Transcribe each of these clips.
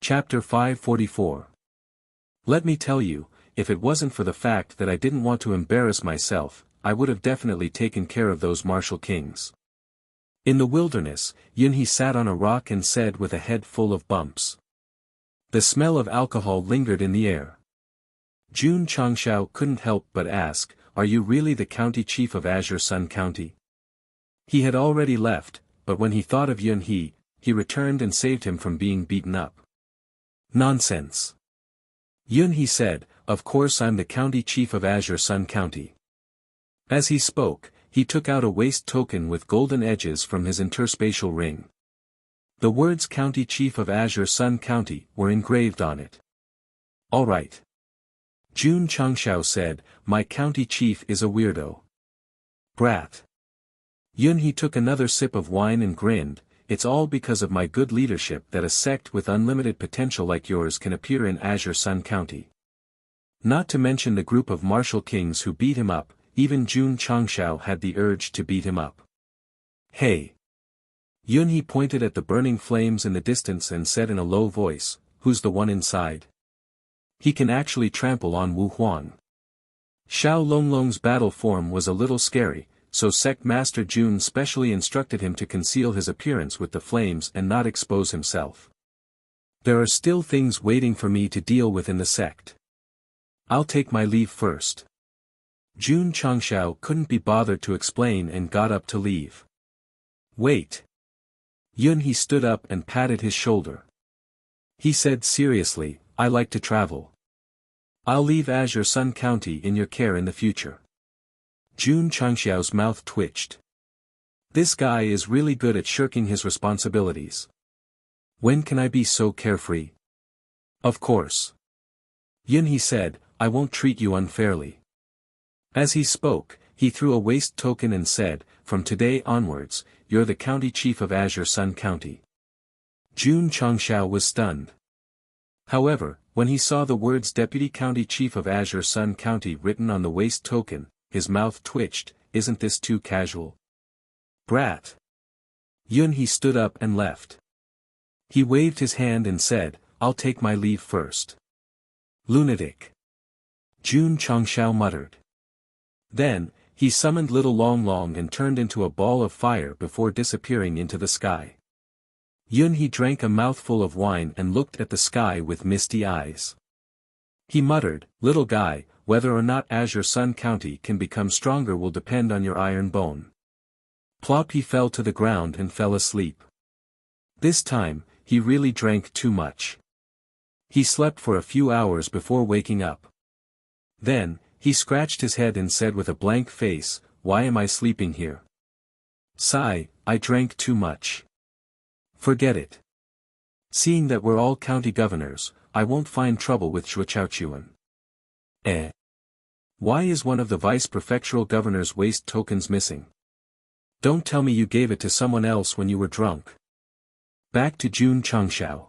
Chapter 544. Let me tell you, if it wasn't for the fact that I didn't want to embarrass myself, I would have definitely taken care of those martial kings. In the wilderness, Yunhe sat on a rock and said with a head full of bumps. The smell of alcohol lingered in the air. Jun Changshao couldn't help but ask, "Are you really the county chief of Azure Sun County?" He had already left, but when he thought of Yunhe, he returned and saved him from being beaten up. Nonsense. Yunhe said, "Of course I'm the county chief of Azure Sun County." As he spoke, he took out a waist token with golden edges from his interspatial ring. The words County Chief of Azure Sun County were engraved on it. All right. Jun Changshao said, "My county chief is a weirdo." Brat. Yunhe took another sip of wine and grinned, "It's all because of my good leadership that a sect with unlimited potential like yours can appear in Azure Sun County. Not to mention the group of martial kings who beat him up, even Jun Changshao had the urge to beat him up." Hey! Yunhe pointed at the burning flames in the distance and said in a low voice, "Who's the one inside? He can actually trample on Wu Huang." Xiao Longlong's battle form was a little scary, so Sect Master Jun specially instructed him to conceal his appearance with the flames and not expose himself. "There are still things waiting for me to deal with in the sect. I'll take my leave first." Jun Changshao couldn't be bothered to explain and got up to leave. "Wait." Yunhe stood up and patted his shoulder. He said seriously, "I like to travel. I'll leave Azure Sun County in your care in the future." Jun Changshao's mouth twitched. This guy is really good at shirking his responsibilities. When can I be so carefree? Of course. Yunhe said, "I won't treat you unfairly." As he spoke, he threw a waist token and said, "From today onwards, you're the county chief of Azure Sun County." Jun Changshao was stunned. However, when he saw the words Deputy County Chief of Azure Sun County written on the waist token, his mouth twitched. "Isn't this too casual? Brat." Yunhe stood up and left. He waved his hand and said, "I'll take my leave first." Lunatic. Jun Changshao muttered. Then, he summoned Little Long Long and turned into a ball of fire before disappearing into the sky. Yunhe drank a mouthful of wine and looked at the sky with misty eyes. He muttered, "Little guy, whether or not Azure Sun County can become stronger will depend on your iron bone." Plop, he fell to the ground and fell asleep. This time, he really drank too much. He slept for a few hours before waking up. Then, he scratched his head and said with a blank face, "Why am I sleeping here? Sigh, I drank too much. Forget it. Seeing that we're all county governors, I won't find trouble with Shuachaochuan." Why is one of the vice-prefectural governor's waist tokens missing? Don't tell me you gave it to someone else when you were drunk. Back to Jun Changshao.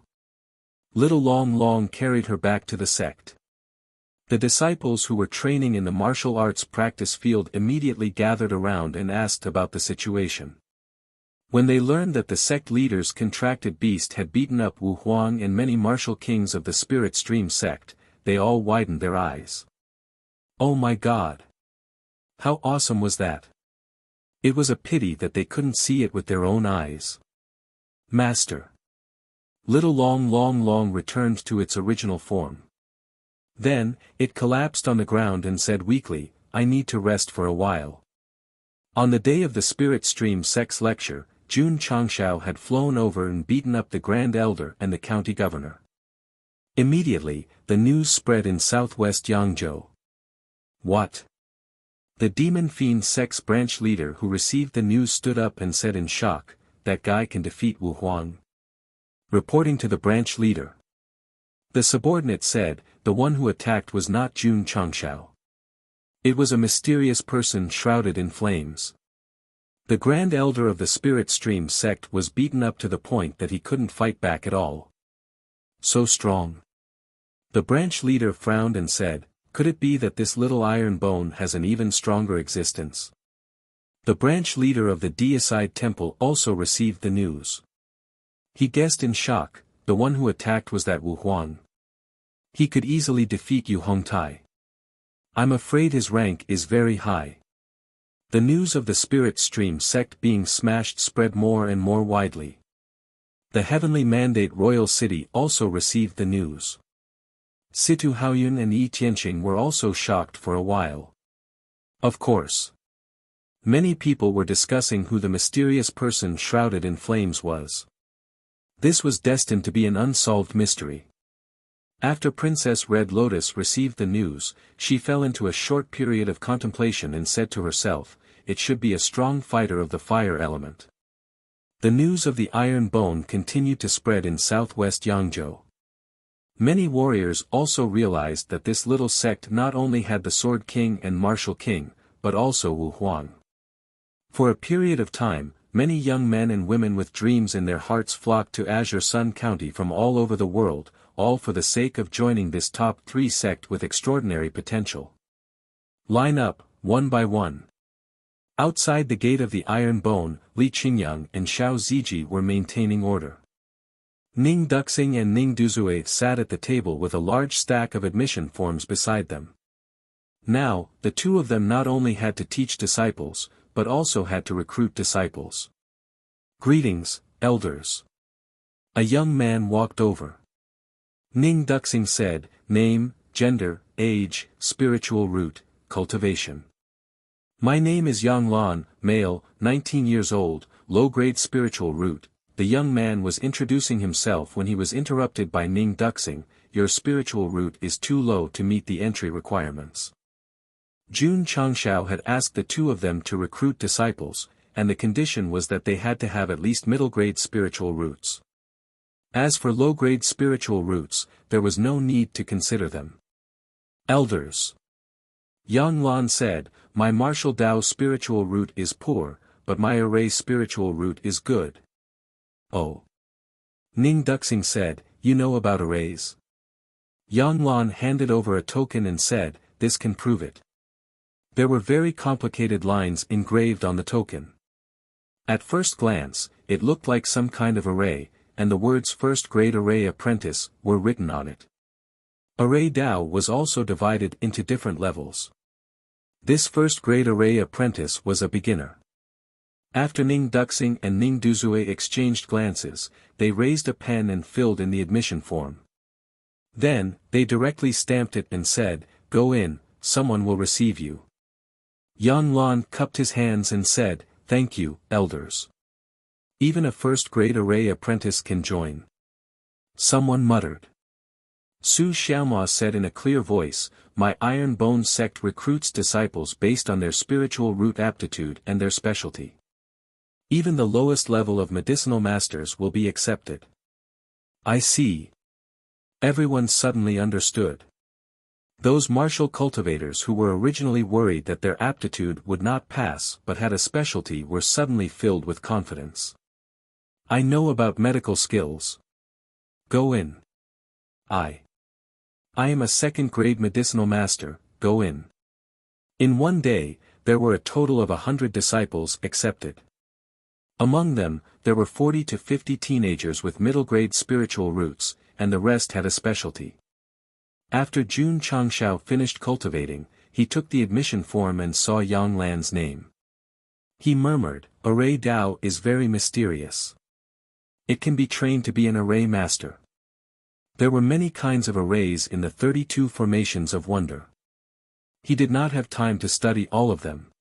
Little Long Long carried her back to the sect. The disciples who were training in the martial arts practice field immediately gathered around and asked about the situation. When they learned that the sect leader's contracted beast had beaten up Wu Huang and many martial kings of the Spirit Stream sect, they all widened their eyes. Oh my God! How awesome was that? It was a pity that they couldn't see it with their own eyes. Master. Little Long Long Long returned to its original form. Then, it collapsed on the ground and said weakly, "I need to rest for a while." On the day of the Spirit Stream sect's lecture, Jun Changshao had flown over and beaten up the Grand Elder and the county governor. Immediately, the news spread in southwest Yangzhou. What? The Demon Fiend sect's branch leader who received the news stood up and said in shock, "That guy can defeat Wu Huang." Reporting to the branch leader. The subordinate said, "The one who attacked was not Jun Changshao. It was a mysterious person shrouded in flames. The Grand Elder of the Spirit Stream sect was beaten up to the point that he couldn't fight back at all. So strong." The branch leader frowned and said, "Could it be that this little iron bone has an even stronger existence?" The branch leader of the Deicide Temple also received the news. He guessed in shock, the one who attacked was that Wu Huang. He could easily defeat Yu Hongtai. I'm afraid his rank is very high. The news of the Spirit Stream sect being smashed spread more and more widely. The Heavenly Mandate Royal City also received the news. Situ Haoyun and Yi Tianqing were also shocked for a while. Of course. Many people were discussing who the mysterious person shrouded in flames was. This was destined to be an unsolved mystery. After Princess Red Lotus received the news, she fell into a short period of contemplation and said to herself, it should be a strong fighter of the fire element. The news of the Iron Bone continued to spread in southwest Yangzhou. Many warriors also realized that this little sect not only had the Sword King and Martial King, but also Wu Huang. For a period of time, many young men and women with dreams in their hearts flocked to Azure Sun County from all over the world, all for the sake of joining this top 3 sect with extraordinary potential. Line up, one by one. Outside the gate of the Iron Bone, Li Qingyang and Xiao Ziji were maintaining order. Ning Duxing and Ning Duzue sat at the table with a large stack of admission forms beside them. Now, the two of them not only had to teach disciples, but also had to recruit disciples. Greetings, elders. A young man walked over. Ning Duxing said, name, gender, age, spiritual root, cultivation. My name is Yang Lan, male, 19 years old, low-grade spiritual root. The young man was introducing himself when he was interrupted by Ning Duxing, your spiritual root is too low to meet the entry requirements. Jun Changshao had asked the two of them to recruit disciples, and the condition was that they had to have at least middle-grade spiritual roots. As for low-grade spiritual roots, there was no need to consider them. Elders. Yang Lan said, my martial Dao spiritual root is poor, but my array spiritual root is good. Oh. Ning Duxing said, you know about arrays? Yang Lan handed over a token and said, this can prove it. There were very complicated lines engraved on the token. At first glance, it looked like some kind of array, and the words First Grade Array Apprentice were written on it. Array Dao was also divided into different levels. This First Grade Array Apprentice was a beginner. After Ning Duxing and Ning Duzue exchanged glances, they raised a pen and filled in the admission form. Then, they directly stamped it and said, go in, someone will receive you. Yang Lan cupped his hands and said, thank you, elders. Even a first-grade array apprentice can join. Someone muttered. Su Xiaoma said in a clear voice, my Iron Bone sect recruits disciples based on their spiritual root aptitude and their specialty. Even the lowest level of medicinal masters will be accepted. I see. Everyone suddenly understood. Those martial cultivators who were originally worried that their aptitude would not pass but had a specialty were suddenly filled with confidence. I know about medical skills. Go in. I am a second-grade medicinal master, go in. In one day, there were a total of 100 disciples accepted. Among them, there were 40 to 50 teenagers with middle-grade spiritual roots, and the rest had a specialty. After Jun Changshao finished cultivating, he took the admission form and saw Yang Lan's name. He murmured, Array Dao is very mysterious. It can be trained to be an array master. There were many kinds of arrays in the 32 formations of wonder. He did not have time to study all of them.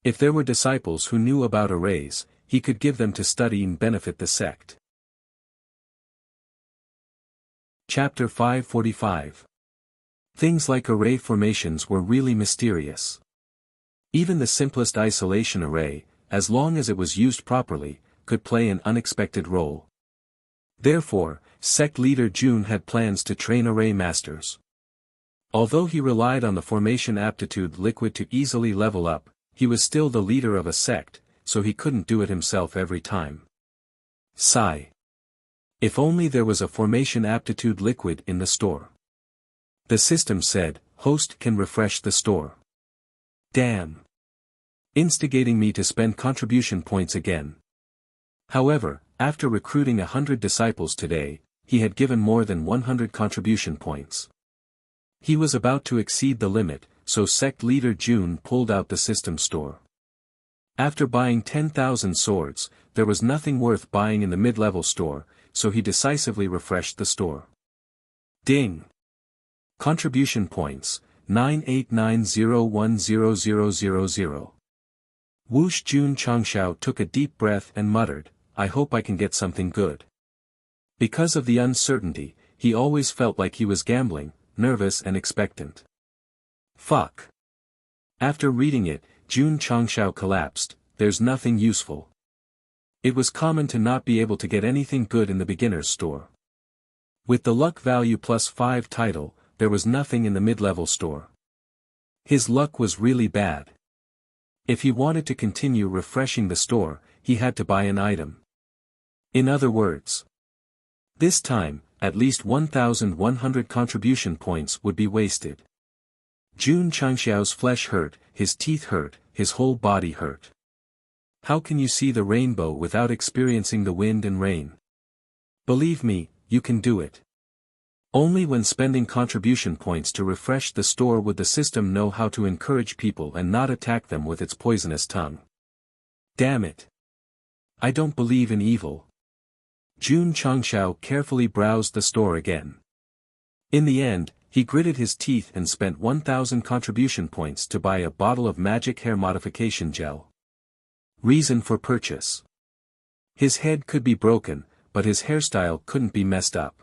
If there were disciples who knew about arrays, he could give them to study and benefit the sect. Chapter 545. Things like array formations were really mysterious. Even the simplest isolation array, as long as it was used properly, could play an unexpected role. Therefore, sect leader Jun had plans to train array masters. Although he relied on the formation aptitude liquid to easily level up, he was still the leader of a sect, so he couldn't do it himself every time. Sigh. If only there was a formation aptitude liquid in the store. The system said, host can refresh the store. Damn. Instigating me to spend contribution points again. However, after recruiting 100 disciples today, he had given more than 100 contribution points. He was about to exceed the limit, so sect leader Jun pulled out the system store. After buying 10,000 swords, there was nothing worth buying in the mid-level store, so he decisively refreshed the store. Ding! Contribution points, 989010000. Whoosh! Jun Changshao took a deep breath and muttered, I hope I can get something good. Because of the uncertainty, he always felt like he was gambling, nervous and expectant. Fuck. After reading it, Jun Changshao collapsed, there's nothing useful. It was common to not be able to get anything good in the beginner's store. With the luck value +5 title, there was nothing in the mid-level store. His luck was really bad. If he wanted to continue refreshing the store, he had to buy an item. In other words, this time, at least 1,100 contribution points would be wasted. Jun Changxiao's flesh hurt, his teeth hurt, his whole body hurt. How can you see the rainbow without experiencing the wind and rain? Believe me, you can do it. Only when spending contribution points to refresh the store would the system know how to encourage people and not attack them with its poisonous tongue. Damn it. I don't believe in evil. Jun Changxiao carefully browsed the store again. In the end, he gritted his teeth and spent 1,000 contribution points to buy a bottle of magic hair modification gel. Reason for purchase. His head could be broken, but his hairstyle couldn't be messed up.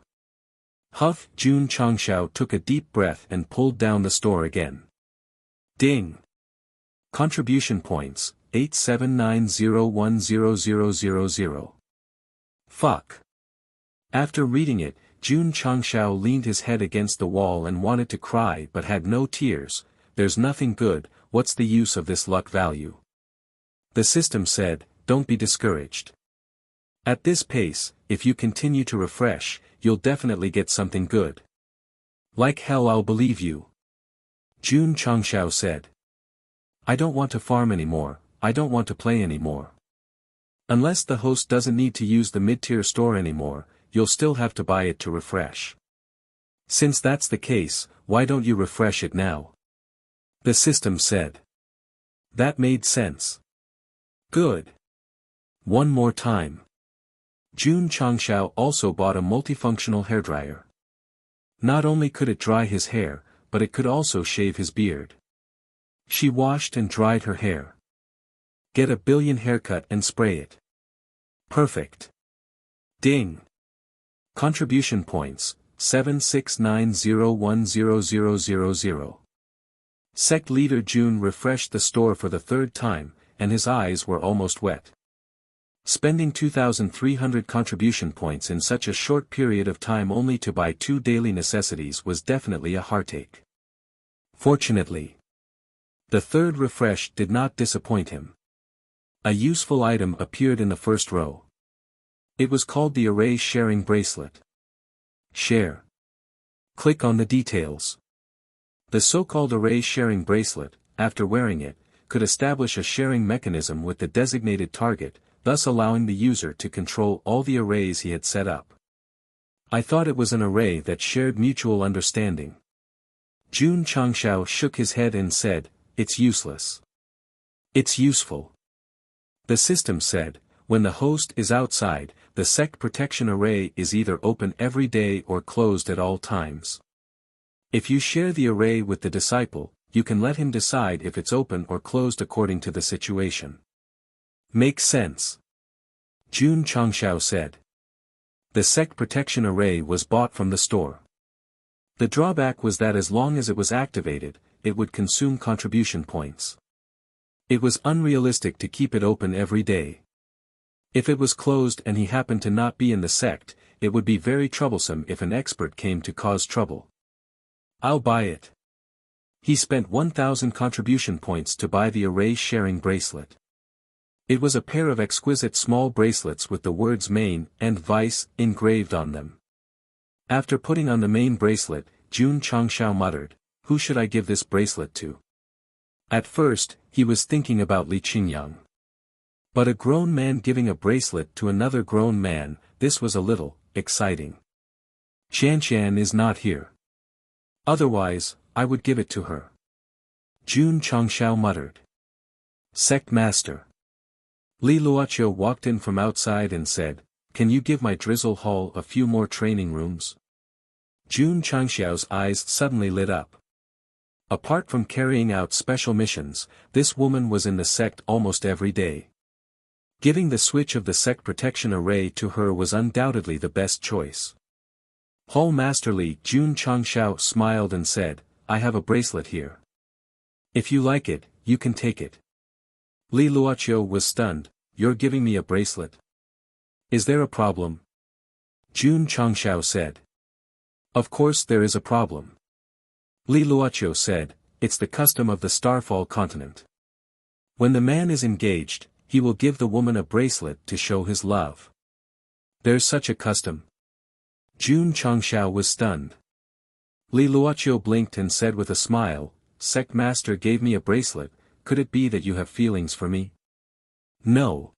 Huff! Jun Changxiao took a deep breath and pulled down the store again. Ding! Contribution points, 879010000. Fuck. After reading it, Jun Changxiao leaned his head against the wall and wanted to cry but had no tears. There's nothing good, what's the use of this luck value? The system said, don't be discouraged. At this pace, if you continue to refresh, you'll definitely get something good. Like hell I'll believe you. Jun Changxiao said. I don't want to farm anymore, I don't want to play anymore. Unless the host doesn't need to use the mid-tier store anymore, you'll still have to buy it to refresh. Since that's the case, why don't you refresh it now? The system said. That made sense. Good. One more time. Jun Changxiao also bought a multifunctional hairdryer. Not only could it dry his hair, but it could also shave his beard. She washed and dried her hair. Get a billion haircut and spray it. Perfect. Ding. Contribution points, 769010000. Sect leader Jun refreshed the store for the third time, and his eyes were almost wet. Spending 2,300 contribution points in such a short period of time only to buy 2 daily necessities was definitely a heartache. Fortunately, the third refresh did not disappoint him. A useful item appeared in the first row. It was called the Array Sharing Bracelet. Share. Click on the details. The so-called Array Sharing Bracelet, after wearing it, could establish a sharing mechanism with the designated target, thus allowing the user to control all the arrays he had set up. I thought it was an array that shared mutual understanding. Jun Changxiao shook his head and said, it's useless. It's useful. The system said, when the host is outside, the sect protection array is either open every day or closed at all times. If you share the array with the disciple, you can let him decide if it's open or closed according to the situation. Makes sense. Jun Changxiao said. The sect protection array was bought from the store. The drawback was that as long as it was activated, it would consume contribution points. It was unrealistic to keep it open every day. If it was closed and he happened to not be in the sect, it would be very troublesome if an expert came to cause trouble. I'll buy it. He spent 1,000 contribution points to buy the Array Sharing Bracelet. It was a pair of exquisite small bracelets with the words main and vice engraved on them. After putting on the main bracelet, Jun Changxiao muttered, who should I give this bracelet to? At first, he was thinking about Li Qingyang. But a grown man giving a bracelet to another grown man, this was a little exciting. Qianshan is not here. Otherwise, I would give it to her. Jun Changshao muttered. Sect Master. Li Luoqiu walked in from outside and said, "Can you give my drizzle hall a few more training rooms?" Jun Changxiao's eyes suddenly lit up. Apart from carrying out special missions, this woman was in the sect almost every day. Giving the switch of the sect protection array to her was undoubtedly the best choice. Hall Master Li Jun Changxiao smiled and said, "I have a bracelet here. If you like it, you can take it." Li Luoqiu was stunned. "You're giving me a bracelet? Is there a problem?" Jun Changxiao said. "Of course there is a problem." Li Luoqiu said, "It's the custom of the Starfall continent. When the man is engaged, he will give the woman a bracelet to show his love. There's such a custom?" Jun Changxiao was stunned. Li Luoqiu blinked and said with a smile, "Sect Master gave me a bracelet, could it be that you have feelings for me?" "No."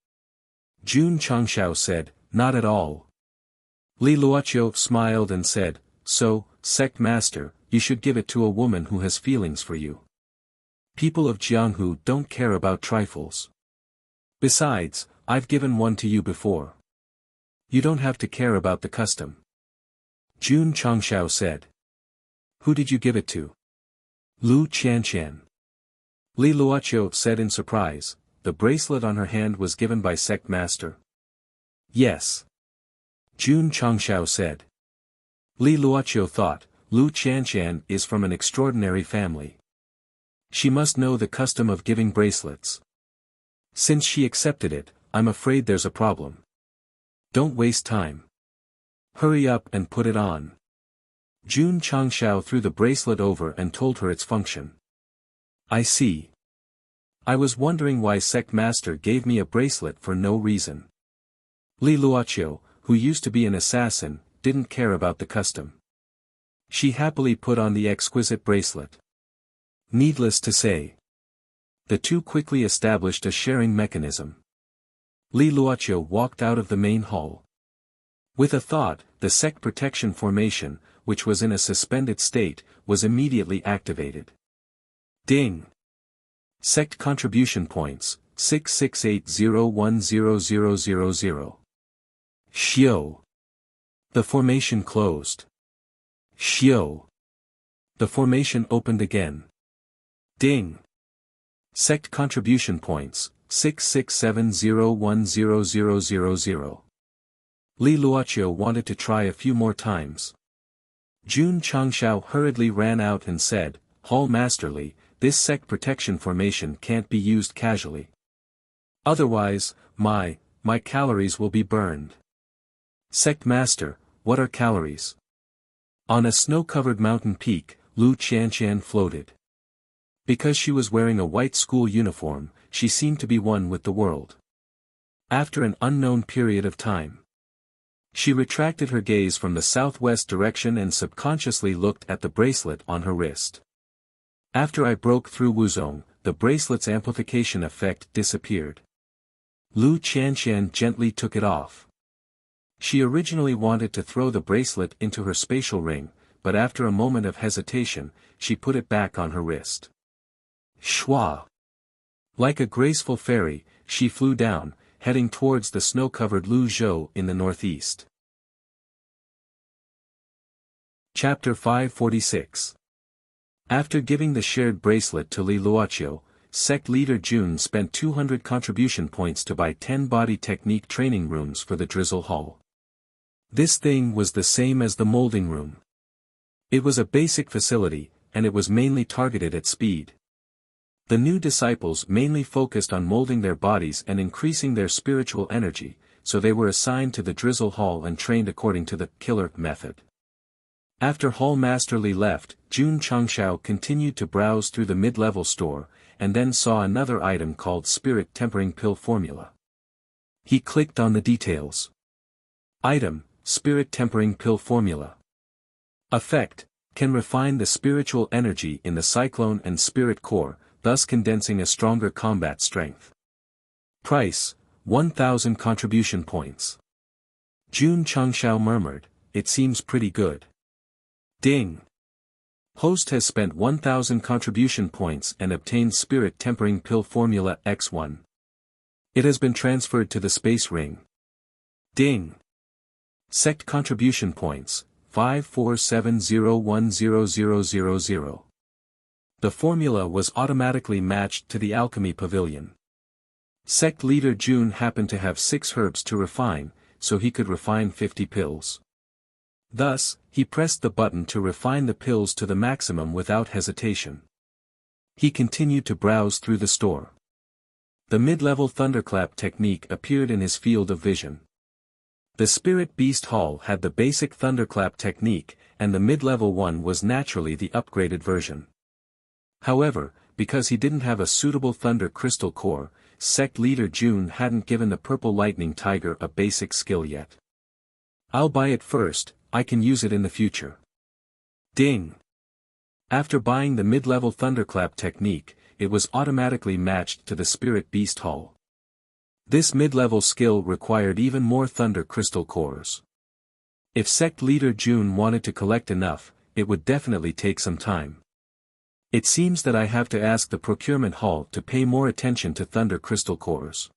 Jun Changxiao said, "Not at all." Li Luoqiu smiled and said, "So, Sect Master, you should give it to a woman who has feelings for you. People of Jianghu don't care about trifles. Besides, I've given one to you before. You don't have to care about the custom." Jun Changxiao said. "Who did you give it to?" "Lu Qianshan." Li Luoqiu said in surprise, "The bracelet on her hand was given by Sect Master?" "Yes." Jun Changxiao said. Li Luoqiu thought, Lu Qianshan is from an extraordinary family. She must know the custom of giving bracelets. Since she accepted it, I'm afraid there's a problem. Don't waste time. Hurry up and put it on. Jun Changxiao threw the bracelet over and told her its function. "I see. I was wondering why Sect Master gave me a bracelet for no reason." Li Luoqiu, who used to be an assassin, didn't care about the custom. She happily put on the exquisite bracelet. Needless to say, the two quickly established a sharing mechanism. Li Luoqiu walked out of the main hall. With a thought, the sect protection formation, which was in a suspended state, was immediately activated. Ding! Sect contribution points, 668010000. Xiao. The formation closed. Xiao. The formation opened again. Ding! Sect contribution points, 667010000. Li Luoqiu wanted to try a few more times. Jun Changxiao hurriedly ran out and said, "Hall Master Li, this sect protection formation can't be used casually. Otherwise, my calories will be burned." "Sect Master, what are calories?" On a snow-covered mountain peak, Lu Qianshan floated. Because she was wearing a white school uniform, she seemed to be one with the world. After an unknown period of time, she retracted her gaze from the southwest direction and subconsciously looked at the bracelet on her wrist. "After I broke through Wuzong, the bracelet's amplification effect disappeared." Lu Qianshan gently took it off. She originally wanted to throw the bracelet into her spatial ring, but after a moment of hesitation, she put it back on her wrist. Shwa! Like a graceful fairy, she flew down, heading towards the snow-covered Luzhou in the northeast. Chapter 546. After giving the shared bracelet to Li Luoqiu, sect leader Jun spent 200 contribution points to buy 10 body technique training rooms for the Drizzle Hall. This thing was the same as the molding room. It was a basic facility, and it was mainly targeted at speed. The new disciples mainly focused on molding their bodies and increasing their spiritual energy, so they were assigned to the Drizzle Hall and trained according to the killer method. After Hall Master Li left, Jun Changxiao continued to browse through the mid-level store, and then saw another item called Spirit Tempering Pill Formula. He clicked on the details. Item, Spirit Tempering Pill Formula. Effect, can refine the spiritual energy in the Cyclone and Spirit Core, thus condensing a stronger combat strength. Price, 1,000 contribution points. Jun Changxiao murmured, it seems pretty good. Ding! Host has spent 1000 contribution points and obtained Spirit Tempering Pill Formula X1. It has been transferred to the Space Ring. Ding! Sect contribution points, 547010000. The formula was automatically matched to the Alchemy Pavilion. Sect leader June happened to have 6 herbs to refine, so he could refine 50 pills. Thus, he pressed the button to refine the pills to the maximum without hesitation. He continued to browse through the store. The mid-level thunderclap technique appeared in his field of vision. The Spirit Beast Hall had the basic thunderclap technique, and the mid-level one was naturally the upgraded version. However, because he didn't have a suitable thunder crystal core, Sect leader June hadn't given the Purple Lightning Tiger a basic skill yet. I'll buy it first, I can use it in the future. Ding! After buying the mid-level thunderclap technique, it was automatically matched to the Spirit Beast Hall. This mid-level skill required even more thunder crystal cores. If Sect leader June wanted to collect enough, it would definitely take some time. It seems that I have to ask the procurement hall to pay more attention to thunder crystal cores.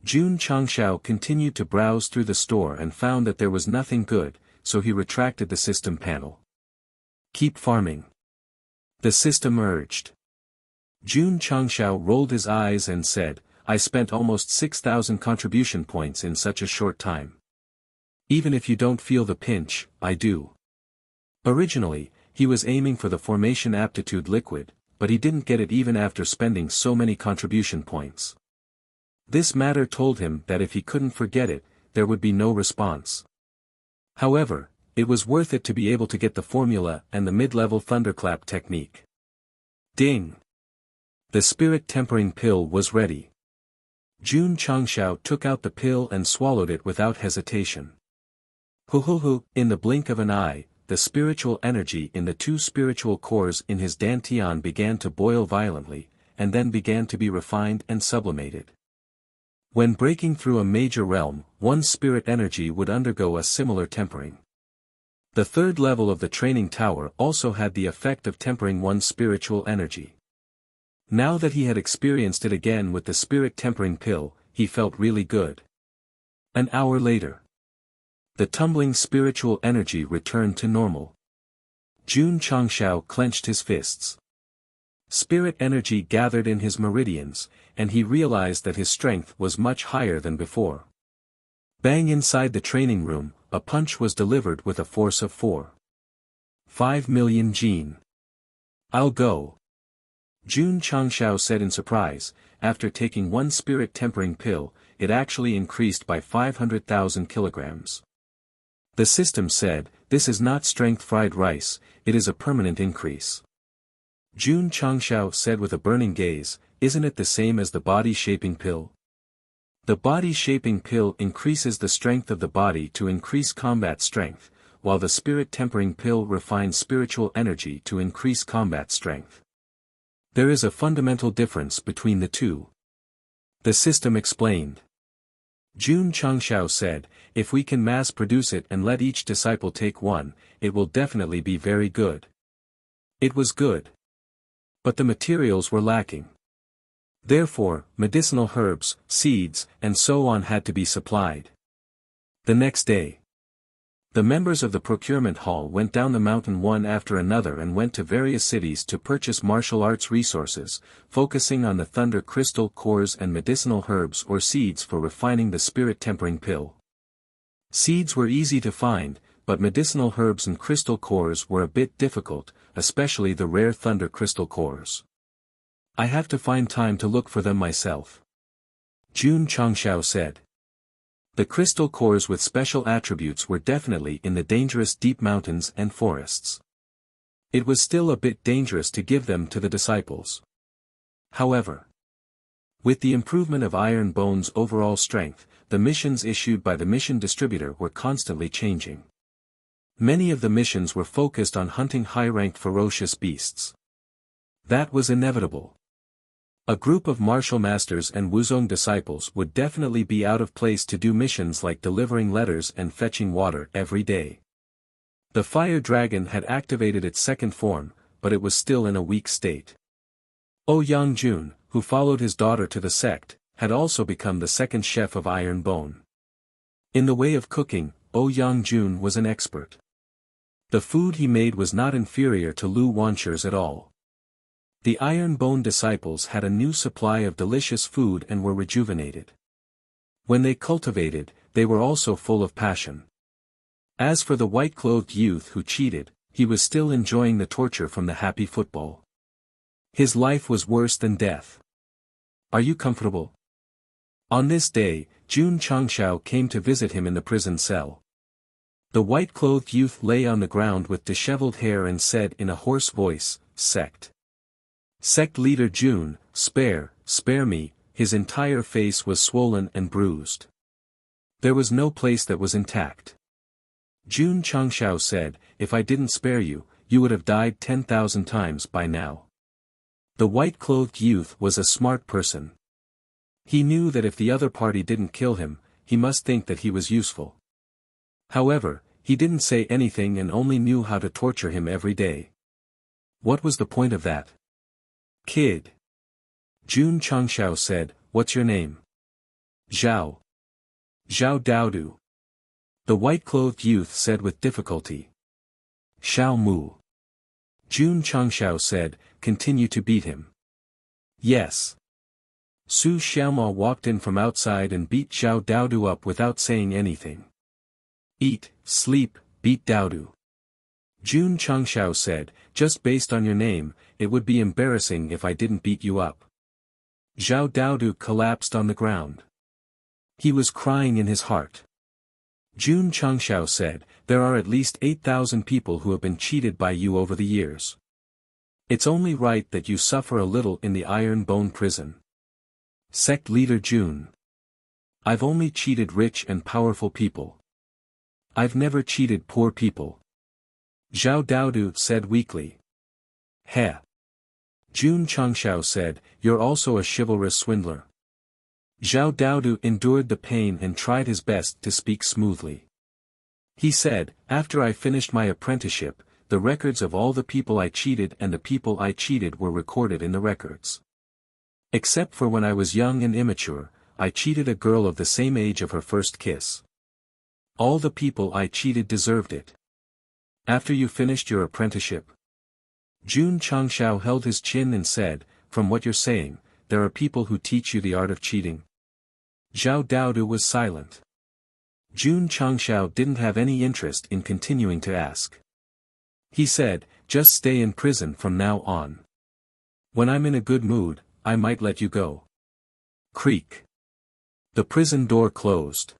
June Changshao continued to browse through the store and found that there was nothing good, so he retracted the system panel. Keep farming. The system urged. June Changshao rolled his eyes and said, I spent almost 6,000 contribution points in such a short time. Even if you don't feel the pinch, I do. Originally, he was aiming for the formation aptitude liquid, but he didn't get it even after spending so many contribution points. This matter told him that if he couldn't forget it, there would be no response. However, it was worth it to be able to get the formula and the mid-level thunderclap technique. Ding! The Spirit Tempering Pill was ready. June Changshao took out the pill and swallowed it without hesitation. In the blink of an eye, the spiritual energy in the 2 spiritual cores in his dantian began to boil violently, and then began to be refined and sublimated. When breaking through a major realm, one's spirit energy would undergo a similar tempering. The 3rd level of the training tower also had the effect of tempering one's spiritual energy. Now that he had experienced it again with the Spirit Tempering Pill, he felt really good. An hour later, the tumbling spiritual energy returned to normal. June Changshao clenched his fists. Spirit energy gathered in his meridians, and he realized that his strength was much higher than before. Bang! Inside the training room, a punch was delivered with a force of 4.5 million Jin. I'll go. June Changshao said in surprise. After taking 1 spirit tempering pill, it actually increased by 500,000 kilograms. The system said, this is not strength fried rice, it is a permanent increase. June Changshao said with a burning gaze, isn't it the same as the body shaping pill? The body shaping pill increases the strength of the body to increase combat strength, while the spirit tempering pill refines spiritual energy to increase combat strength. There is a fundamental difference between the two. The system explained. June Changshao said, if we can mass produce it and let each disciple take one, it will definitely be very good. It was good. But the materials were lacking. Therefore, medicinal herbs, seeds, and so on had to be supplied. The next day, the members of the procurement hall went down the mountain one after another and went to various cities to purchase martial arts resources, focusing on the thunder crystal cores and medicinal herbs or seeds for refining the spirit tempering pill. Seeds were easy to find, but medicinal herbs and crystal cores were a bit difficult, especially the rare thunder crystal cores. I have to find time to look for them myself. June Changshao said. The crystal cores with special attributes were definitely in the dangerous deep mountains and forests. It was still a bit dangerous to give them to the disciples. However, with the improvement of Iron Bone's overall strength, the missions issued by the mission distributor were constantly changing. Many of the missions were focused on hunting high-ranked ferocious beasts. That was inevitable. A group of martial masters and Wuzong disciples would definitely be out of place to do missions like delivering letters and fetching water every day. The fire dragon had activated its second form, but it was still in a weak state. Yangjun, who followed his daughter to the sect, had also become the second chef of Iron Bone. In the way of cooking, Yangjun was an expert. The food he made was not inferior to Lu Wancher's at all. The Iron Bone disciples had a new supply of delicious food and were rejuvenated. When they cultivated, they were also full of passion. As for the white-clothed youth who cheated, he was still enjoying the torture from the happy football. His life was worse than death. Are you comfortable? On this day, Jun Changshao came to visit him in the prison cell. The white-clothed youth lay on the ground with disheveled hair and said in a hoarse voice, "Sect. Sect leader Jun, spare me." His entire face was swollen and bruised. There was no place that was intact. Jun Changshao said, "If I didn't spare you, you would have died 10,000 times by now." The white-clothed youth was a smart person. He knew that if the other party didn't kill him, he must think that he was useful. However, he didn't say anything and only knew how to torture him every day. What was the point of that? "Kid." Jun Changshao said, "What's your name?" "Zhao." "Zhao Daodu." The white-clothed youth said with difficulty. "Xiao Mu." Jun Changshao said, "Continue to beat him." "Yes." Su Xiaoma walked in from outside and beat Zhao Daodu up without saying anything. "Eat, sleep, beat Daodu." Jun Changshao said, "Just based on your name, it would be embarrassing if I didn't beat you up." Zhao Daodu collapsed on the ground. He was crying in his heart. Jun Changshao said, "There are at least 8,000 people who have been cheated by you over the years. It's only right that you suffer a little in the Iron Bone prison." Sect leader Jun. "I've only cheated rich and powerful people. I've never cheated poor people." Zhao Daodu said weakly. "Heh." Jun Changshao said, "You're also a chivalrous swindler." Zhao Daodu endured the pain and tried his best to speak smoothly. He said, "After I finished my apprenticeship, the records of all the people I cheated and the people I cheated were recorded in the records. Except for when I was young and immature, I cheated a girl of the same age of her first kiss. All the people I cheated deserved it." "After you finished your apprenticeship?" Jun Changshao held his chin and said, "From what you're saying, there are people who teach you the art of cheating?" Zhao Daodu was silent. Jun Changshao didn't have any interest in continuing to ask. He said, "Just stay in prison from now on. When I'm in a good mood, I might let you go." Creak. The prison door closed.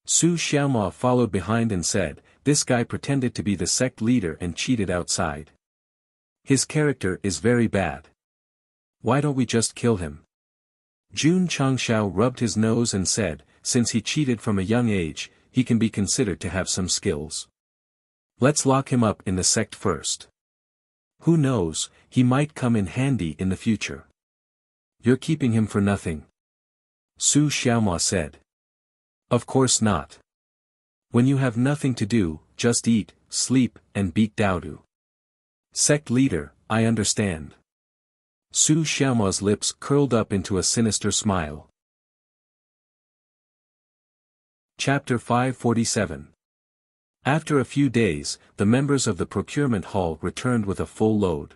Su Xiaoma followed behind and said, "This guy pretended to be the sect leader and cheated outside. His character is very bad. Why don't we just kill him?" Jun Changshao rubbed his nose and said, "Since he cheated from a young age, he can be considered to have some skills. Let's lock him up in the sect first. Who knows, he might come in handy in the future." "You're keeping him for nothing," Su Xiaoma said. "Of course not. When you have nothing to do, just eat, sleep, and beat Daodu." "Sect leader, I understand." Su Xiaoma's lips curled up into a sinister smile. Chapter 547. After a few days, the members of the procurement hall returned with a full load.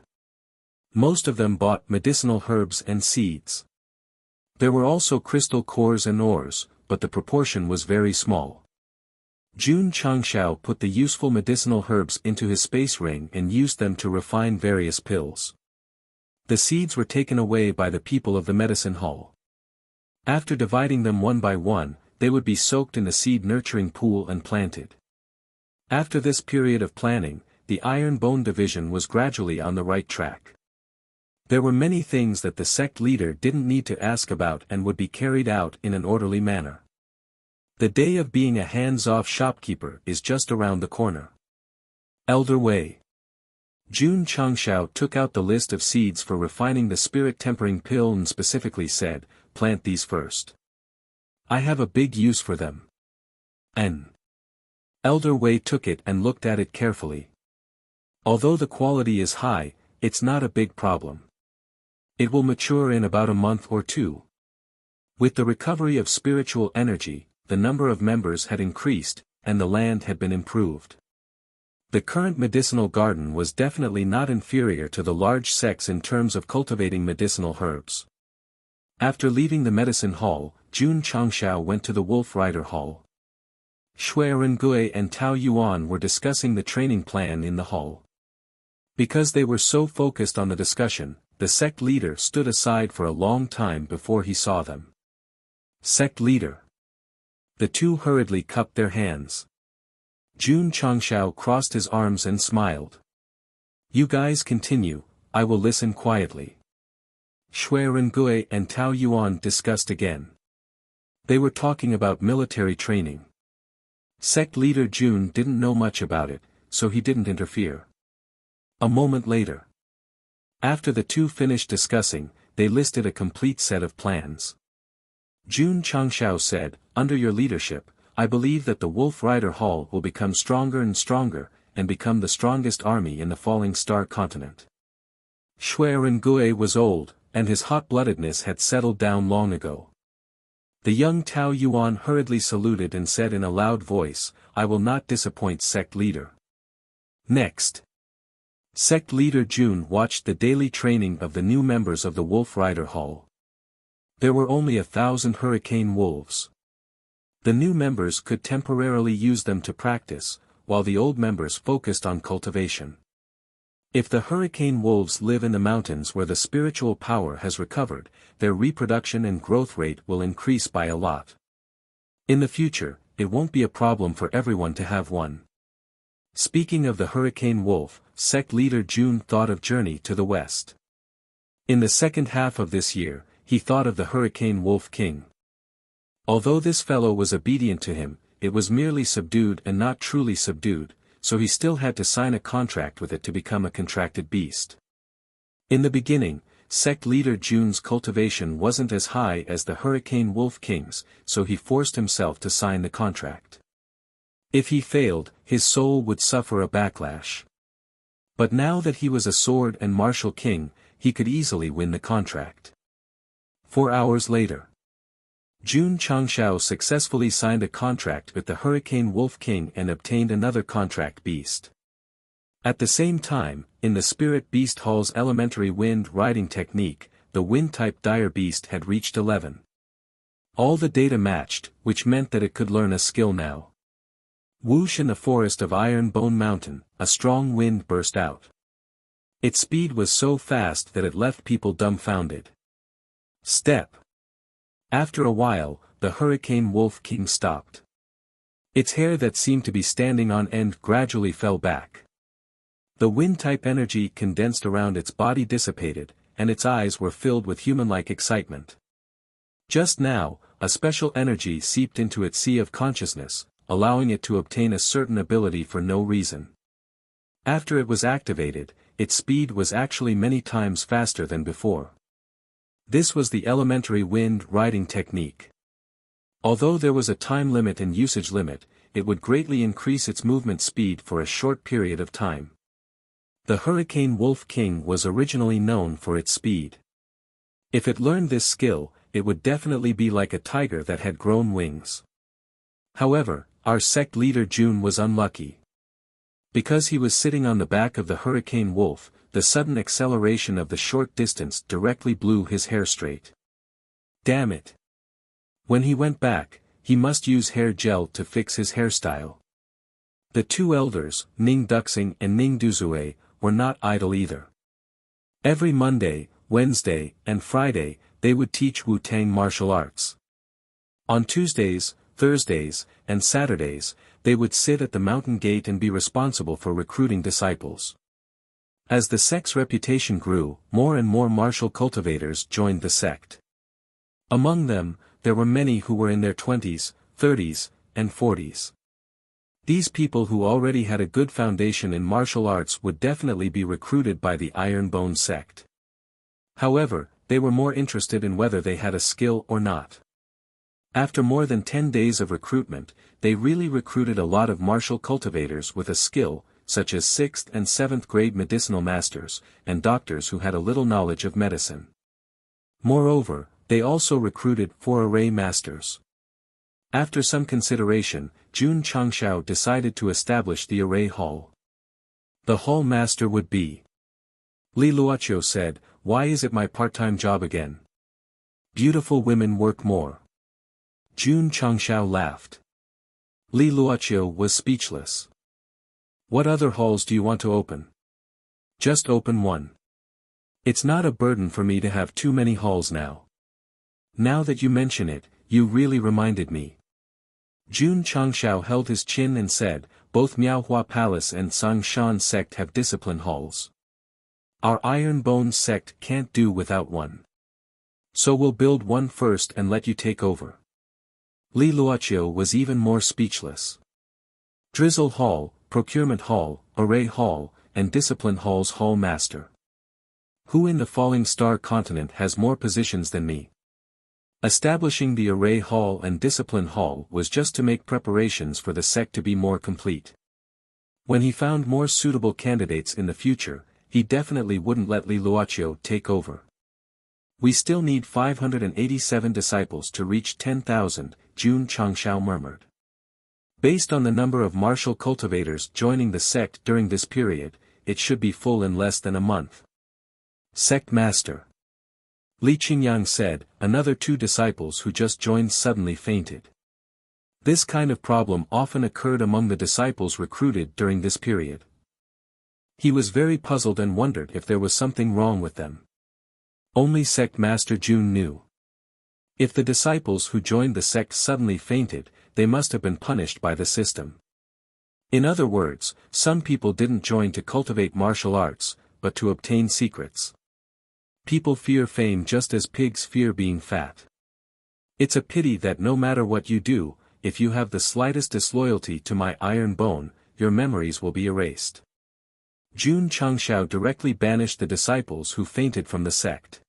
Most of them bought medicinal herbs and seeds. There were also crystal cores and ores, but the proportion was very small. Jun Changshao put the useful medicinal herbs into his space ring and used them to refine various pills. The seeds were taken away by the people of the medicine hall. After dividing them one by one, they would be soaked in the seed-nurturing pool and planted. After this period of planning, the Iron Bone division was gradually on the right track. There were many things that the sect leader didn't need to ask about and would be carried out in an orderly manner. The day of being a hands-off shopkeeper is just around the corner. Elder Wei. Jun Changshao took out the list of seeds for refining the spirit-tempering pill and specifically said, "Plant these first. I have a big use for them." N. Elder Wei took it and looked at it carefully. Although the quality is high, it's not a big problem. It will mature in about a month or two. With the recovery of spiritual energy, the number of members had increased, and the land had been improved. The current medicinal garden was definitely not inferior to the large sects in terms of cultivating medicinal herbs. After leaving the medicine hall, Jun Changshao went to the Wolf Rider Hall. Shui Rengui and Tao Yuan were discussing the training plan in the hall. Because they were so focused on the discussion, the sect leader stood aside for a long time before he saw them. Sect leader. The two hurriedly cupped their hands. Jun Changshao crossed his arms and smiled. "You guys continue, I will listen quietly." Shui Rengui and Tao Yuan discussed again. They were talking about military training. Sect leader Jun didn't know much about it, so he didn't interfere. A moment later. After the two finished discussing, they listed a complete set of plans. Jun Changshao said, "Under your leadership, I believe that the Wolf Rider Hall will become stronger and stronger, and become the strongest army in the Falling Star continent." Shui Rengui was old, and his hot-bloodedness had settled down long ago. The young Tao Yuan hurriedly saluted and said in a loud voice, "I will not disappoint sect leader." Next. Sect leader Jun watched the daily training of the new members of the Wolf Rider Hall. There were only 1,000 hurricane wolves. The new members could temporarily use them to practice, while the old members focused on cultivation. If the hurricane wolves live in the mountains where the spiritual power has recovered, their reproduction and growth rate will increase by a lot. In the future, it won't be a problem for everyone to have one. Speaking of the hurricane wolf, sect leader Jun thought of journey to the west. In the second half of this year, he thought of the hurricane wolf king. Although this fellow was obedient to him, it was merely subdued and not truly subdued, so he still had to sign a contract with it to become a contracted beast. In the beginning, sect leader Jun's cultivation wasn't as high as the hurricane wolf king's, so he forced himself to sign the contract. If he failed, his soul would suffer a backlash. But now that he was a sword and martial king, he could easily win the contract. 4 hours later. Jun Changshao successfully signed a contract with the Hurricane Wolf King and obtained another contract beast. At the same time, in the Spirit Beast Hall's elementary wind riding technique, the wind-type dire beast had reached 11. All the data matched, which meant that it could learn a skill now. Whoosh! In the forest of Iron Bone Mountain, a strong wind burst out. Its speed was so fast that it left people dumbfounded. Step. After a while, the Hurricane Wolf King stopped. Its hair that seemed to be standing on end gradually fell back. The wind-type energy condensed around its body dissipated, and its eyes were filled with human-like excitement. Just now, a special energy seeped into its sea of consciousness, allowing it to obtain a certain ability for no reason. After it was activated, its speed was actually many times faster than before. This was the elementary wind riding technique. Although there was a time limit and usage limit, it would greatly increase its movement speed for a short period of time. The Hurricane Wolf King was originally known for its speed. If it learned this skill, it would definitely be like a tiger that had grown wings. However, our sect leader Jun was unlucky. Because he was sitting on the back of the Hurricane Wolf, the sudden acceleration of the short distance directly blew his hair straight. Damn it. When he went back, he must use hair gel to fix his hairstyle. The two elders, Ning Duxing and Ning Duzue, were not idle either. Every Monday, Wednesday, and Friday, they would teach Wu-Tang martial arts. On Tuesdays, Thursdays, and Saturdays, they would sit at the mountain gate and be responsible for recruiting disciples. As the sect's reputation grew, more and more martial cultivators joined the sect. Among them, there were many who were in their 20s, 30s, and 40s. These people who already had a good foundation in martial arts would definitely be recruited by the Iron Bone sect. However, they were more interested in whether they had a skill or not. After more than 10 days of recruitment, they really recruited a lot of martial cultivators with a skill, such as 6th and 7th grade medicinal masters, and doctors who had a little knowledge of medicine. Moreover, they also recruited 4 array masters. After some consideration, Jun Changshao decided to establish the array hall. The hall master would be. Li Luoqiu said, "Why is it my part-time job again? Beautiful women work more." Jun Changshao laughed. Li Luoqiu was speechless. "What other halls do you want to open?" "Just open one. It's not a burden for me to have too many halls now. Now that you mention it, you really reminded me." Jun Changshao held his chin and said, "Both Miaohua Palace and Sangshan Sect have discipline halls. Our Iron Bone Sect can't do without one. So we'll build one first and let you take over." Li Luoqiu was even more speechless. Drizzle Hall, Procurement Hall, Array Hall, and Discipline Hall's Hall Master. Who in the Falling Star continent has more positions than me? Establishing the Array Hall and Discipline Hall was just to make preparations for the sect to be more complete. When he found more suitable candidates in the future, he definitely wouldn't let Li Luoqiu take over. "We still need 587 disciples to reach 10,000, Jun Changshao murmured. "Based on the number of martial cultivators joining the sect during this period, it should be full in less than a month." "Sect Master," Li Qingyang said, "another 2 disciples who just joined suddenly fainted." This kind of problem often occurred among the disciples recruited during this period. He was very puzzled and wondered if there was something wrong with them. Only Sect Master Jun knew. If the disciples who joined the sect suddenly fainted, they must have been punished by the system. In other words, some people didn't join to cultivate martial arts, but to obtain secrets. People fear fame just as pigs fear being fat. It's a pity that no matter what you do, if you have the slightest disloyalty to my iron bone, your memories will be erased. Jun Changshao directly banished the disciples who fainted from the sect.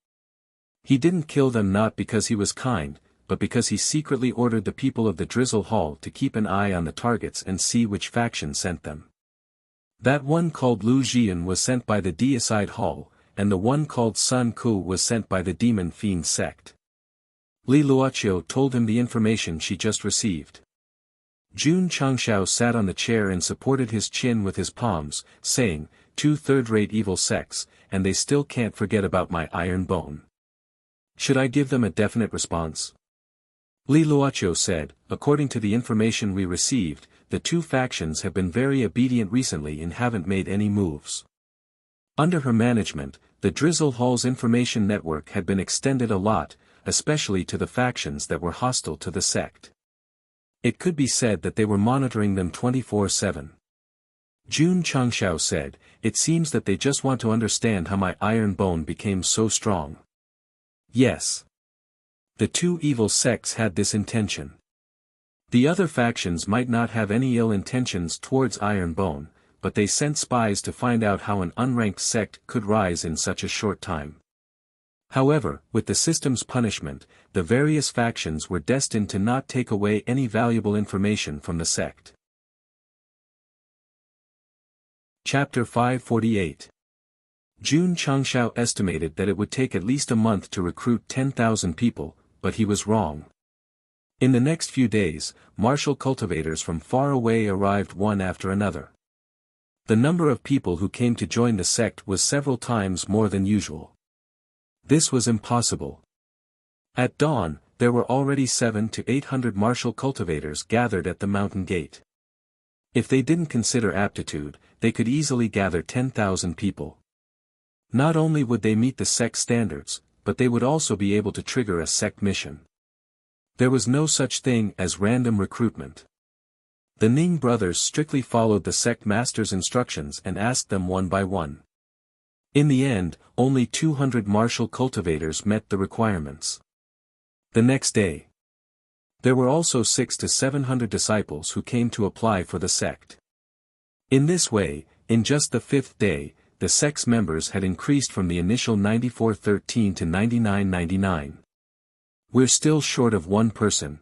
He didn't kill them not because he was kind, but because he secretly ordered the people of the Drizzle Hall to keep an eye on the targets and see which faction sent them. That one called Lu Jian was sent by the Deicide Hall, and the one called Sun Ku was sent by the Demon Fiend Sect. Li Luoqiu told him the information she just received. Jun Changshao sat on the chair and supported his chin with his palms, saying, 2 third-rate evil sects, and they still can't forget about my iron bone. Should I give them a definite response? Li Luoqiu said, according to the information we received, the 2 factions have been very obedient recently and haven't made any moves. Under her management, the Drizzle Hall's information network had been extended a lot, especially to the factions that were hostile to the sect. It could be said that they were monitoring them 24/7. Jun Changshao said, "It seems that they just want to understand how my iron bone became so strong." Yes. The 2 evil sects had this intention. The other factions might not have any ill intentions towards Iron Bone, but they sent spies to find out how an unranked sect could rise in such a short time. However, with the system's punishment, the various factions were destined to not take away any valuable information from the sect. Chapter 548. Jun Changshao estimated that it would take at least a month to recruit 10,000 people, but he was wrong. In the next few days, martial cultivators from far away arrived one after another. The number of people who came to join the sect was several times more than usual. This was impossible. At dawn, there were already 700 to 800 martial cultivators gathered at the mountain gate. If they didn't consider aptitude, they could easily gather 10,000 people. Not only would they meet the sect standards, but they would also be able to trigger a sect mission. There was no such thing as random recruitment. The Ning brothers strictly followed the sect master's instructions and asked them one by one. In the end, only 200 martial cultivators met the requirements. The next day, There were also 600 to 700 disciples who came to apply for the sect. In this way, in just the 5th day, the sect's members had increased from the initial 9413 to 9999. We're still short of one person.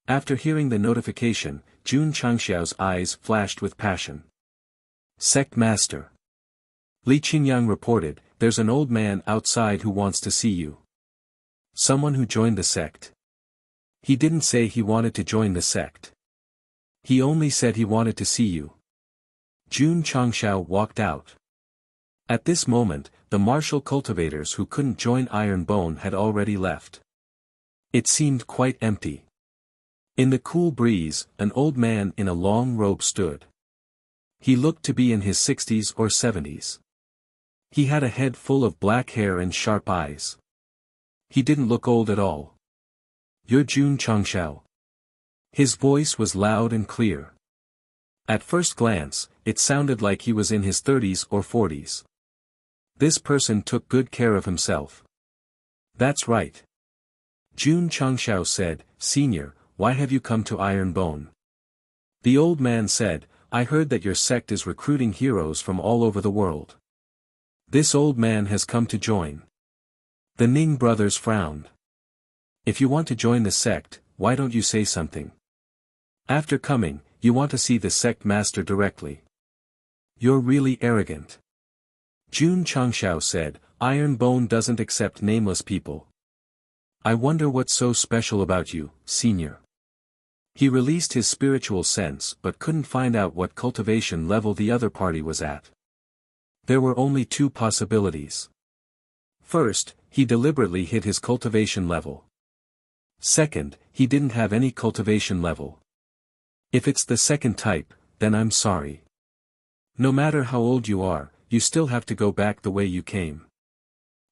After hearing the notification, Jun Changxiao's eyes flashed with passion. Sect Master. Li Qingyang reported, there's an old man outside who wants to see you. Someone who joined the sect. He didn't say he wanted to join the sect. He only said he wanted to see you. Jun Changxiao walked out. At this moment, the martial cultivators who couldn't join Iron Bone had already left. It seemed quite empty. In the cool breeze, an old man in a long robe stood. He looked to be in his 60s or 70s. He had a head full of black hair and sharp eyes. He didn't look old at all. You're Jun Changxiao. His voice was loud and clear. At first glance, it sounded like he was in his 30s or 40s. This person took good care of himself. That's right. Jun Changxiao said, Senior, why have you come to Iron Bone? The old man said, I heard that your sect is recruiting heroes from all over the world. This old man has come to join. The Ning brothers frowned. If you want to join the sect, why don't you say something? After coming, you want to see the sect master directly. You're really arrogant. Jun Changxiao said, Iron Bone doesn't accept nameless people. I wonder what's so special about you, Senior. He released his spiritual sense but couldn't find out what cultivation level the other party was at. There were only 2 possibilities. First, he deliberately hit his cultivation level. Second, he didn't have any cultivation level. If it's the second type, then I'm sorry. No matter how old you are, you still have to go back the way you came.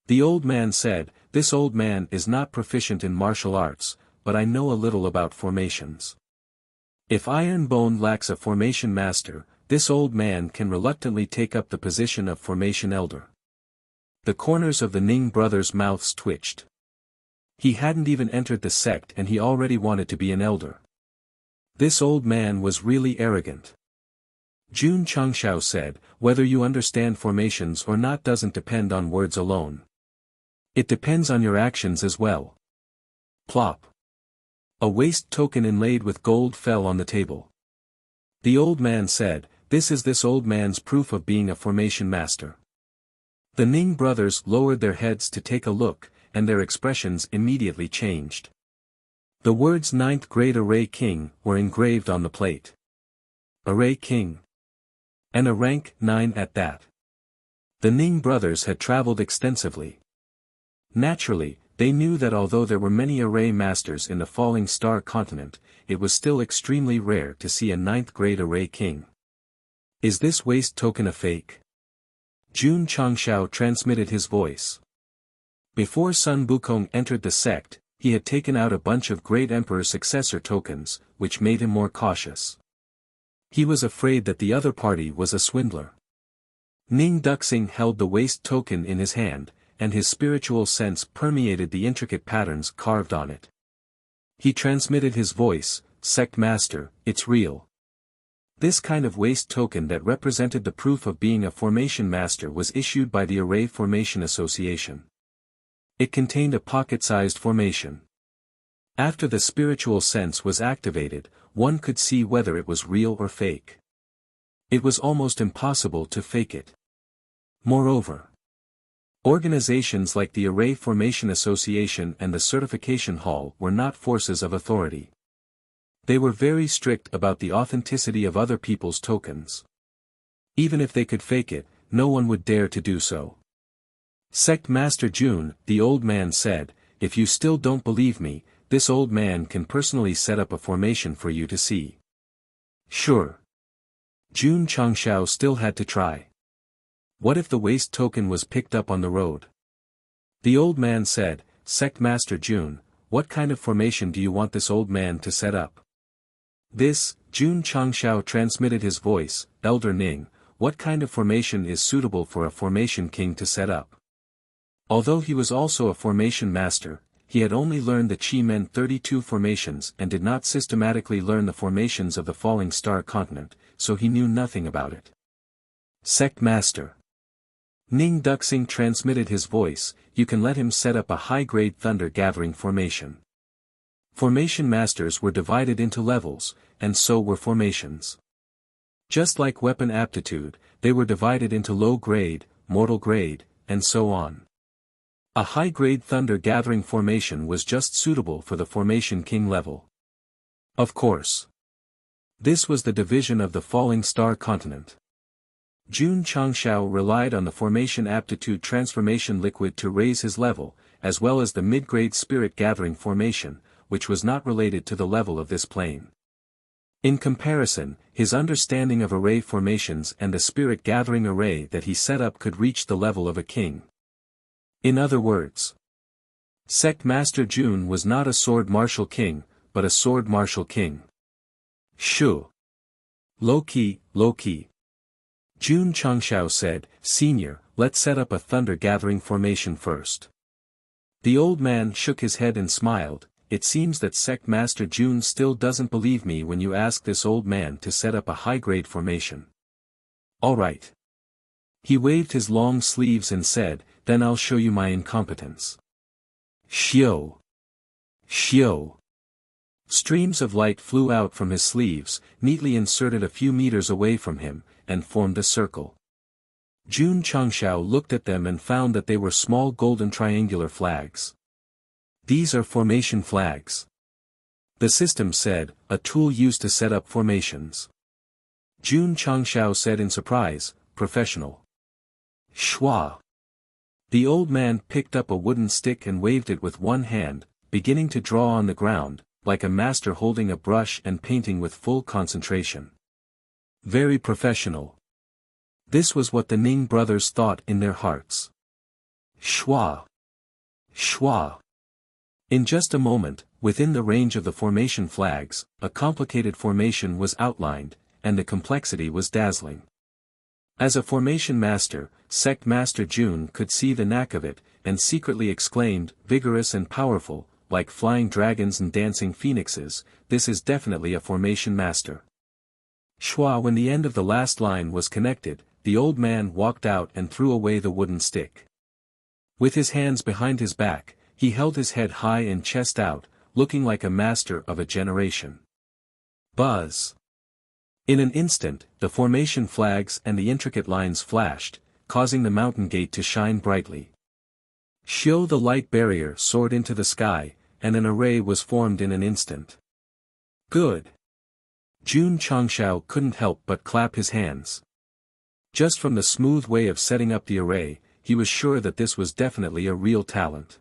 The old man said, this old man is not proficient in martial arts, but I know a little about formations. If Iron Bone lacks a formation master, this old man can reluctantly take up the position of formation elder. The corners of the Ning brothers' mouths twitched. He hadn't even entered the sect and he already wanted to be an elder. This old man was really arrogant. Jun Changxiao said, whether you understand formations or not doesn't depend on words alone. It depends on your actions as well. Plop. A waist token inlaid with gold fell on the table. The old man said, this old man's proof of being a formation master. The Ning brothers lowered their heads to take a look, and their expressions immediately changed. The words 9th grade Array King were engraved on the plate. Array King. And a rank 9 at that. The Ning brothers had traveled extensively. Naturally, they knew that although there were many array masters in the Falling Star continent, it was still extremely rare to see a 9th grade Array King. Is this waist token a fake? Jun Changxiao transmitted his voice. Before Sun Bukong entered the sect, he had taken out a bunch of Great Emperor successor tokens, which made him more cautious. He was afraid that the other party was a swindler. Ning Duxing held the waist token in his hand, and his spiritual sense permeated the intricate patterns carved on it. He transmitted his voice, Sect Master, it's real. This kind of waist token that represented the proof of being a formation master was issued by the Array Formation Association. It contained a pocket-sized formation. After the spiritual sense was activated, one could see whether it was real or fake. It was almost impossible to fake it. Moreover, organizations like the Array Formation Association and the Certification Hall were not forces of authority. They were very strict about the authenticity of other people's tokens. Even if they could fake it, no one would dare to do so. Sect Master Jun, the old man said, if you still don't believe me, this old man can personally set up a formation for you to see. Sure. Jun Changxiao still had to try. What if the waist token was picked up on the road? The old man said, Sect Master Jun, what kind of formation do you want this old man to set up? This, Jun Changxiao transmitted his voice, Elder Ning, what kind of formation is suitable for a formation king to set up? Although he was also a formation master, he had only learned the Qi Men 32 formations and did not systematically learn the formations of the falling star continent, so he knew nothing about it. Sect Master. Ning Duxing transmitted his voice, you can let him set up a high-grade thunder-gathering formation. Formation masters were divided into levels, and so were formations. Just like weapon aptitude, they were divided into low-grade, mortal grade, and so on. A high-grade thunder-gathering formation was just suitable for the Formation King level. Of course. This was the division of the falling star continent. Jun Changshao relied on the Formation Aptitude Transformation Liquid to raise his level, as well as the mid-grade Spirit Gathering Formation, which was not related to the level of this plane. In comparison, his understanding of array formations and the Spirit Gathering array that he set up could reach the level of a king. In other words, Sect Master Jun was not a sword martial king, but a sword martial king. Shu. Low-key, low-key. Jun Changshao said, Senior, let's set up a thunder-gathering formation first. The old man shook his head and smiled, it seems that Sect Master Jun still doesn't believe me when you ask this old man to set up a high-grade formation. All right. He waved his long sleeves and said, then I'll show you my incompetence. Xiao. Xiao. Streams of light flew out from his sleeves, neatly inserted a few meters away from him, and formed a circle. Jun Changshao looked at them and found that they were small golden triangular flags. These are formation flags. The system said, a tool used to set up formations. Jun Changshao said in surprise, professional. Schwa. The old man picked up a wooden stick and waved it with one hand, beginning to draw on the ground, like a master holding a brush and painting with full concentration. Very professional. This was what the Ning brothers thought in their hearts. Schwa. Schwa. In just a moment, within the range of the formation flags, a complicated formation was outlined, and the complexity was dazzling. As a formation master, Sect Master Jun could see the knack of it, and secretly exclaimed, vigorous and powerful, like flying dragons and dancing phoenixes, this is definitely a formation master. Schwa. When the end of the last line was connected, the old man walked out and threw away the wooden stick. With his hands behind his back, he held his head high and chest out, looking like a master of a generation. Buzz. In an instant, the formation flags and the intricate lines flashed, causing the mountain gate to shine brightly. Xiao, the light barrier, soared into the sky, and an array was formed in an instant. Good. Jun Changshao couldn't help but clap his hands. Just from the smooth way of setting up the array, he was sure that this was definitely a real talent.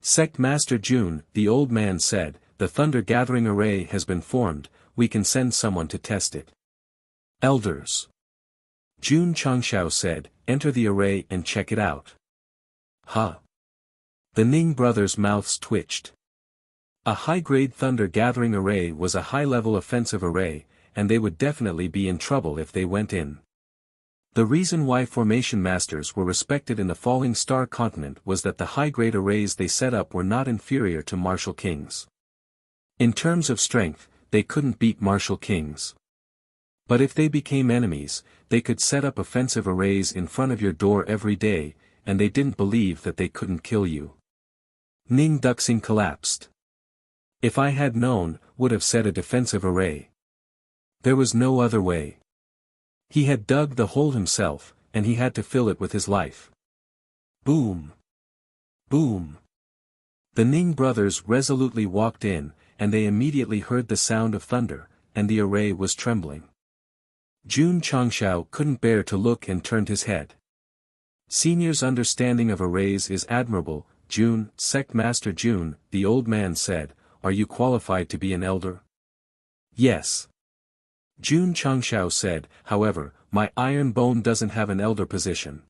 Sect Master Jun, the old man said, the thunder-gathering array has been formed, we can send someone to test it. Elders. Jun Changshao said, enter the array and check it out. Huh. The Ning brothers' mouths twitched. A high-grade thunder-gathering array was a high-level offensive array, and they would definitely be in trouble if they went in. The reason why formation masters were respected in the Falling Star continent was that the high-grade arrays they set up were not inferior to martial kings. In terms of strength, they couldn't beat martial kings. But if they became enemies, they could set up offensive arrays in front of your door every day, and they didn't believe that they couldn't kill you. Ning Duxing collapsed. If I had known, would have set a defensive array. There was no other way. He had dug the hole himself, and he had to fill it with his life. Boom! Boom! The Ning brothers resolutely walked in, and they immediately heard the sound of thunder, and the array was trembling. Jun Changshao couldn't bear to look and turned his head. Senior's understanding of arrays is admirable, Jun. Sect Master Jun, the old man said, are you qualified to be an elder? Yes. Jun Changshao said, however, my iron bone doesn't have an elder position.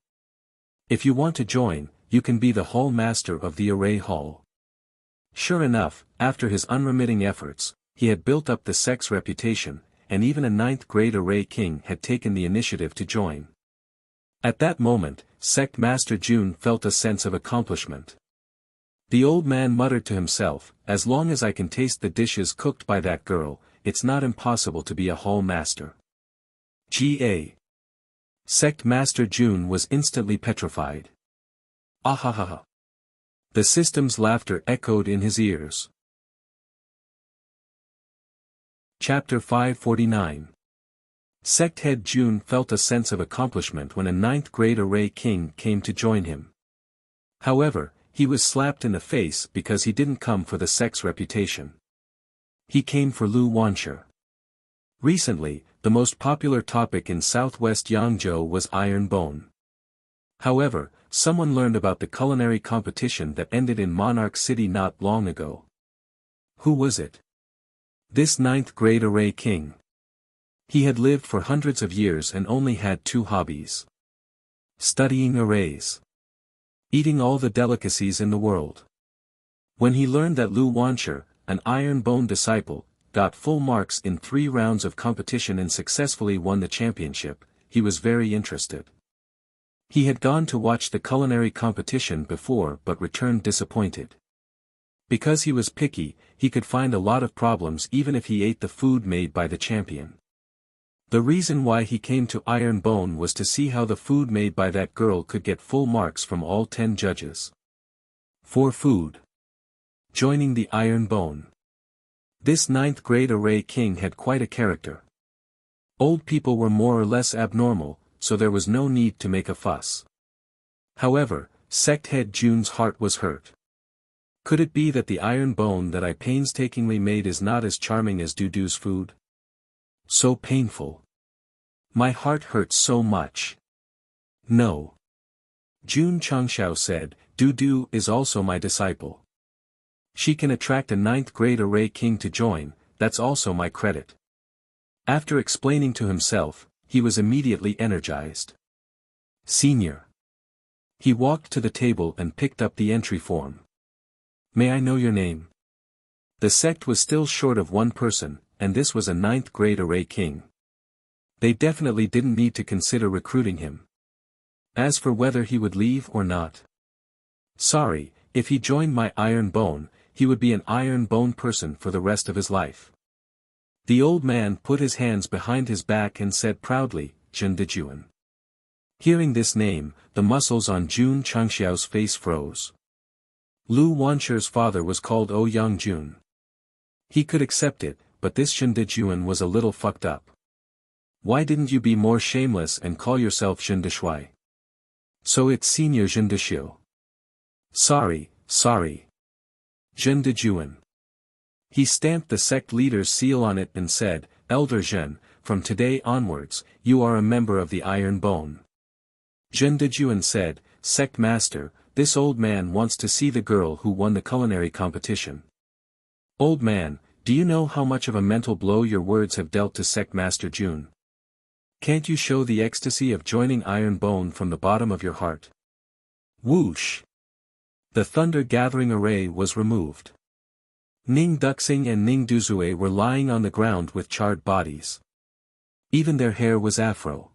If you want to join, you can be the hall master of the array hall. Sure enough, after his unremitting efforts, he had built up the sect's reputation, and even a 9th-grade array king had taken the initiative to join. At that moment, Sect Master Jun felt a sense of accomplishment. The old man muttered to himself, as long as I can taste the dishes cooked by that girl, it's not impossible to be a hall master. G.A. Sect Master Jun was instantly petrified. Ahahaha. The system's laughter echoed in his ears. Chapter 549. Sect head Jun felt a sense of accomplishment when a 9th-grade array king came to join him. However, he was slapped in the face because he didn't come for the sect's reputation. He came for Lu Wanshi. Recently, the most popular topic in southwest Yangzhou was iron bone. However, someone learned about the culinary competition that ended in Monarch City not long ago. Who was it? This 9th-grade array king. He had lived for hundreds of years and only had 2 hobbies. Studying arrays. Eating all the delicacies in the world. When he learned that Lu Wanshi, an iron bone disciple, got full marks in 3 rounds of competition and successfully won the championship, he was very interested. He had gone to watch the culinary competition before but returned disappointed. Because he was picky, he could find a lot of problems even if he ate the food made by the champion. The reason why he came to Iron Bone was to see how the food made by that girl could get full marks from all 10 judges. For food. Joining the Iron Bone. This 9th-grade array king had quite a character. Old people were more or less abnormal, so there was no need to make a fuss. However, Sect head Jun's heart was hurt. Could it be that the iron bone that I painstakingly made is not as charming as Dudu's food? So painful. My heart hurts so much. No. Jun Changxiao said, Dudu is also my disciple. She can attract a 9th-grade array king to join, that's also my credit. After explaining to himself, he was immediately energized. Senior. He walked to the table and picked up the entry form. May I know your name? The sect was still short of 1 person, and this was a 9th-grade array king. They definitely didn't need to consider recruiting him. As for whether he would leave or not. Sorry, if he joined my iron bone, he would be an iron bone person for the rest of his life. The old man put his hands behind his back and said proudly, Jun Dejuan. Hearing this name, the muscles on Jun Changxiao's face froze. Lu Wanshi's father was called Ouyang Jun. He could accept it, but this Jun Dejuan was a little fucked up. Why didn't you be more shameless and call yourself Jun Deshui? So it's Senior Jun Deshui. Sorry. Jun Dejuan. He stamped the sect leader's seal on it and said, Elder Jun, from today onwards, you are a member of the Iron Bone. Jun Dejuan said, Sect Master, this old man wants to see the girl who won the culinary competition. Old man, do you know how much of a mental blow your words have dealt to Sect Master Jun? Can't you show the ecstasy of joining Iron Bone from the bottom of your heart? Whoosh! The thunder-gathering array was removed. Ning Duxing and Ning Duzue were lying on the ground with charred bodies. Even their hair was afro.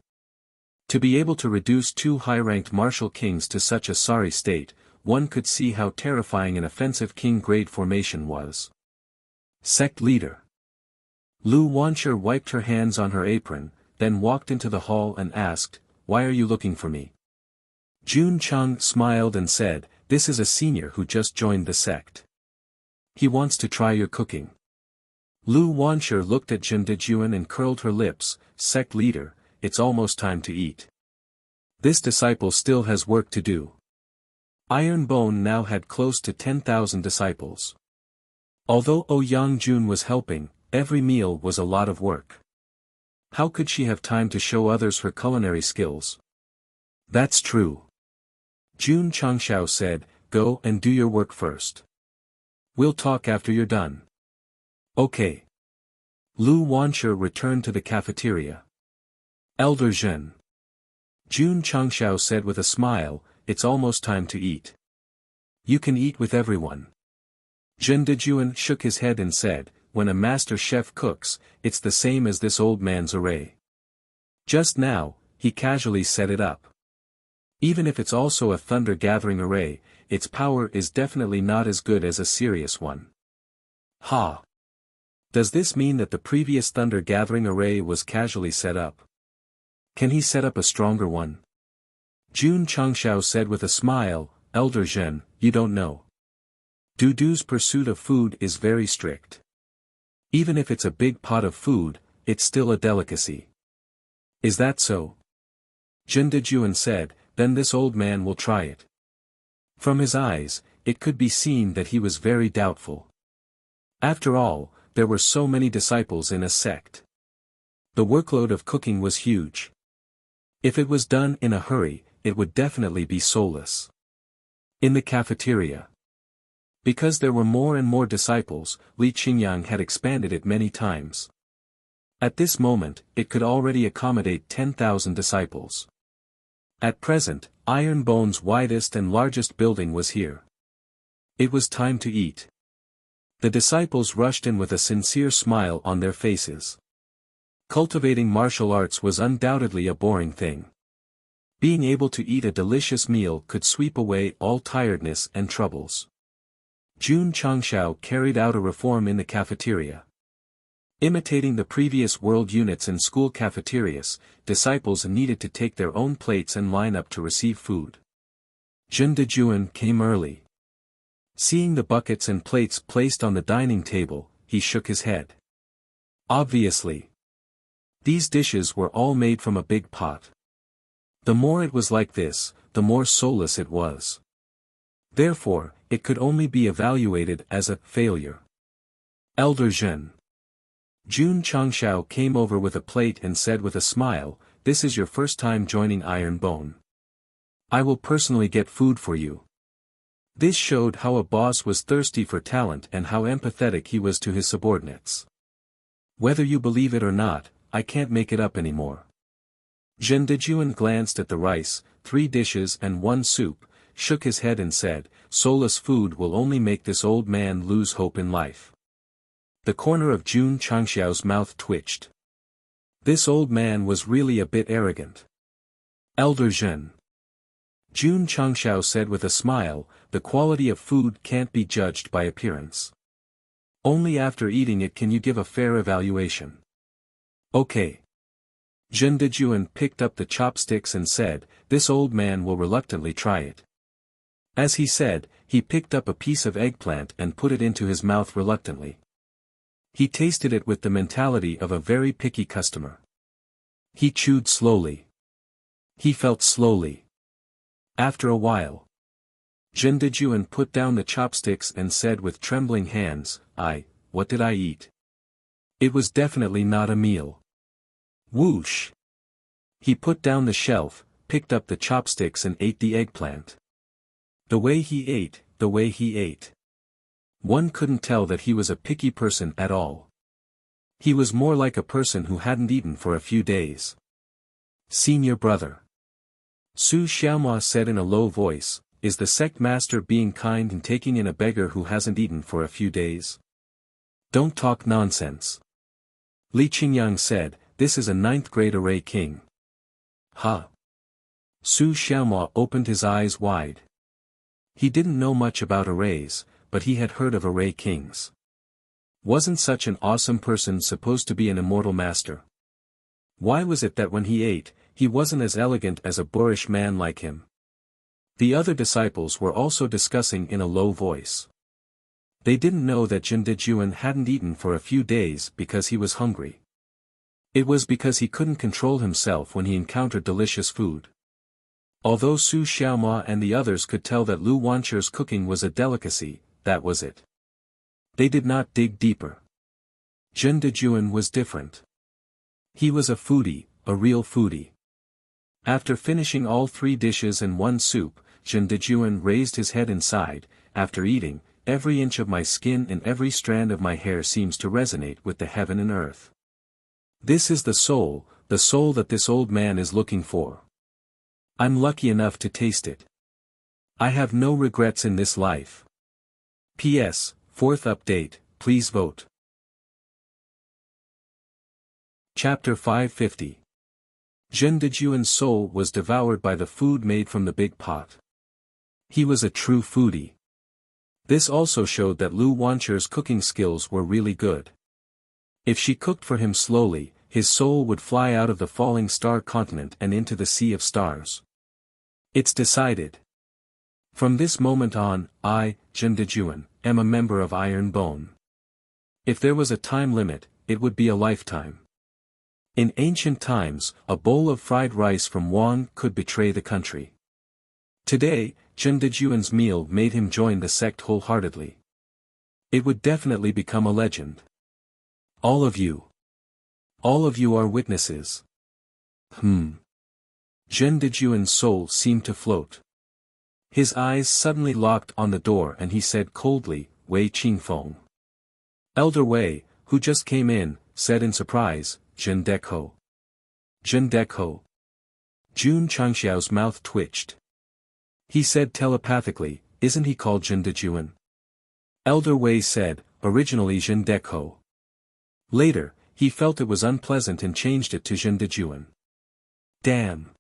To be able to reduce 2 high-ranked martial kings to such a sorry state, one could see how terrifying an offensive king-grade formation was. Sect leader. Lu Wanshi wiped her hands on her apron, then walked into the hall and asked, Why are you looking for me? Jun Chang smiled and said, This is a senior who just joined the sect. He wants to try your cooking. Lu Wanshi looked at Jun Dejuan and curled her lips, Sect leader, it's almost time to eat. This disciple still has work to do. Iron Bone now had close to 10,000 disciples. Although Ouyang Jun was helping, every meal was a lot of work. How could she have time to show others her culinary skills? That's true. Jun Changxiao said, Go and do your work first. We'll talk after you're done. Okay. Lu Wanshi returned to the cafeteria. Elder Jun. Jun Changxiao said with a smile, It's almost time to eat. You can eat with everyone. Jun Dejuan shook his head and said, When a master chef cooks, it's the same as this old man's array. Just now, he casually set it up. Even if it's also a thunder-gathering array, its power is definitely not as good as a serious one. Ha! Does this mean that the previous thunder-gathering array was casually set up? Can he set up a stronger one? Jun Changshao said with a smile, Elder Zhen, you don't know. Dudu's pursuit of food is very strict. Even if it's a big pot of food, it's still a delicacy. Is that so? Jin Dejuan said, then this old man will try it. From his eyes, it could be seen that he was very doubtful. After all, there were so many disciples in a sect. The workload of cooking was huge. If it was done in a hurry, it would definitely be soulless. In the cafeteria. Because there were more and more disciples, Li Qingyang had expanded it many times. At this moment, it could already accommodate 10,000 disciples. At present, Iron Bone's widest and largest building was here. It was time to eat. The disciples rushed in with a sincere smile on their faces. Cultivating martial arts was undoubtedly a boring thing. Being able to eat a delicious meal could sweep away all tiredness and troubles. Jun Changshao carried out a reform in the cafeteria. Imitating the previous world units in school cafeterias, disciples needed to take their own plates and line up to receive food. Jin Dejuan came early. Seeing the buckets and plates placed on the dining table, he shook his head. Obviously. These dishes were all made from a big pot. The more it was like this, the more soulless it was. Therefore, it could only be evaluated as a failure. Elder Zhen. Jun Changshao came over with a plate and said with a smile, this is your first time joining Iron Bone. I will personally get food for you. This showed how a boss was thirsty for talent and how empathetic he was to his subordinates. Whether you believe it or not, I can't make it up anymore. Zhen Dejuan glanced at the rice, 3 dishes and 1 soup, shook his head and said, soulless food will only make this old man lose hope in life. The corner of Jun Changshao's mouth twitched. This old man was really a bit arrogant. Elder Zhen. Jun Changshao said with a smile, the quality of food can't be judged by appearance. Only after eating it can you give a fair evaluation. Okay. Zhen Dejuan picked up the chopsticks and said, this old man will reluctantly try it. As he said, he picked up a piece of eggplant and put it into his mouth reluctantly. He tasted it with the mentality of a very picky customer. He chewed slowly. He felt slowly. After a while, Zhen Dejuan put down the chopsticks and said with trembling hands, what did I eat? It was definitely not a meal. Whoosh! He put down the shelf, picked up the chopsticks and ate the eggplant. The way he ate. One couldn't tell that he was a picky person at all. He was more like a person who hadn't eaten for a few days. Senior brother. Su Xiaomua said in a low voice, is the sect master being kind and taking in a beggar who hasn't eaten for a few days? Don't talk nonsense. Li Qingyang said, this is a 9th grade array king. Huh? Su Xiaomua opened his eyes wide. He didn't know much about arrays, but he had heard of array kings. Wasn't such an awesome person supposed to be an immortal master? Why was it that when he ate, he wasn't as elegant as a boorish man like him? The other disciples were also discussing in a low voice. They didn't know that Zhen Dejuan hadn't eaten for a few days because he was hungry. It was because he couldn't control himself when he encountered delicious food. Although Su Xiaomua and the others could tell that Lu Wancher's cooking was a delicacy, that was it. They did not dig deeper. Zhen Dejuan was different. He was a foodie, a real foodie. After finishing all 3 dishes and 1 soup, Zhen Dejuan raised his head and sighed, after eating, every inch of my skin and every strand of my hair seems to resonate with the heaven and earth. This is the soul that this old man is looking for. I'm lucky enough to taste it. I have no regrets in this life. P.S. 4th update, please vote. Chapter 550. Zhen Dejuan's soul was devoured by the food made from the big pot. He was a true foodie. This also showed that Lu Wancher's cooking skills were really good. If she cooked for him slowly, his soul would fly out of the falling star continent and into the sea of stars. It's decided. From this moment on, I, Zhen Dejuan, am a member of Iron Bone. If there was a time limit, it would be a lifetime. In ancient times, a bowl of fried rice from Wang could betray the country. Today, Zhen Dejuan's meal made him join the sect wholeheartedly. It would definitely become a legend. All of you are witnesses. Zhen Dejuan's soul seemed to float. His eyes suddenly locked on the door and he said coldly, Wei Qingfeng. Elder Wei, who just came in, said in surprise, Zhen Deco. Zhen Deco. Jun Changxiao's mouth twitched. He said telepathically, isn't he called Zhen Dejuan? Elder Wei said, originally Zhen Deco. Later, he felt it was unpleasant and changed it to Zhen Dejuan. Damn.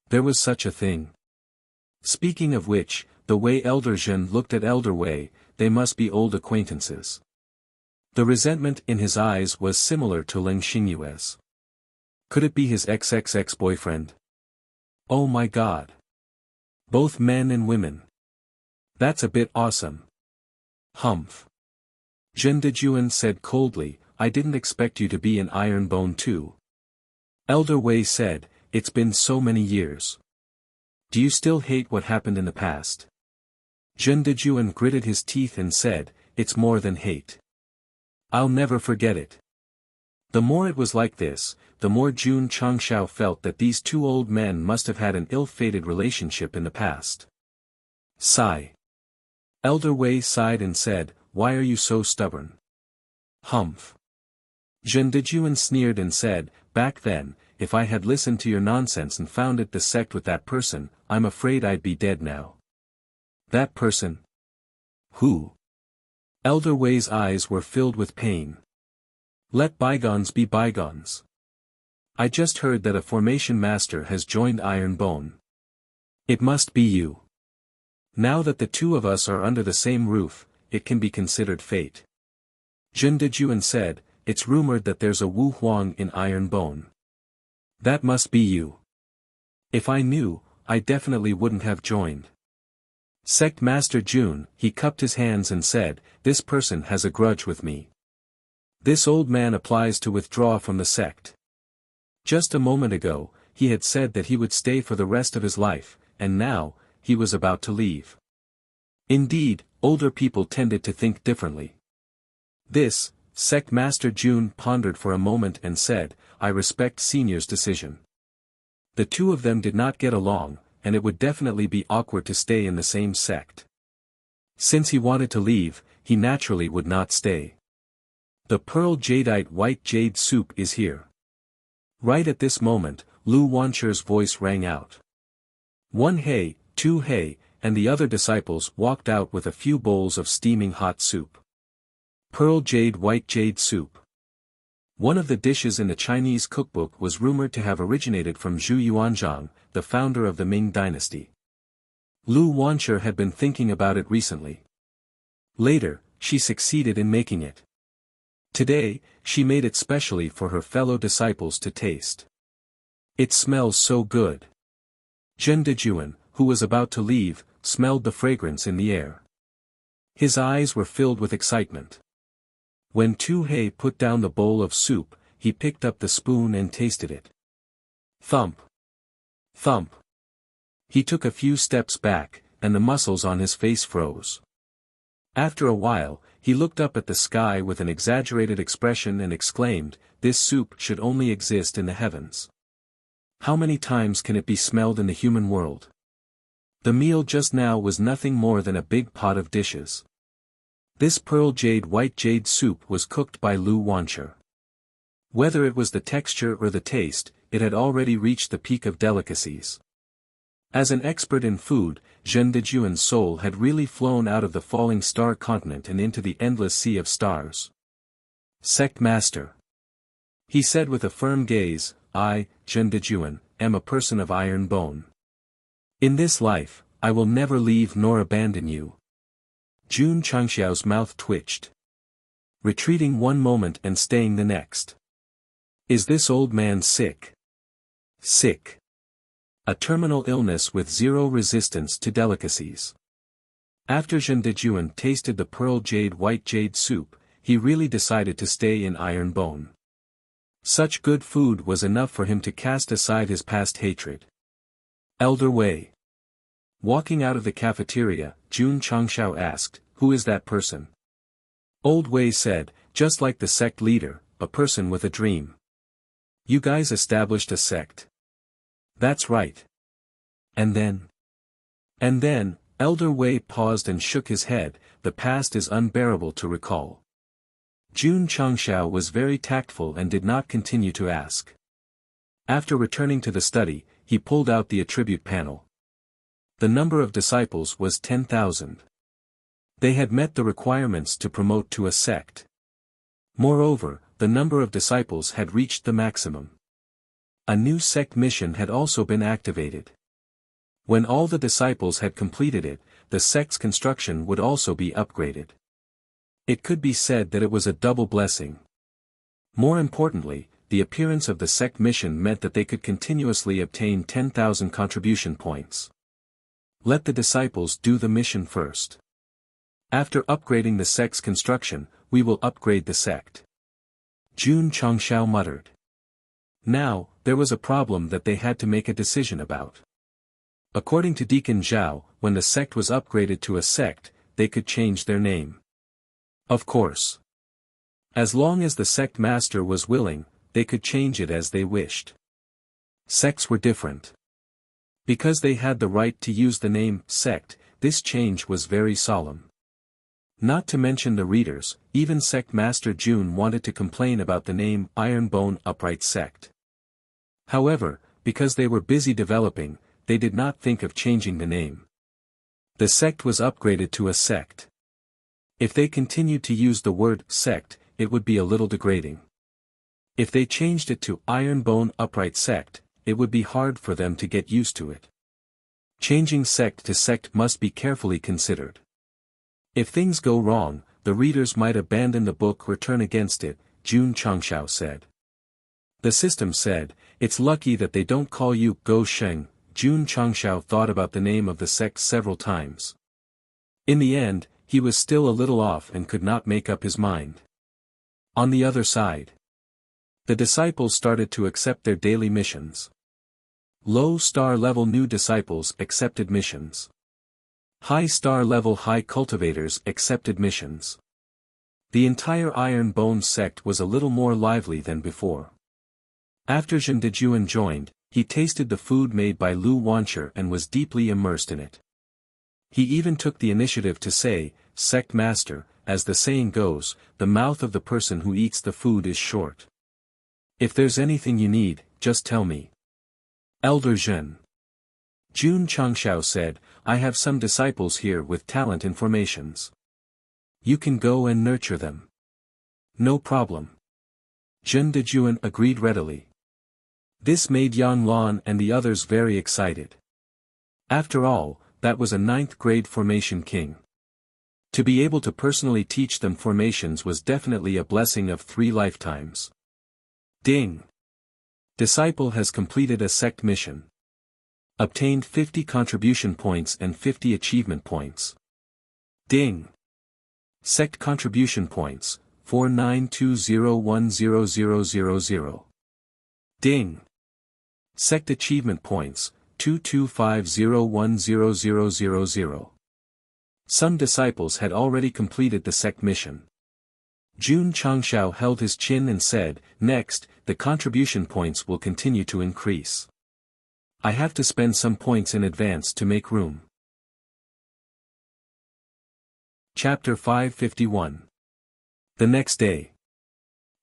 There was such a thing. Speaking of which, the way Elder Zhen looked at Elder Wei, they must be old acquaintances. The resentment in his eyes was similar to Ling Xingyue's. Could it be his ex-boyfriend? Oh my god. Both men and women. That's a bit awesome. Humph. Zhen Dejuan said coldly, I didn't expect you to be an Iron Bone too. Elder Wei said, it's been so many years. Do you still hate what happened in the past? Zhen Dejuan gritted his teeth and said, it's more than hate. I'll never forget it. The more it was like this, the more Jun Changxiao felt that these two old men must have had an ill-fated relationship in the past. Sigh. Elder Wei sighed and said, why are you so stubborn? Humph. Zhen Dejuan sneered and said, back then, if I had listened to your nonsense and founded the sect with that person, I'm afraid I'd be dead now. That person? Who? Elder Wei's eyes were filled with pain. Let bygones be bygones. I just heard that a formation master has joined Iron Bone. It must be you. Now that the two of us are under the same roof, it can be considered fate. Zhen Dejuan said, it's rumored that there's a Wu Huang in Iron Bone. That must be you. If I knew, I definitely wouldn't have joined. Sect Master Jun, he cupped his hands and said, this person has a grudge with me. This old man applies to withdraw from the sect. Just a moment ago, he had said that he would stay for the rest of his life, and now, he was about to leave. Indeed, older people tended to think differently. This, Sect Master Jun pondered for a moment and said, I respect Senior's decision. The two of them did not get along, and it would definitely be awkward to stay in the same sect. Since he wanted to leave, he naturally would not stay. The pearl jadeite white jade soup is here. Right at this moment, Lu Wancher's voice rang out. 1 hey, 2 hey, and the other disciples walked out with a few bowls of steaming hot soup. Pearl jade white jade soup. One of the dishes in the Chinese cookbook was rumored to have originated from Zhu Yuanzhang, the founder of the Ming dynasty. Lu Wancher had been thinking about it recently. Later, she succeeded in making it. Today, she made it specially for her fellow disciples to taste. It smells so good. Zhen Dejuan, who was about to leave, smelled the fragrance in the air. His eyes were filled with excitement. When Tu He put down the bowl of soup, he picked up the spoon and tasted it. Thump. Thump. He took a few steps back, and the muscles on his face froze. After a while, he looked up at the sky with an exaggerated expression and exclaimed, this soup should only exist in the heavens. How many times can it be smelled in the human world? The meal just now was nothing more than a big pot of dishes. This pearl jade white jade soup was cooked by Lu Wancher. Whether it was the texture or the taste, it had already reached the peak of delicacies. As an expert in food, Zhen Dejuan's soul had really flown out of the falling star continent and into the endless sea of stars. Sect Master. He said with a firm gaze, I, Zhen Dejuan, am a person of iron bone. In this life, I will never leave nor abandon you. Jun Changxiao's mouth twitched. Retreating one moment and staying the next. Is this old man sick? Sick. A terminal illness with zero resistance to delicacies. After Zhen Dejuan tasted the pearl jade white jade soup, he really decided to stay in iron bone. Such good food was enough for him to cast aside his past hatred. Elder Wei. Walking out of the cafeteria, Jun Changxiao asked, who is that person? Old Wei said, just like the sect leader, a person with a dream. You guys established a sect. That's right. And then? And then, Elder Wei paused and shook his head, the past is unbearable to recall. Jun Changxiao was very tactful and did not continue to ask. After returning to the study, he pulled out the attribute panel. The number of disciples was 10,000. They had met the requirements to promote to a sect. Moreover, the number of disciples had reached the maximum. A new sect mission had also been activated. When all the disciples had completed it, the sect's construction would also be upgraded. It could be said that it was a double blessing. More importantly, the appearance of the sect mission meant that they could continuously obtain 10,000 contribution points. Let the disciples do the mission first. After upgrading the sect's construction, we will upgrade the sect. Jun Changxiao muttered. Now, there was a problem that they had to make a decision about. According to Deacon Zhao, when the sect was upgraded to a sect, they could change their name. Of course. As long as the sect master was willing, they could change it as they wished. Sects were different. Because they had the right to use the name sect, this change was very solemn. Not to mention the readers, even sect master Jun wanted to complain about the name Iron Bone Upright Sect. However, because they were busy developing, they did not think of changing the name. The sect was upgraded to a sect. If they continued to use the word sect, it would be a little degrading. If they changed it to Iron Bone Upright Sect, it would be hard for them to get used to it. Changing sect to sect must be carefully considered. If things go wrong, the readers might abandon the book or turn against it, Jun Changxiao said. The system said, it's lucky that they don't call you Go Sheng. Jun Changxiao thought about the name of the sect several times. In the end, he was still a little off and could not make up his mind. On the other side, the disciples started to accept their daily missions. Low star level new disciples accepted missions. High star level high cultivators accepted missions. The entire Iron Bone sect was a little more lively than before. After Zhen Dejuan joined, he tasted the food made by Lu Wancher and was deeply immersed in it. He even took the initiative to say, Sect Master, as the saying goes, the mouth of the person who eats the food is short. If there's anything you need, just tell me. Elder Zhen. Jun Changxiao said, I have some disciples here with talent in formations. You can go and nurture them. No problem. Zhen Dejuan agreed readily. This made Yang Lan and the others very excited. After all, that was a 9th grade formation king. To be able to personally teach them formations was definitely a blessing of 3 lifetimes. Ding! Disciple has completed a sect mission. Obtained 50 contribution points and 50 achievement points. Ding! Sect contribution points, 4920100000. Ding! Sect achievement points, 225010000. Some disciples had already completed the sect mission. Jun Changxiao held his chin and said, next, the contribution points will continue to increase. I have to spend some points in advance to make room. Chapter 551. The next day.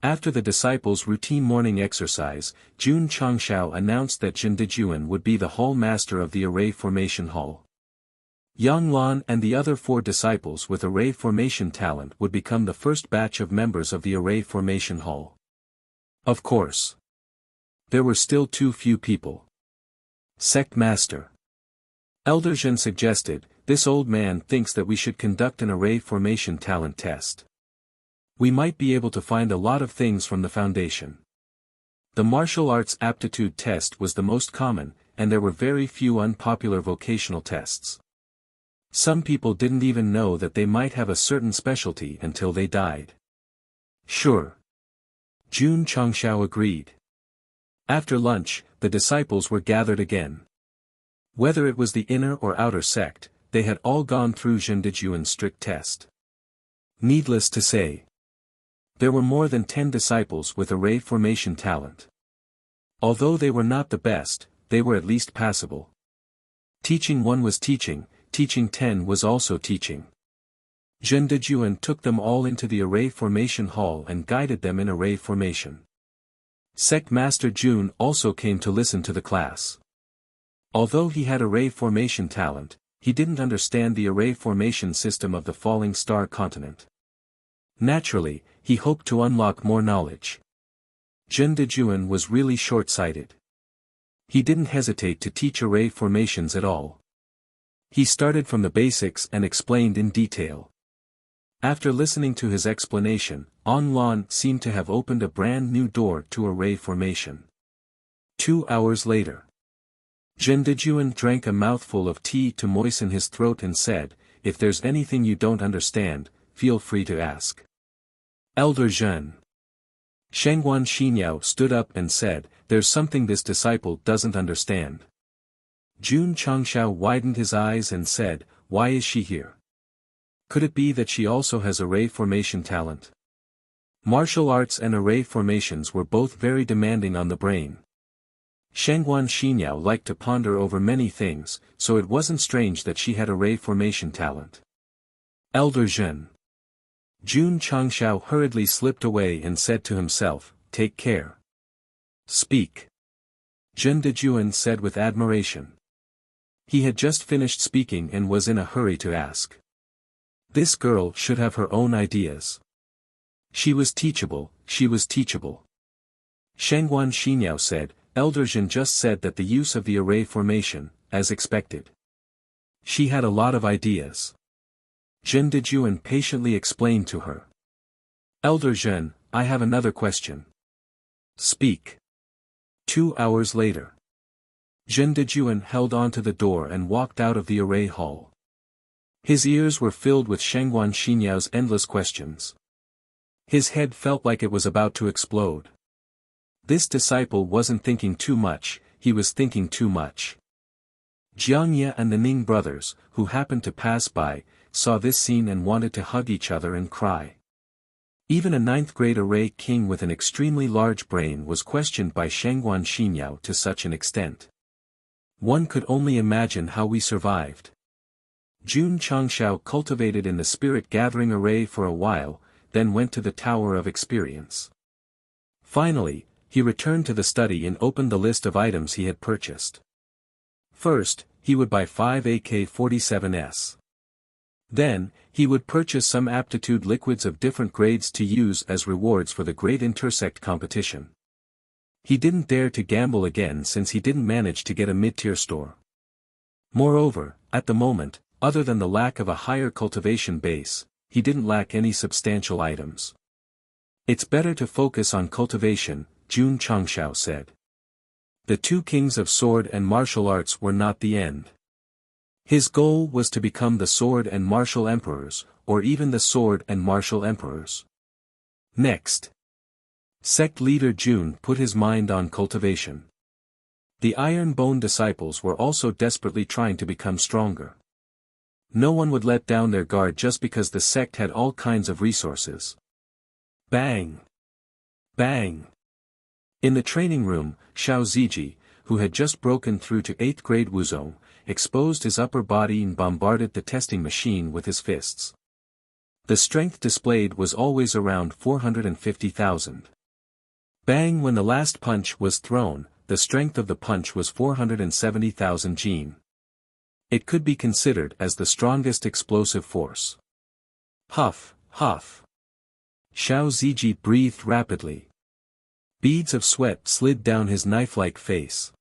After the disciples' routine morning exercise, Jun Changxiao announced that Zhen Dejuan would be the hall master of the array formation hall. Yang Lan and the other 4 disciples with array formation talent would become the first batch of members of the array formation hall. Of course. There were still too few people. Sect Master. Elder Zhen suggested, this old man thinks that we should conduct an array formation talent test. We might be able to find a lot of things from the foundation. The martial arts aptitude test was the most common, and there were very few unpopular vocational tests. Some people didn't even know that they might have a certain specialty until they died. Sure. Jun Changshao agreed. After lunch, the disciples were gathered again. Whether it was the inner or outer sect, they had all gone through Zhendejuan's strict test. Needless to say, there were more than 10 disciples with array formation talent. Although they were not the best, they were at least passable. Teaching 1 was teaching 10 was also teaching. Zhendejuan took them all into the array formation hall and guided them in array formation. Sect Master Jun also came to listen to the class. Although he had array formation talent, he didn't understand the array formation system of the falling star continent. Naturally, he hoped to unlock more knowledge. Zhendejuan was really short-sighted. He didn't hesitate to teach array formations at all. He started from the basics and explained in detail. After listening to his explanation, On Lan seemed to have opened a brand new door to array formation. 2 hours later, Zhendejuan drank a mouthful of tea to moisten his throat and said, if there's anything you don't understand, feel free to ask. Elder Zhen. Shengguan Xinyao stood up and said, there's something this disciple doesn't understand. Jun Changshao widened his eyes and said, why is she here? Could it be that she also has array formation talent? Martial arts and array formations were both very demanding on the brain. Shengguan Xinyao liked to ponder over many things, so it wasn't strange that she had array formation talent. Elder Zhen. Jun Changshao hurriedly slipped away and said to himself, take care. Speak. Zhendejuan said with admiration. He had just finished speaking and was in a hurry to ask. This girl should have her own ideas. She was teachable, she was teachable. Shengguan Xinyao said, Elder Zhen just said that the use of the array formation, as expected. She had a lot of ideas. Zhendejuan patiently explained to her. Elder Zhen, I have another question. Speak. 2 hours later. Zhendejuan held onto the door and walked out of the array hall. His ears were filled with Shengguan Xinyao's endless questions. His head felt like it was about to explode. This disciple wasn't thinking too much, he was thinking too much. Jiang Ye and the Ning brothers, who happened to pass by, saw this scene and wanted to hug each other and cry. Even a 9th-grade array king with an extremely large brain was questioned by Shengguan Xinyao to such an extent. One could only imagine how we survived. Jun Changshao cultivated in the spirit-gathering array for a while, then went to the Tower of Experience. Finally, he returned to the study and opened the list of items he had purchased. First, he would buy 5 AK-47s. Then, he would purchase some aptitude liquids of different grades to use as rewards for the Great Intersect competition. He didn't dare to gamble again since he didn't manage to get a mid-tier store. Moreover, at the moment, other than the lack of a higher cultivation base, he didn't lack any substantial items. It's better to focus on cultivation, Jun Changshao said. The 2 kings of sword and martial arts were not the end. His goal was to become the sword and martial emperors, or even the sword and martial emperors. Next. Sect leader Jun put his mind on cultivation. The Iron Bone disciples were also desperately trying to become stronger. No one would let down their guard just because the sect had all kinds of resources. Bang! Bang! In the training room, Xiao Ziji, who had just broken through to 8th grade Wuzong, exposed his upper body and bombarded the testing machine with his fists. The strength displayed was always around 450,000. Bang! When the last punch was thrown, the strength of the punch was 470,000 Jin. It could be considered as the strongest explosive force. Huff, huff. Xiao Ziji breathed rapidly. Beads of sweat slid down his knife-like face.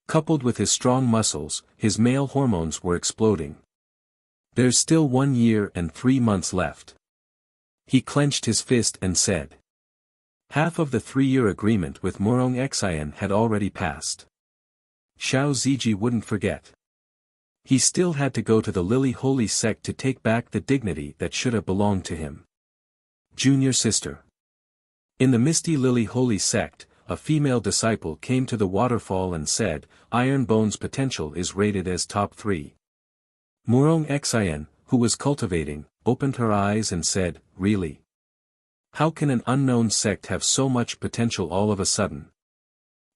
Coupled with his strong muscles, his male hormones were exploding. There's still 1 year and 3 months left. He clenched his fist and said. Half of the 3-year agreement with Murong Xian had already passed. Xiao Ziji wouldn't forget. He still had to go to the Lily Holy Sect to take back the dignity that should have belonged to him. Junior sister. In the Misty Lily Holy Sect, a female disciple came to the waterfall and said, Iron Bone's potential is rated as top 3. Murong Xian, who was cultivating, opened her eyes and said, Really? How can an unknown sect have so much potential all of a sudden?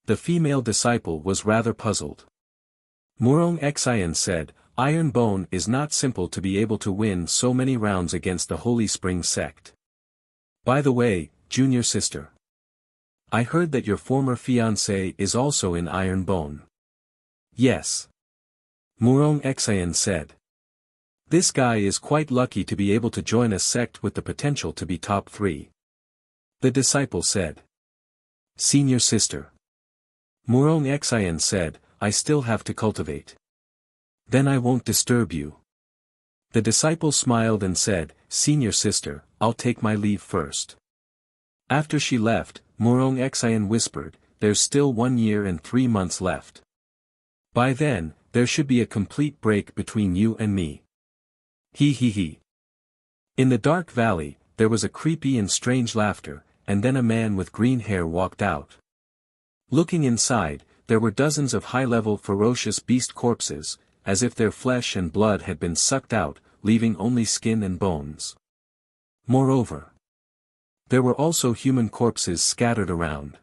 The female disciple was rather puzzled. Murong Xian said, Iron Bone is not simple to be able to win so many rounds against the Holy Spring Sect. By the way, junior sister. I heard that your former fiancé is also in Iron Bone. Yes. Murong Xian said. This guy is quite lucky to be able to join a sect with the potential to be top 3. The disciple said. Senior sister. Murong Xian said, I still have to cultivate. Then I won't disturb you. The disciple smiled and said, Senior sister, I'll take my leave first. After she left, Murong Xian whispered, There's still 1 year and 3 months left. By then, there should be a complete break between you and me. He. In the dark valley, there was a creepy and strange laughter, and then a man with green hair walked out. Looking inside, there were dozens of high-level ferocious beast corpses, as if their flesh and blood had been sucked out, leaving only skin and bones. Moreover, there were also human corpses scattered around.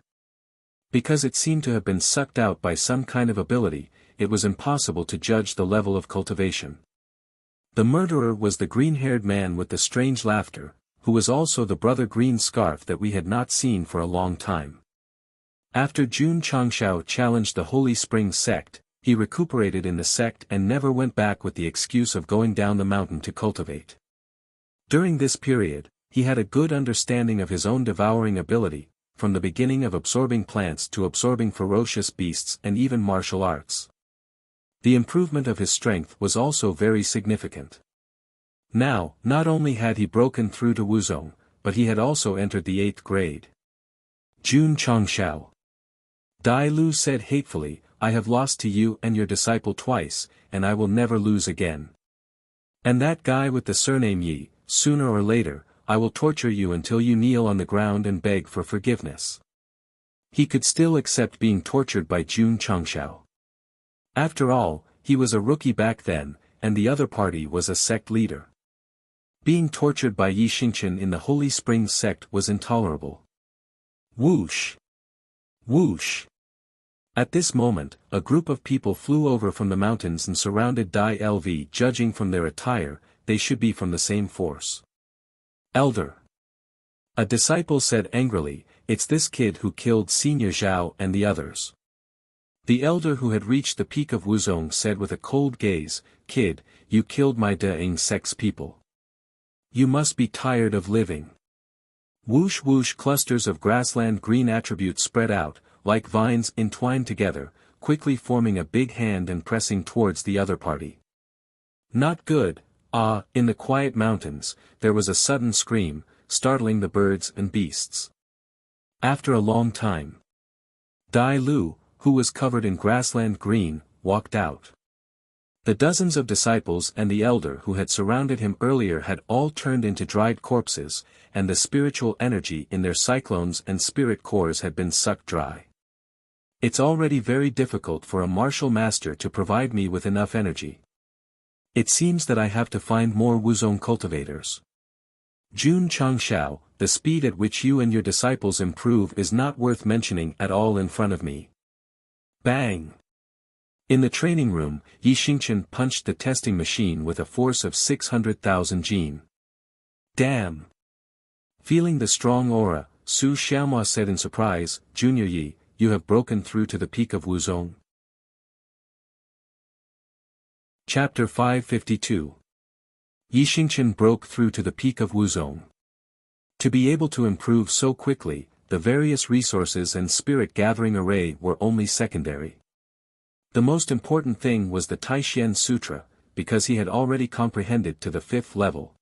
Because it seemed to have been sucked out by some kind of ability, it was impossible to judge the level of cultivation. The murderer was the green-haired man with the strange laughter, who was also the brother green scarf that we had not seen for a long time. After Jun Changshao challenged the Holy Spring Sect, he recuperated in the sect and never went back with the excuse of going down the mountain to cultivate. During this period, he had a good understanding of his own devouring ability, from the beginning of absorbing plants to absorbing ferocious beasts and even martial arts. The improvement of his strength was also very significant. Now, not only had he broken through to Wuzong, but he had also entered the 8th grade. Jun Changshao. Dai Lu said hatefully, I have lost to you and your disciple twice, and I will never lose again. And that guy with the surname Yi, sooner or later, I will torture you until you kneel on the ground and beg for forgiveness. He could still accept being tortured by Jun Changshao. After all, he was a rookie back then, and the other party was a sect leader. Being tortured by Yi Xingchen in the Holy Spring Sect was intolerable. Whoosh! Whoosh! At this moment, a group of people flew over from the mountains and surrounded Dai Lv. Judging from their attire, they should be from the same force. Elder. A disciple said angrily, It's this kid who killed Senior Zhao and the others. The elder who had reached the peak of Wuzong said with a cold gaze, Kid, you killed my Daing Sect's people. You must be tired of living. Whoosh whoosh, clusters of grassland green attributes spread out, like vines entwined together, quickly forming a big hand and pressing towards the other party. Not good. In the quiet mountains, there was a sudden scream, startling the birds and beasts. After a long time, Dai Lu, who was covered in grassland green, walked out. The dozens of disciples and the elder who had surrounded him earlier had all turned into dried corpses, and the spiritual energy in their cyclones and spirit cores had been sucked dry. It's already very difficult for a martial master to provide me with enough energy. It seems that I have to find more Wuzong cultivators. Jun Changshao, the speed at which you and your disciples improve is not worth mentioning at all in front of me. Bang! In the training room, Yi Xingchen punched the testing machine with a force of 600,000 jin. Damn! Feeling the strong aura, Su Xiaomua said in surprise, Junior Yi, you have broken through to the peak of Wuzong. Chapter 552. Yi Xingchen broke through to the peak of Wuzong. To be able to improve so quickly, the various resources and spirit-gathering array were only secondary. The most important thing was the Taishian Sutra, because he had already comprehended to the 5th level.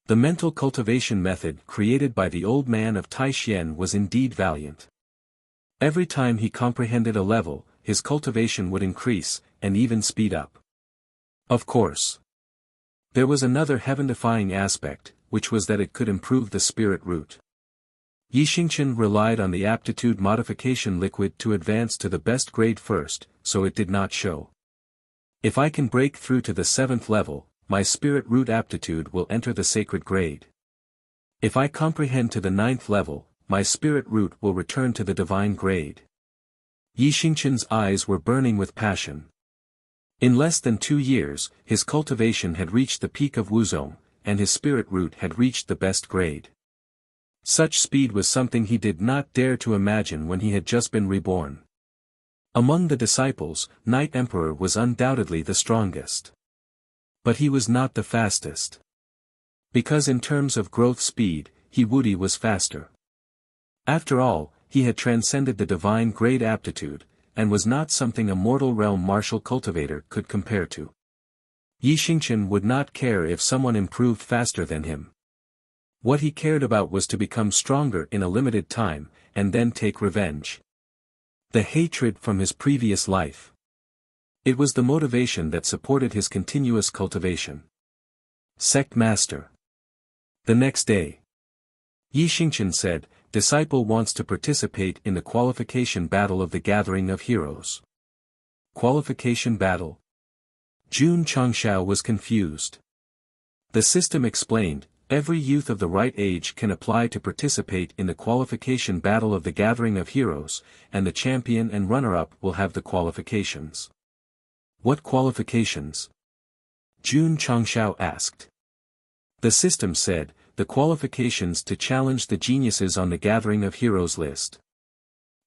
The mental cultivation method created by the old man of Taishian was indeed valiant. Every time he comprehended a level, his cultivation would increase, and even speed up. Of course. There was another heaven-defying aspect, which was that it could improve the spirit root. Yixingchen relied on the aptitude modification liquid to advance to the best grade first, so it did not show. If I can break through to the 7th level, my spirit root aptitude will enter the sacred grade. If I comprehend to the 9th level, my spirit root will return to the divine grade. Yixingchen's eyes were burning with passion. In less than 2 years, his cultivation had reached the peak of Wuzong, and his spirit root had reached the best grade. Such speed was something he did not dare to imagine when he had just been reborn. Among the disciples, Night Emperor was undoubtedly the strongest. But he was not the fastest. Because in terms of growth speed, Wudi was faster. After all, he had transcended the divine grade aptitude, and was not something a mortal realm martial cultivator could compare to. Yixingchen would not care if someone improved faster than him. What he cared about was to become stronger in a limited time, and then take revenge. The hatred from his previous life. It was the motivation that supported his continuous cultivation. Sect Master. The next day, Yixingchen said, "Disciple wants to participate in the qualification battle of the Gathering of Heroes." Qualification battle? Jun Changshao was confused. The system explained, every youth of the right age can apply to participate in the qualification battle of the Gathering of Heroes, and the champion and runner-up will have the qualifications. What qualifications? Jun Changshao asked. The system said, the qualifications to challenge the geniuses on the Gathering of Heroes list.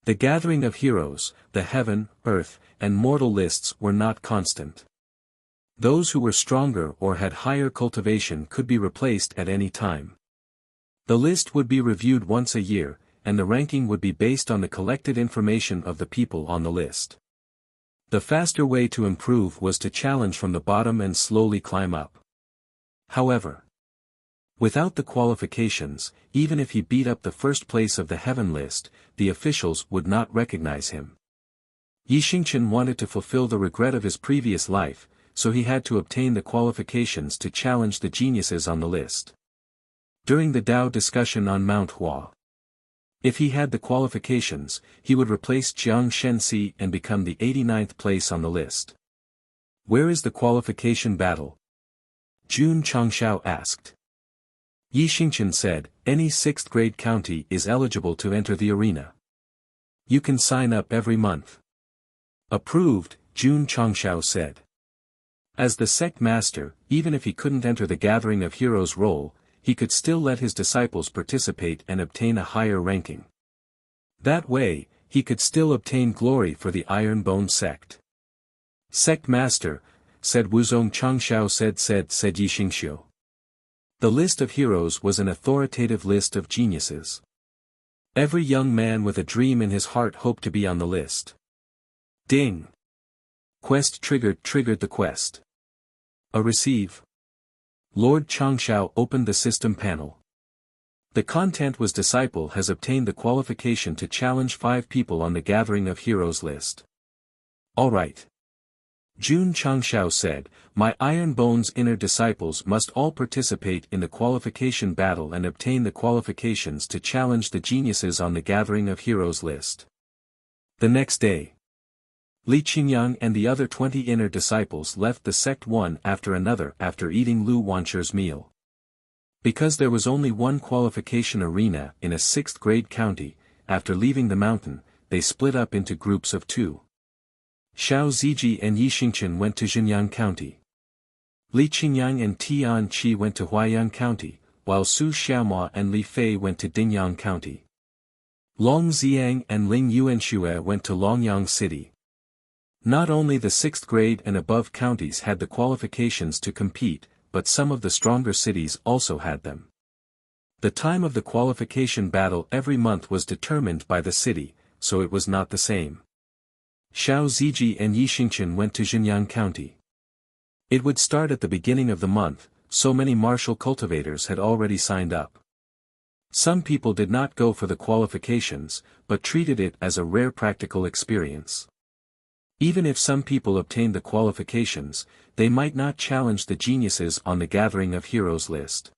The Gathering of Heroes, the Heaven, Earth, and Mortal lists were not constant. Those who were stronger or had higher cultivation could be replaced at any time. The list would be reviewed once a year, and the ranking would be based on the collected information of the people on the list. The faster way to improve was to challenge from the bottom and slowly climb up. However, without the qualifications, even if he beat up the first place of the Heaven list, the officials would not recognize him. Yixingchen wanted to fulfill the regret of his previous life, so he had to obtain the qualifications to challenge the geniuses on the list. During the Tao discussion on Mount Hua, if he had the qualifications, he would replace Jiang Shenxi and become the 89th place on the list. Where is the qualification battle? Jun Changshao asked. Yixingchen said, any 6th grade county is eligible to enter the arena. You can sign up every month. Approved, Jun Changshao said. As the sect master, even if he couldn't enter the Gathering of Heroes role, he could still let his disciples participate and obtain a higher ranking. That way, he could still obtain glory for the Iron Bone sect. Sect master, said Wuzong Changshao said Yixingxiu. The list of heroes was an authoritative list of geniuses. Every young man with a dream in his heart hoped to be on the list. Ding! Quest triggered the quest. A receive. Lord Changshao opened the system panel. The content was disciple has obtained the qualification to challenge 5 people on the Gathering of Heroes list. Alright. Jun Changshao said, my Iron Bones inner disciples must all participate in the qualification battle and obtain the qualifications to challenge the geniuses on the Gathering of Heroes list. The next day, Li Qingyang and the other 20 inner disciples left the sect one after another after eating Lu Wancher's meal. Because there was only one qualification arena in a 6th grade county, after leaving the mountain, they split up into groups of 2. Xiao Ziji and Yixingchen went to Jinyang County. Li Qingyang and Tian Qi went to Huaiyang County, while Su Xiaomua and Li Fei went to Dingyang County. Long Xiang and Ling Yuanxue went to Longyang City. Not only the 6th grade and above counties had the qualifications to compete, but some of the stronger cities also had them. The time of the qualification battle every month was determined by the city, so it was not the same. Xiao Ziji and Yi Xingqian went to Xianyang County. It would start at the beginning of the month, so many martial cultivators had already signed up. Some people did not go for the qualifications, but treated it as a rare practical experience. Even if some people obtained the qualifications, they might not challenge the geniuses on the Gathering of Heroes list.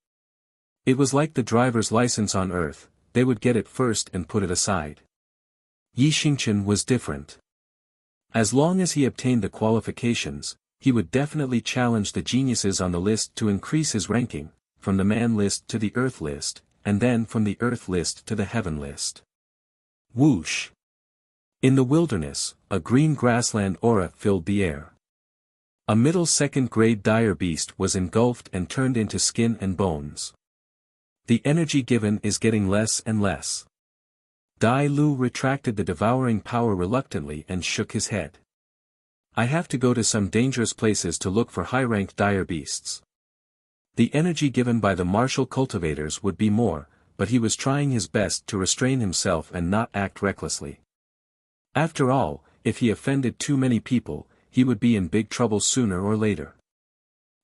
It was like the driver's license on Earth, they would get it first and put it aside. Yi Xingqian was different. As long as he obtained the qualifications, he would definitely challenge the geniuses on the list to increase his ranking, from the man list to the Earth list, and then from the Earth list to the Heaven list. Whoosh! In the wilderness, a green grassland aura filled the air. A middle second-grade dire beast was engulfed and turned into skin and bones. The energy given is getting less and less. Dai Lu retracted the devouring power reluctantly and shook his head. I have to go to some dangerous places to look for high-ranked dire beasts. The energy given by the martial cultivators would be more, but he was trying his best to restrain himself and not act recklessly. After all, if he offended too many people, he would be in big trouble sooner or later.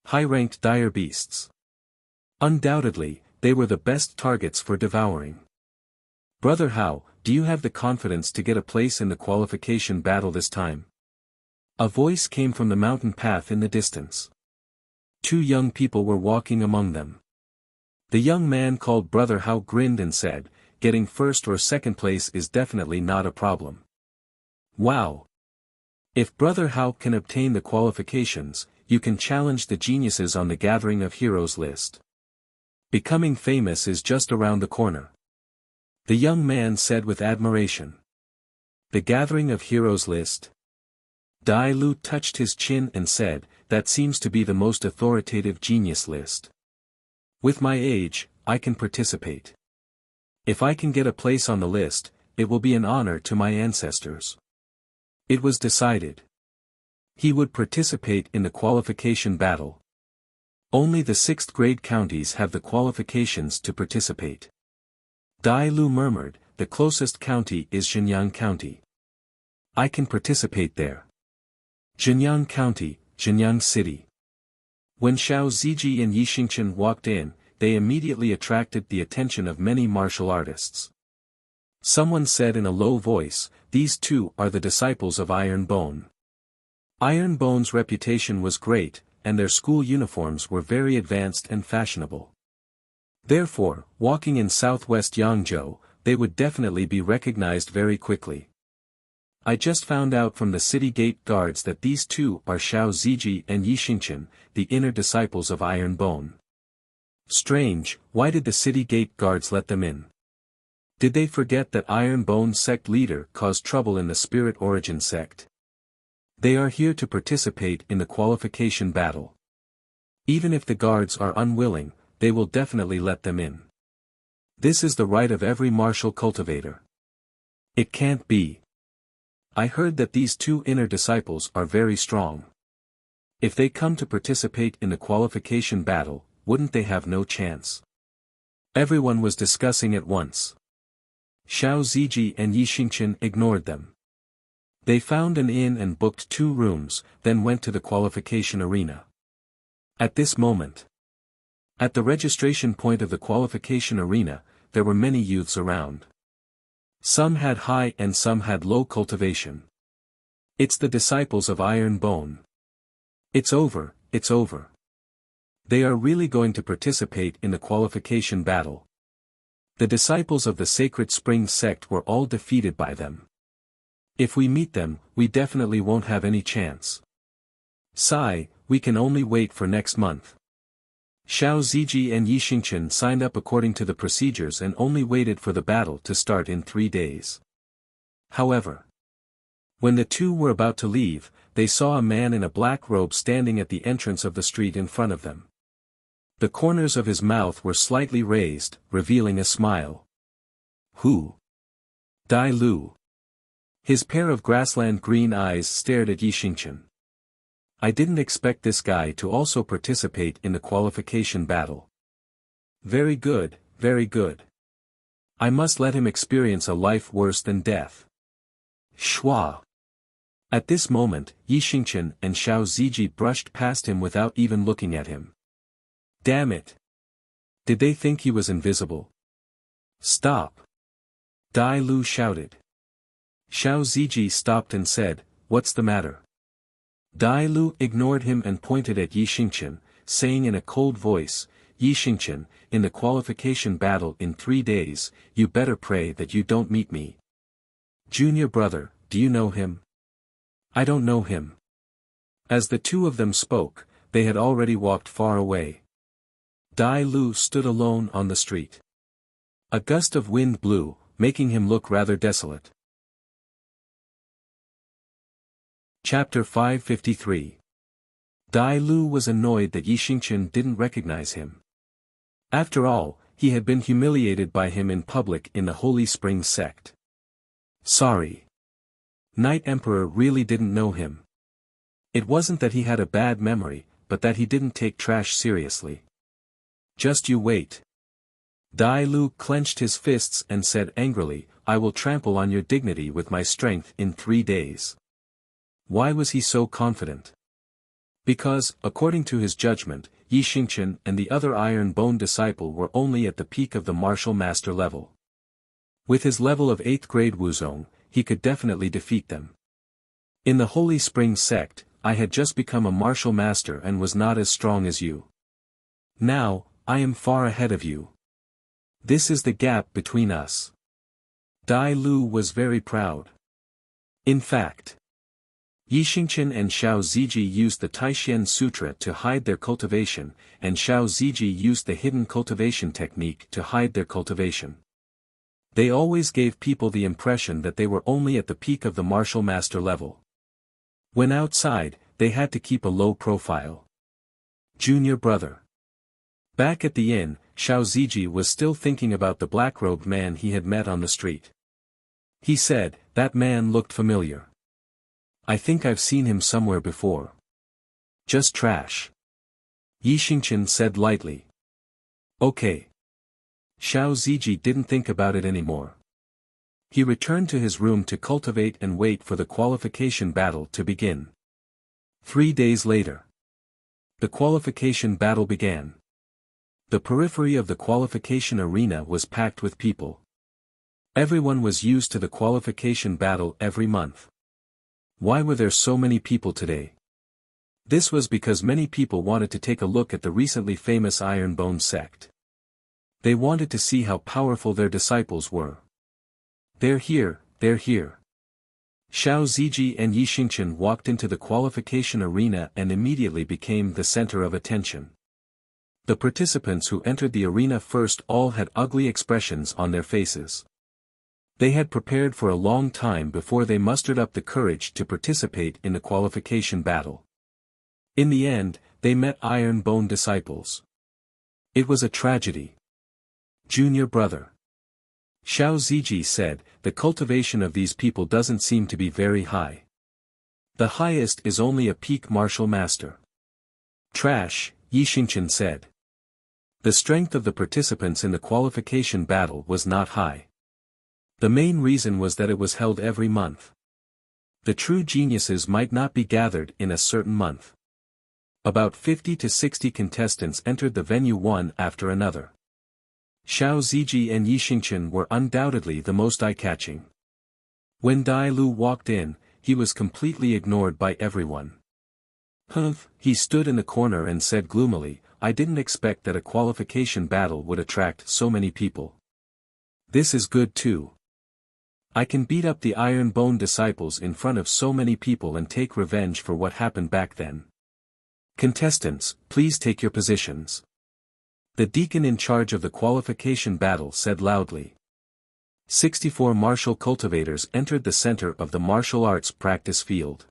High-ranked dire beasts. Undoubtedly, they were the best targets for devouring. Brother Hao, do you have the confidence to get a place in the qualification battle this time? A voice came from the mountain path in the distance. Two young people were walking among them. The young man called Brother Hao grinned and said, getting first or second place is definitely not a problem. Wow! If Brother Hao can obtain the qualifications, you can challenge the geniuses on the Gathering of Heroes list. Becoming famous is just around the corner. The young man said with admiration. The Gathering of Heroes list? Dai Lu touched his chin and said, that seems to be the most authoritative genius list. With my age, I can participate. If I can get a place on the list, it will be an honor to my ancestors. It was decided. He would participate in the qualification battle. Only the 6th grade counties have the qualifications to participate. Dai Lu murmured, the closest county is Xianyang County. I can participate there. Xianyang County, Xianyang City. When Xiao Ziji and Yi Xingqian walked in, they immediately attracted the attention of many martial artists. Someone said in a low voice, these two are the disciples of Iron Bone. Iron Bone's reputation was great, and their school uniforms were very advanced and fashionable. Therefore, walking in southwest Yangzhou, they would definitely be recognized very quickly. I just found out from the city gate guards that these two are Xiao Ziji and Yi Xingqian, the inner disciples of Iron Bone. Strange, why did the city gate guards let them in? Did they forget that Iron Bone sect leader caused trouble in the Spirit Origin sect? They are here to participate in the qualification battle. Even if the guards are unwilling, they will definitely let them in. This is the right of every martial cultivator. It can't be. I heard that these two inner disciples are very strong. If they come to participate in the qualification battle, wouldn't they have no chance? Everyone was discussing at once. Xiao Ziji and Yi Xingqian ignored them. They found an inn and booked 2 rooms, then went to the qualification arena. At this moment, at the registration point of the qualification arena, there were many youths around. Some had high and some had low cultivation. It's the disciples of Iron Bone. It's over, it's over. They are really going to participate in the qualification battle. The disciples of the Sacred Spring sect were all defeated by them. If we meet them, we definitely won't have any chance. Sigh, we can only wait for next month. Xiao Ziji and Yi Xingqian signed up according to the procedures and only waited for the battle to start in 3 days. However, when the two were about to leave, they saw a man in a black robe standing at the entrance of the street in front of them. The corners of his mouth were slightly raised, revealing a smile. Who? Dai Lu. His pair of grassland green eyes stared at Yi Xingqian. I didn't expect this guy to also participate in the qualification battle. Very good, very good. I must let him experience a life worse than death. Schwa. At this moment, Yi Xingqian and Xiao Ziji brushed past him without even looking at him. Damn it! Did they think he was invisible? Stop! Dai Lu shouted. Xiao Ziji stopped and said, "What's the matter?" Dai Lu ignored him and pointed at Yi Xingqian, saying in a cold voice, "Yi Xingqian, in the qualification battle in 3 days, you better pray that you don't meet me." Junior brother, do you know him? I don't know him. As the two of them spoke, they had already walked far away. Dai Lu stood alone on the street. A gust of wind blew, making him look rather desolate. Chapter 553. Dai Lu was annoyed that Yi Xingqian didn't recognize him. After all, he had been humiliated by him in public in the Holy Spring Sect. Sorry. Night Emperor really didn't know him. It wasn't that he had a bad memory, but that he didn't take trash seriously. Just you wait. Dai Lu clenched his fists and said angrily, "I will trample on your dignity with my strength in 3 days." Why was he so confident? Because, according to his judgment, Yi Xingqian and the other Iron Bone disciple were only at the peak of the martial master level. With his level of 8th grade Wuzong, he could definitely defeat them. In the Holy Spring Sect, I had just become a martial master and was not as strong as you. Now, I am far ahead of you. This is the gap between us. Dai Lu was very proud. In fact, Yi Xingqian and Xiao Ziji used the Taishian Sutra to hide their cultivation, and Xiao Ziji used the hidden cultivation technique to hide their cultivation. They always gave people the impression that they were only at the peak of the martial master level. When outside, they had to keep a low profile. Junior brother. Back at the inn, Xiao Ziji was still thinking about the black-robed man he had met on the street. He said, "That man looked familiar. I think I've seen him somewhere before." Just trash. Yi Xingqian said lightly. Okay. Xiao Ziji didn't think about it anymore. He returned to his room to cultivate and wait for the qualification battle to begin. 3 days later. The qualification battle began. The periphery of the qualification arena was packed with people. Everyone was used to the qualification battle every month. Why were there so many people today? This was because many people wanted to take a look at the recently famous Iron Bone sect. They wanted to see how powerful their disciples were. They're here, they're here. Xiao Ziji and Yi Xingqian walked into the qualification arena and immediately became the center of attention. The participants who entered the arena first all had ugly expressions on their faces. They had prepared for a long time before they mustered up the courage to participate in the qualification battle. In the end, they met Iron Bone disciples. It was a tragedy. Junior brother. Xiao Ziji said, "The cultivation of these people doesn't seem to be very high. The highest is only a peak martial master." Trash, Yi Xingqian said. The strength of the participants in the qualification battle was not high. The main reason was that it was held every month. The true geniuses might not be gathered in a certain month. About 50 to 60 contestants entered the venue one after another. Xiao Ziji and Yi Xingqian were undoubtedly the most eye-catching. When Dai Lu walked in, he was completely ignored by everyone. Humph, he stood in the corner and said gloomily, "I didn't expect that a qualification battle would attract so many people. This is good too. I can beat up the Iron Bone disciples in front of so many people and take revenge for what happened back then. Contestants, please take your positions." The deacon in charge of the qualification battle said loudly. 64 martial cultivators entered the center of the martial arts practice field.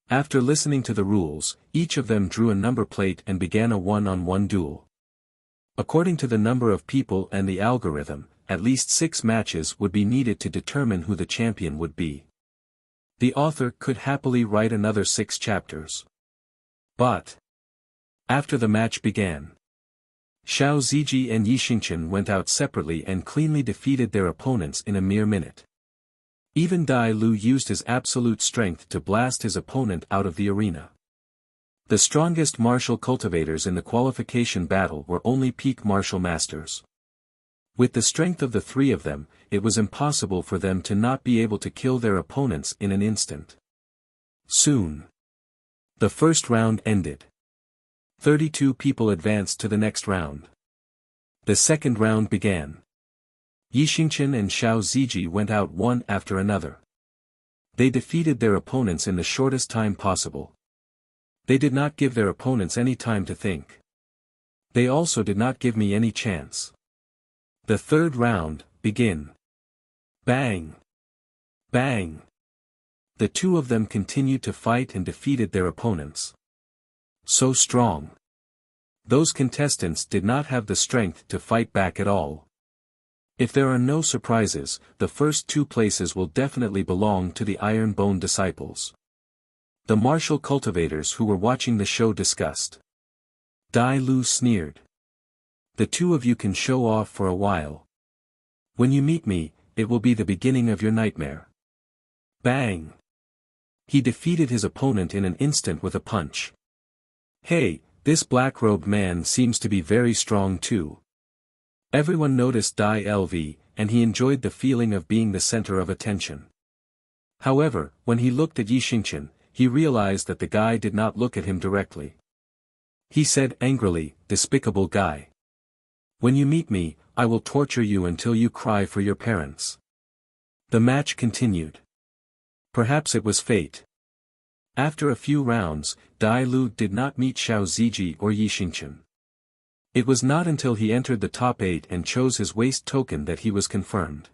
After listening to the rules, each of them drew a number plate and began a one-on-one duel. According to the number of people and the algorithm, at least 6 matches would be needed to determine who the champion would be. The author could happily write another 6 chapters. But after the match began, Xiao Ziji and Yi Xingqian went out separately and cleanly defeated their opponents in a mere minute. Even Dai Lu used his absolute strength to blast his opponent out of the arena. The strongest martial cultivators in the qualification battle were only peak martial masters. With the strength of the three of them, it was impossible for them to not be able to kill their opponents in an instant. Soon, the first round ended. 32 people advanced to the next round. The second round began. Yi Xingqian and Xiao Ziji went out one after another. They defeated their opponents in the shortest time possible. They did not give their opponents any time to think. They also did not give me any chance. The third round, begin. Bang! Bang! The two of them continued to fight and defeated their opponents. So strong. Those contestants did not have the strength to fight back at all. If there are no surprises, the first two places will definitely belong to the Iron Bone disciples. The martial cultivators who were watching the show discussed. Dai Lu sneered. The two of you can show off for a while. When you meet me, it will be the beginning of your nightmare. Bang! He defeated his opponent in an instant with a punch. Hey, this black-robed man seems to be very strong too. Everyone noticed Dai Lv, and he enjoyed the feeling of being the center of attention. However, when he looked at Yi Xingqian, he realized that the guy did not look at him directly. He said angrily, "Despicable guy. When you meet me, I will torture you until you cry for your parents." The match continued. Perhaps it was fate. After a few rounds, Dai Lu did not meet Xiao Ziji or Yi Xingqian. It was not until he entered the top 8 and chose his waist token that he was confirmed.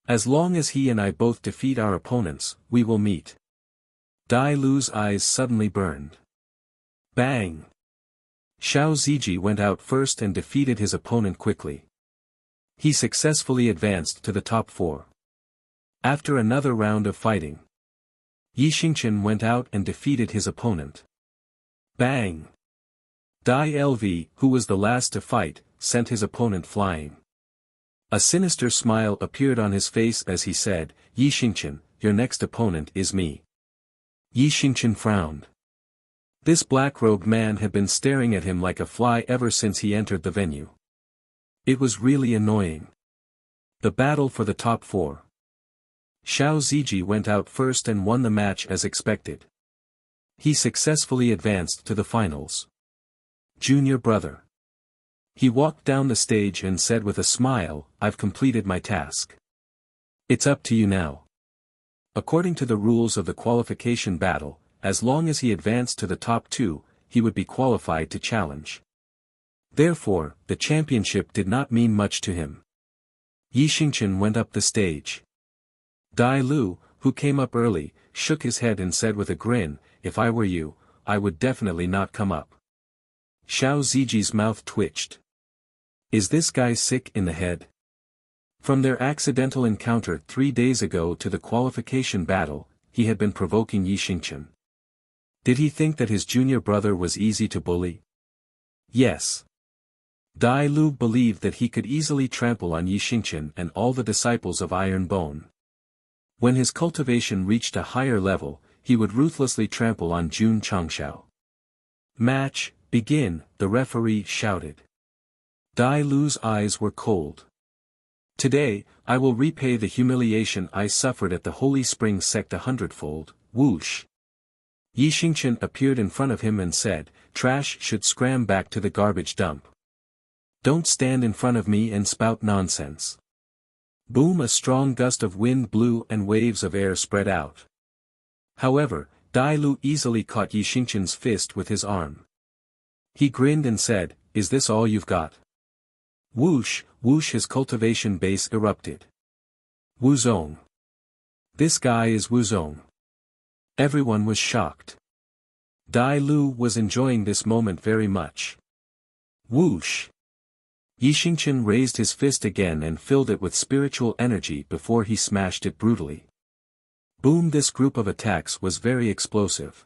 As long as he and I both defeat our opponents, we will meet. Dai Lu's eyes suddenly burned. Bang! Xiao Ziji went out first and defeated his opponent quickly. He successfully advanced to the top 4. After another round of fighting, Yi Xingqian went out and defeated his opponent. Bang! Dai Lv, who was the last to fight, sent his opponent flying. A sinister smile appeared on his face as he said, "Yi Xingqian, your next opponent is me." Yi Xingqian frowned. This black-robed man had been staring at him like a fly ever since he entered the venue. It was really annoying. The battle for the top 4. Xiao Ziji went out first and won the match as expected. He successfully advanced to the finals. Junior brother. He walked down the stage and said with a smile, "I've completed my task. It's up to you now." According to the rules of the qualification battle, as long as he advanced to the top 2, he would be qualified to challenge. Therefore, the championship did not mean much to him. Yi Xingqian went up the stage. Dai Lu, who came up early, shook his head and said with a grin, "If I were you, I would definitely not come up." Xiao Ziji's mouth twitched. Is this guy sick in the head? From their accidental encounter 3 days ago to the qualification battle, he had been provoking Yi Xingqian. Did he think that his junior brother was easy to bully? Yes. Dai Lu believed that he could easily trample on Yi Xingqian and all the disciples of Iron Bone. When his cultivation reached a higher level, he would ruthlessly trample on Jun Changshao. Match, begin, the referee shouted. Dai Lu's eyes were cold. Today, I will repay the humiliation I suffered at the Holy Spring Sect 100-fold, whoosh. Yi Xingqian appeared in front of him and said, "Trash should scram back to the garbage dump. Don't stand in front of me and spout nonsense." Boom! A strong gust of wind blew and waves of air spread out. However, Dai Lu easily caught Yi Xingqian's fist with his arm. He grinned and said, "Is this all you've got?" Whoosh, whoosh, his cultivation base erupted. Wuzong. This guy is Wuzong. Everyone was shocked. Dai Lu was enjoying this moment very much. Whoosh. Yi Xingqian raised his fist again and filled it with spiritual energy before he smashed it brutally. Boom! This group of attacks was very explosive.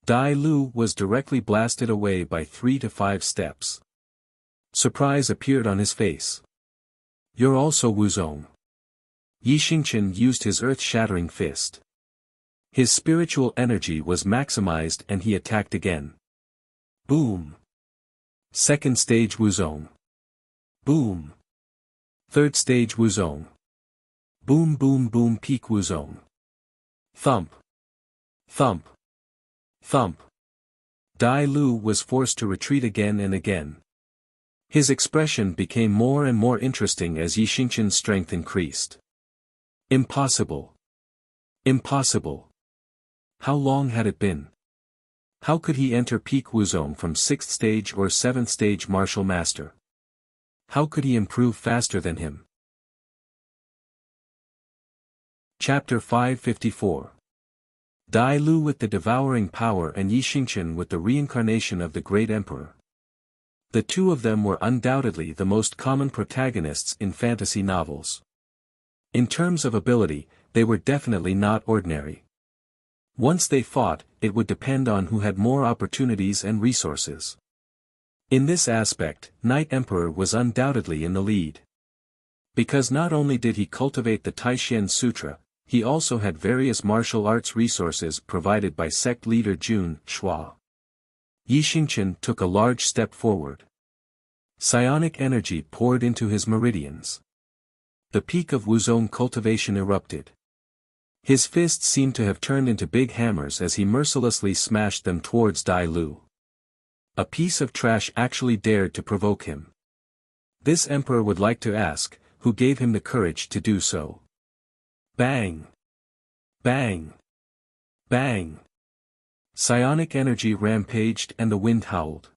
Dai Lu was directly blasted away by 3 to 5 steps. Surprise appeared on his face. You're also Wuzong. Yi Xingqian used his earth-shattering fist. His spiritual energy was maximized and he attacked again. Boom. Second stage Wuzong. Boom. Third stage Wuzong. Boom boom boom peak Wuzong. Thump. Thump. Thump. Dai Lu was forced to retreat again and again. His expression became more and more interesting as Yi Xingqian's strength increased. Impossible. Impossible. How long had it been? How could he enter peak Wuzong from 6th stage or 7th stage martial master? How could he improve faster than him? Chapter 554. Dai Lu with the devouring power and Yi Xingqian with the reincarnation of the great emperor. The two of them were undoubtedly the most common protagonists in fantasy novels. In terms of ability, they were definitely not ordinary. Once they fought, it would depend on who had more opportunities and resources. In this aspect, Night Emperor was undoubtedly in the lead. Because not only did he cultivate the Taishan Sutra, he also had various martial arts resources provided by sect leader Jun Shua. Yi Xingqian took a large step forward. Psionic energy poured into his meridians. The peak of Wuzong cultivation erupted. His fists seemed to have turned into big hammers as he mercilessly smashed them towards Dai Lu. A piece of trash actually dared to provoke him. This emperor would like to ask, who gave him the courage to do so? Bang! Bang! Bang! Psionic energy rampaged and the wind howled.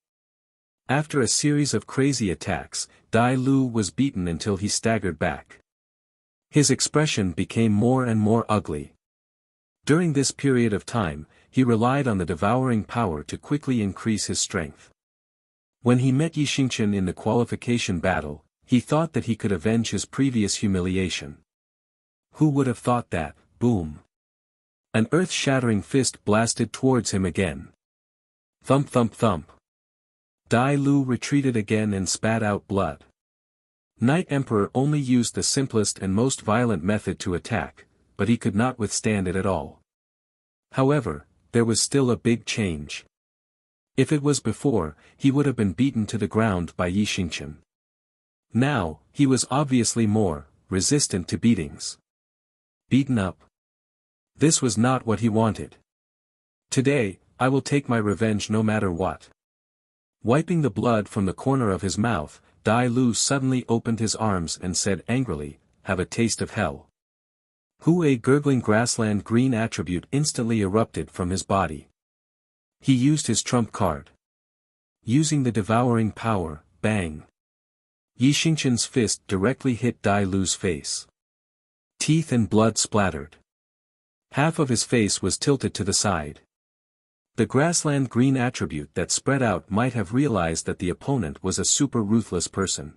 After a series of crazy attacks, Dai Lu was beaten until he staggered back. His expression became more and more ugly. During this period of time, he relied on the devouring power to quickly increase his strength. When he met Yi Xingqian in the qualification battle, he thought that he could avenge his previous humiliation. Who would have thought that? Boom! An earth-shattering fist blasted towards him again. Thump thump thump. Dai Lu retreated again and spat out blood. Night Emperor only used the simplest and most violent method to attack, but he could not withstand it at all. However, there was still a big change. If it was before, he would have been beaten to the ground by Yi Xingqian. Now, he was obviously more resistant to beatings. Beaten up. This was not what he wanted. Today, I will take my revenge no matter what. Wiping the blood from the corner of his mouth, Dai Lu suddenly opened his arms and said angrily, "Have a taste of hell." A gurgling grassland green attribute instantly erupted from his body. He used his trump card. Using the devouring power, bang. Yi Xingqian's fist directly hit Dai Lu's face. Teeth and blood splattered. Half of his face was tilted to the side. The grassland green attribute that spread out might have realized that the opponent was a super ruthless person.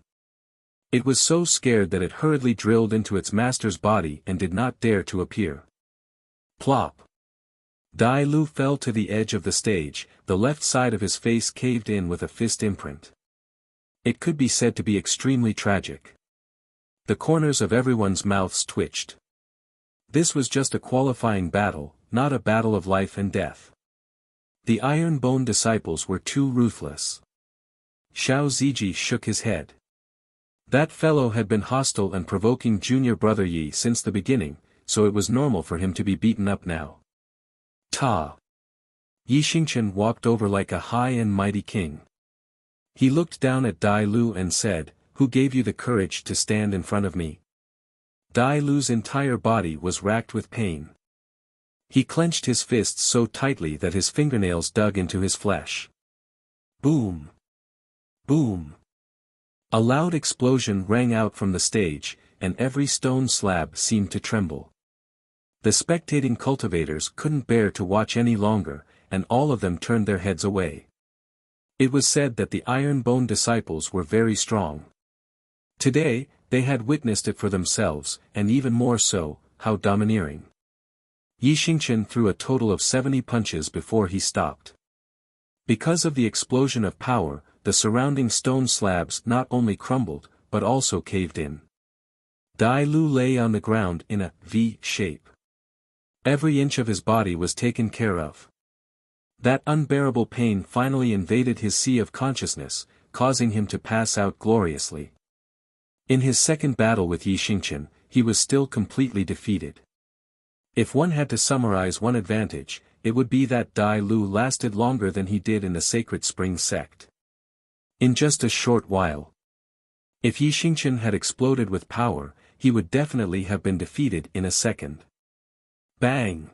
It was so scared that it hurriedly drilled into its master's body and did not dare to appear. Plop! Dai Lu fell to the edge of the stage, the left side of his face caved in with a fist imprint. It could be said to be extremely tragic. The corners of everyone's mouths twitched. This was just a qualifying battle, not a battle of life and death. The Iron Bone disciples were too ruthless. Xiao Ziji shook his head. That fellow had been hostile and provoking junior brother Yi since the beginning, so it was normal for him to be beaten up now. Ta! Yi Xingqian walked over like a high and mighty king. He looked down at Dai Lu and said, "Who gave you the courage to stand in front of me?" Dai Lu's entire body was racked with pain. He clenched his fists so tightly that his fingernails dug into his flesh. Boom! Boom! A loud explosion rang out from the stage, and every stone slab seemed to tremble. The spectating cultivators couldn't bear to watch any longer, and all of them turned their heads away. It was said that the Iron Bone disciples were very strong. Today, they had witnessed it for themselves, and even more so, how domineering. Yi Xingqian threw a total of 70 punches before he stopped. Because of the explosion of power, the surrounding stone slabs not only crumbled, but also caved in. Dai Lu lay on the ground in a V shape. Every inch of his body was taken care of. That unbearable pain finally invaded his sea of consciousness, causing him to pass out gloriously. In his second battle with Yi Xingqian, he was still completely defeated. If one had to summarize one advantage, it would be that Dai Lu lasted longer than he did in the Sacred Spring Sect. In just a short while. If Yi Xingqian had exploded with power, he would definitely have been defeated in a second. Bang!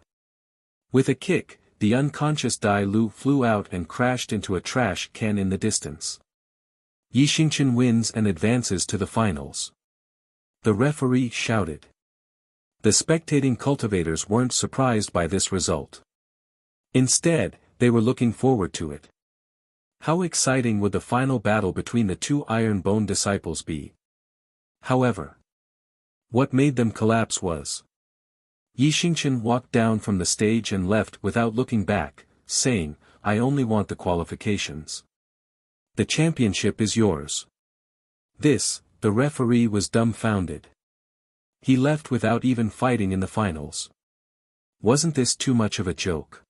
With a kick, the unconscious Dai Lu flew out and crashed into a trash can in the distance. Yi Xingqian wins and advances to the finals. The referee shouted. The spectating cultivators weren't surprised by this result. Instead, they were looking forward to it. How exciting would the final battle between the two Iron Bone disciples be? However, what made them collapse was Yi Xingqian walked down from the stage and left without looking back, saying, "I only want the qualifications. The championship is yours." The referee was dumbfounded. He left without even fighting in the finals. Wasn't this too much of a joke?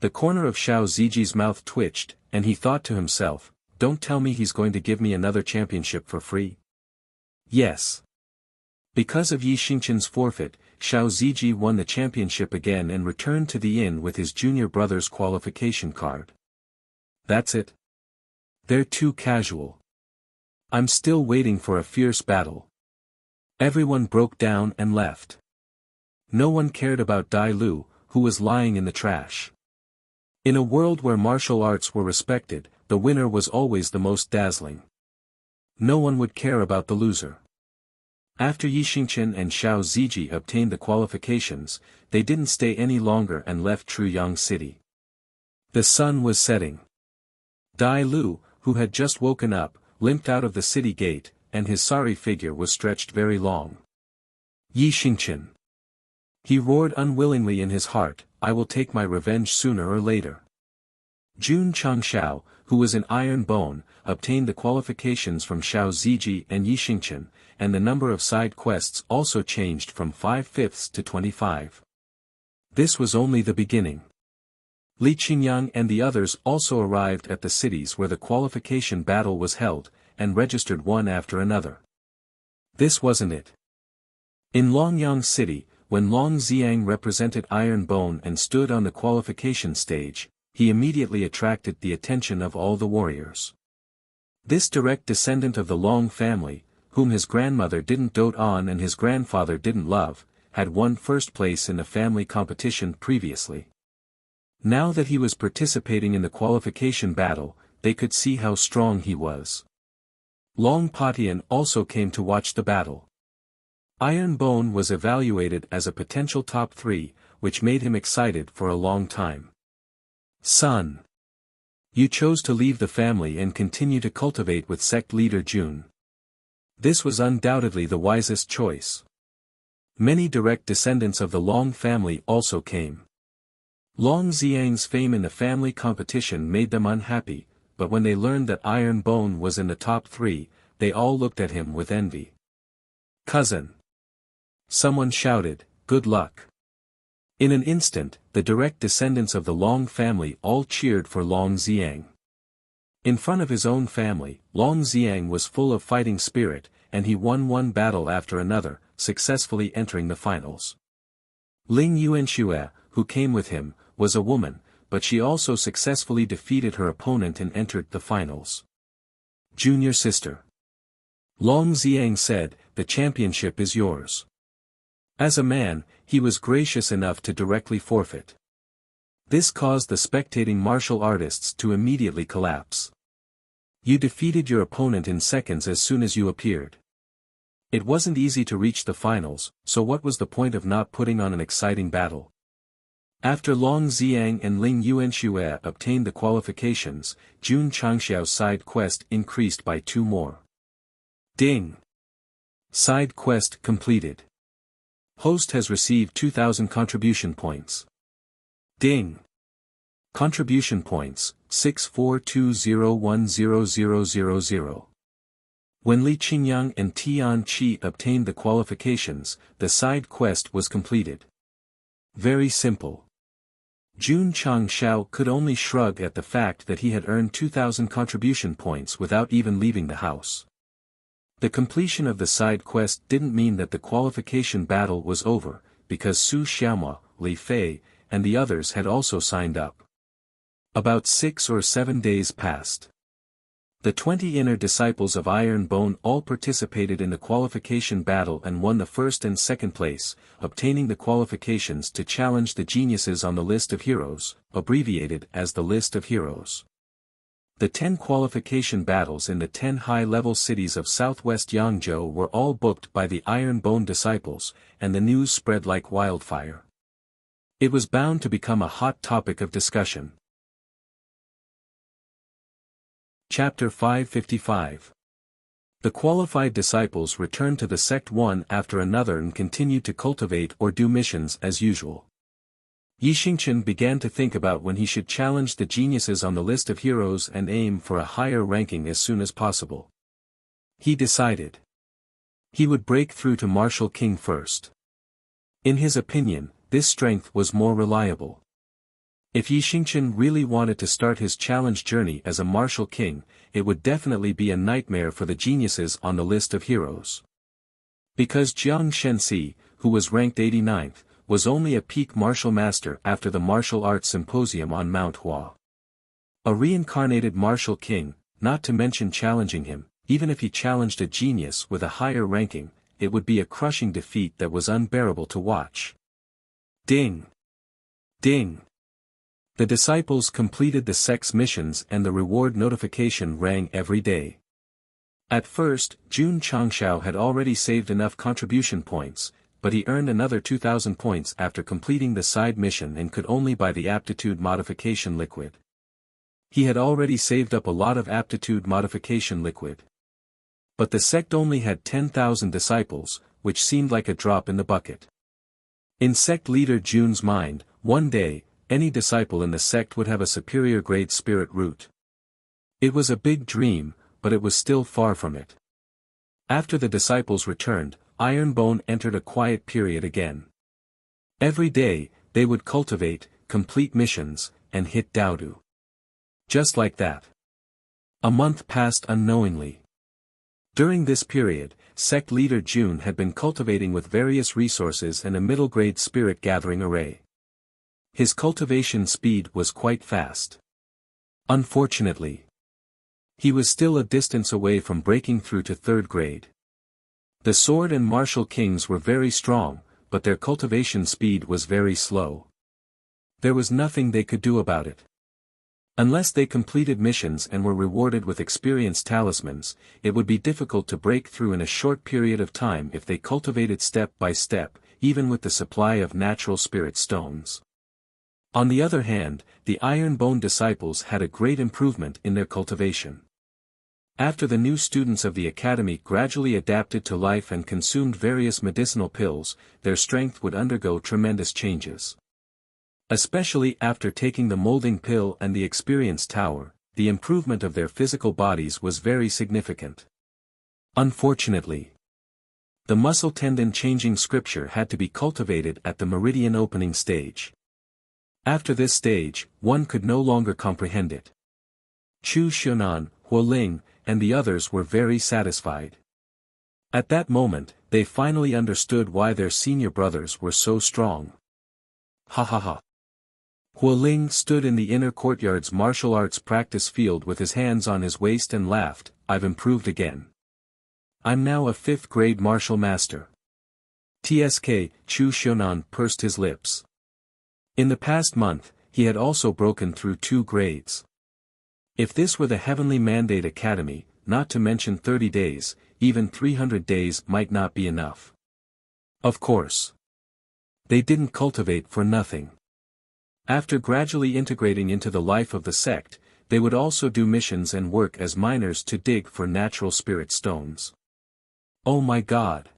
The corner of Xiao Ziji's mouth twitched, and he thought to himself, "Don't tell me he's going to give me another championship for free." Yes. Because of Yi Xingqian's forfeit, Xiao Ziji won the championship again and returned to the inn with his junior brother's qualification card. That's it. They're too casual. I'm still waiting for a fierce battle. Everyone broke down and left. No one cared about Dai Lu, who was lying in the trash. In a world where martial arts were respected, the winner was always the most dazzling. No one would care about the loser. After Yi Xingqian and Xiao Ziji obtained the qualifications, they didn't stay any longer and left Truyang City. The sun was setting. Dai Lu, who had just woken up, limped out of the city gate, and his sorry figure was stretched very long. Yi Xingqian. He roared unwillingly in his heart, "I will take my revenge sooner or later." Jun Changxiao, who was in Iron Bone, obtained the qualifications from Xiao Ziji and Yi Xingqian, and the number of side quests also changed from 5/5 to 25. This was only the beginning. Li Qingyang and the others also arrived at the cities where the qualification battle was held, and registered one after another. This wasn't it. In Longyang City, when Long Xiang represented Iron Bone and stood on the qualification stage, he immediately attracted the attention of all the warriors. This direct descendant of the Long family, whom his grandmother didn't dote on and his grandfather didn't love, had won first place in the family competition previously. Now that he was participating in the qualification battle, they could see how strong he was. Long Patian also came to watch the battle. Iron Bone was evaluated as a potential top 3, which made him excited for a long time. "Son. You chose to leave the family and continue to cultivate with sect leader Jun. This was undoubtedly the wisest choice." Many direct descendants of the Long family also came. Long Xiang's fame in the family competition made them unhappy, but when they learned that Iron Bone was in the top 3, they all looked at him with envy. "Cousin." Someone shouted, "Good luck." In an instant, the direct descendants of the Long family all cheered for Long Xiang. In front of his own family, Long Xiang was full of fighting spirit, and he won one battle after another, successfully entering the finals. Ling Yuanxue, who came with him, was a woman, but she also successfully defeated her opponent and entered the finals. "Junior sister." Long Xiang said, "The championship is yours." As a man, he was gracious enough to directly forfeit. This caused the spectating martial artists to immediately collapse. You defeated your opponent in seconds as soon as you appeared. It wasn't easy to reach the finals, so what was the point of not putting on an exciting battle? After Long Xiang and Ling Yuanxue obtained the qualifications, Jun Changxiao's side quest increased by 2 more. Ding! Side quest completed. Host has received 2,000 contribution points. Ding! Contribution points, 6420100000. When Li Qingyang and Tian Qi obtained the qualifications, the side quest was completed. Very simple. Jun Changshao could only shrug at the fact that he had earned 2,000 contribution points without even leaving the house. The completion of the side quest didn't mean that the qualification battle was over, because Su Xiaoma, Li Fei, and the others had also signed up. About 6 or 7 days passed. The 20 inner disciples of Iron Bone all participated in the qualification battle and won the first and second place, obtaining the qualifications to challenge the geniuses on the list of heroes, abbreviated as the list of heroes. The 10 qualification battles in the 10 high-level cities of southwest Yangzhou were all booked by the Iron Bone disciples, and the news spread like wildfire. It was bound to become a hot topic of discussion. Chapter 555. The qualified disciples returned to the sect one after another and continued to cultivate or do missions as usual. Yi Xingchen began to think about when he should challenge the geniuses on the list of heroes and aim for a higher ranking as soon as possible. He decided he would break through to Martial King first. In his opinion, this strength was more reliable. If Yi Xingchen really wanted to start his challenge journey as a martial king, it would definitely be a nightmare for the geniuses on the list of heroes. Because Jiang Shenxi, who was ranked 89th, was only a peak martial master after the martial arts symposium on Mount Hua. A reincarnated martial king, not to mention challenging him, even if he challenged a genius with a higher ranking, it would be a crushing defeat that was unbearable to watch. Ding! Ding! The disciples completed the sect's missions and the reward notification rang every day. At first, Jun Changshao had already saved enough contribution points, but he earned another 2,000 points after completing the side mission and could only buy the aptitude modification liquid. He had already saved up a lot of aptitude modification liquid. But the sect only had 10,000 disciples, which seemed like a drop in the bucket. In sect leader Jun's mind, one day, any disciple in the sect would have a superior grade spirit root. It was a big dream, but it was still far from it. After the disciples returned, Iron Bone entered a quiet period again. Every day, they would cultivate, complete missions, and hit Daodu. Just like that. A month passed unknowingly. During this period, sect leader Jun had been cultivating with various resources and a middle-grade spirit gathering array. His cultivation speed was quite fast. Unfortunately, he was still a distance away from breaking through to 3rd grade. The sword and martial kings were very strong, but their cultivation speed was very slow. There was nothing they could do about it. Unless they completed missions and were rewarded with experience talismans, it would be difficult to break through in a short period of time if they cultivated step by step, even with the supply of natural spirit stones. On the other hand, the Iron Bone disciples had a great improvement in their cultivation. After the new students of the academy gradually adapted to life and consumed various medicinal pills, their strength would undergo tremendous changes. Especially after taking the molding pill and the experience tower, the improvement of their physical bodies was very significant. Unfortunately, the muscle tendon changing scripture had to be cultivated at the meridian opening stage. After this stage, one could no longer comprehend it. Chu Xunan, Huoling, and the others were very satisfied. At that moment, they finally understood why their senior brothers were so strong. Ha ha ha. Huoling stood in the inner courtyard's martial arts practice field with his hands on his waist and laughed, "I've improved again. I'm now a 5th grade martial master." TSK, Chu Xunan pursed his lips. In the past month, he had also broken through 2 grades. If this were the Heavenly Mandate Academy, not to mention 30 days, even 300 days might not be enough. Of course, they didn't cultivate for nothing. After gradually integrating into the life of the sect, they would also do missions and work as miners to dig for natural spirit stones. Oh my God!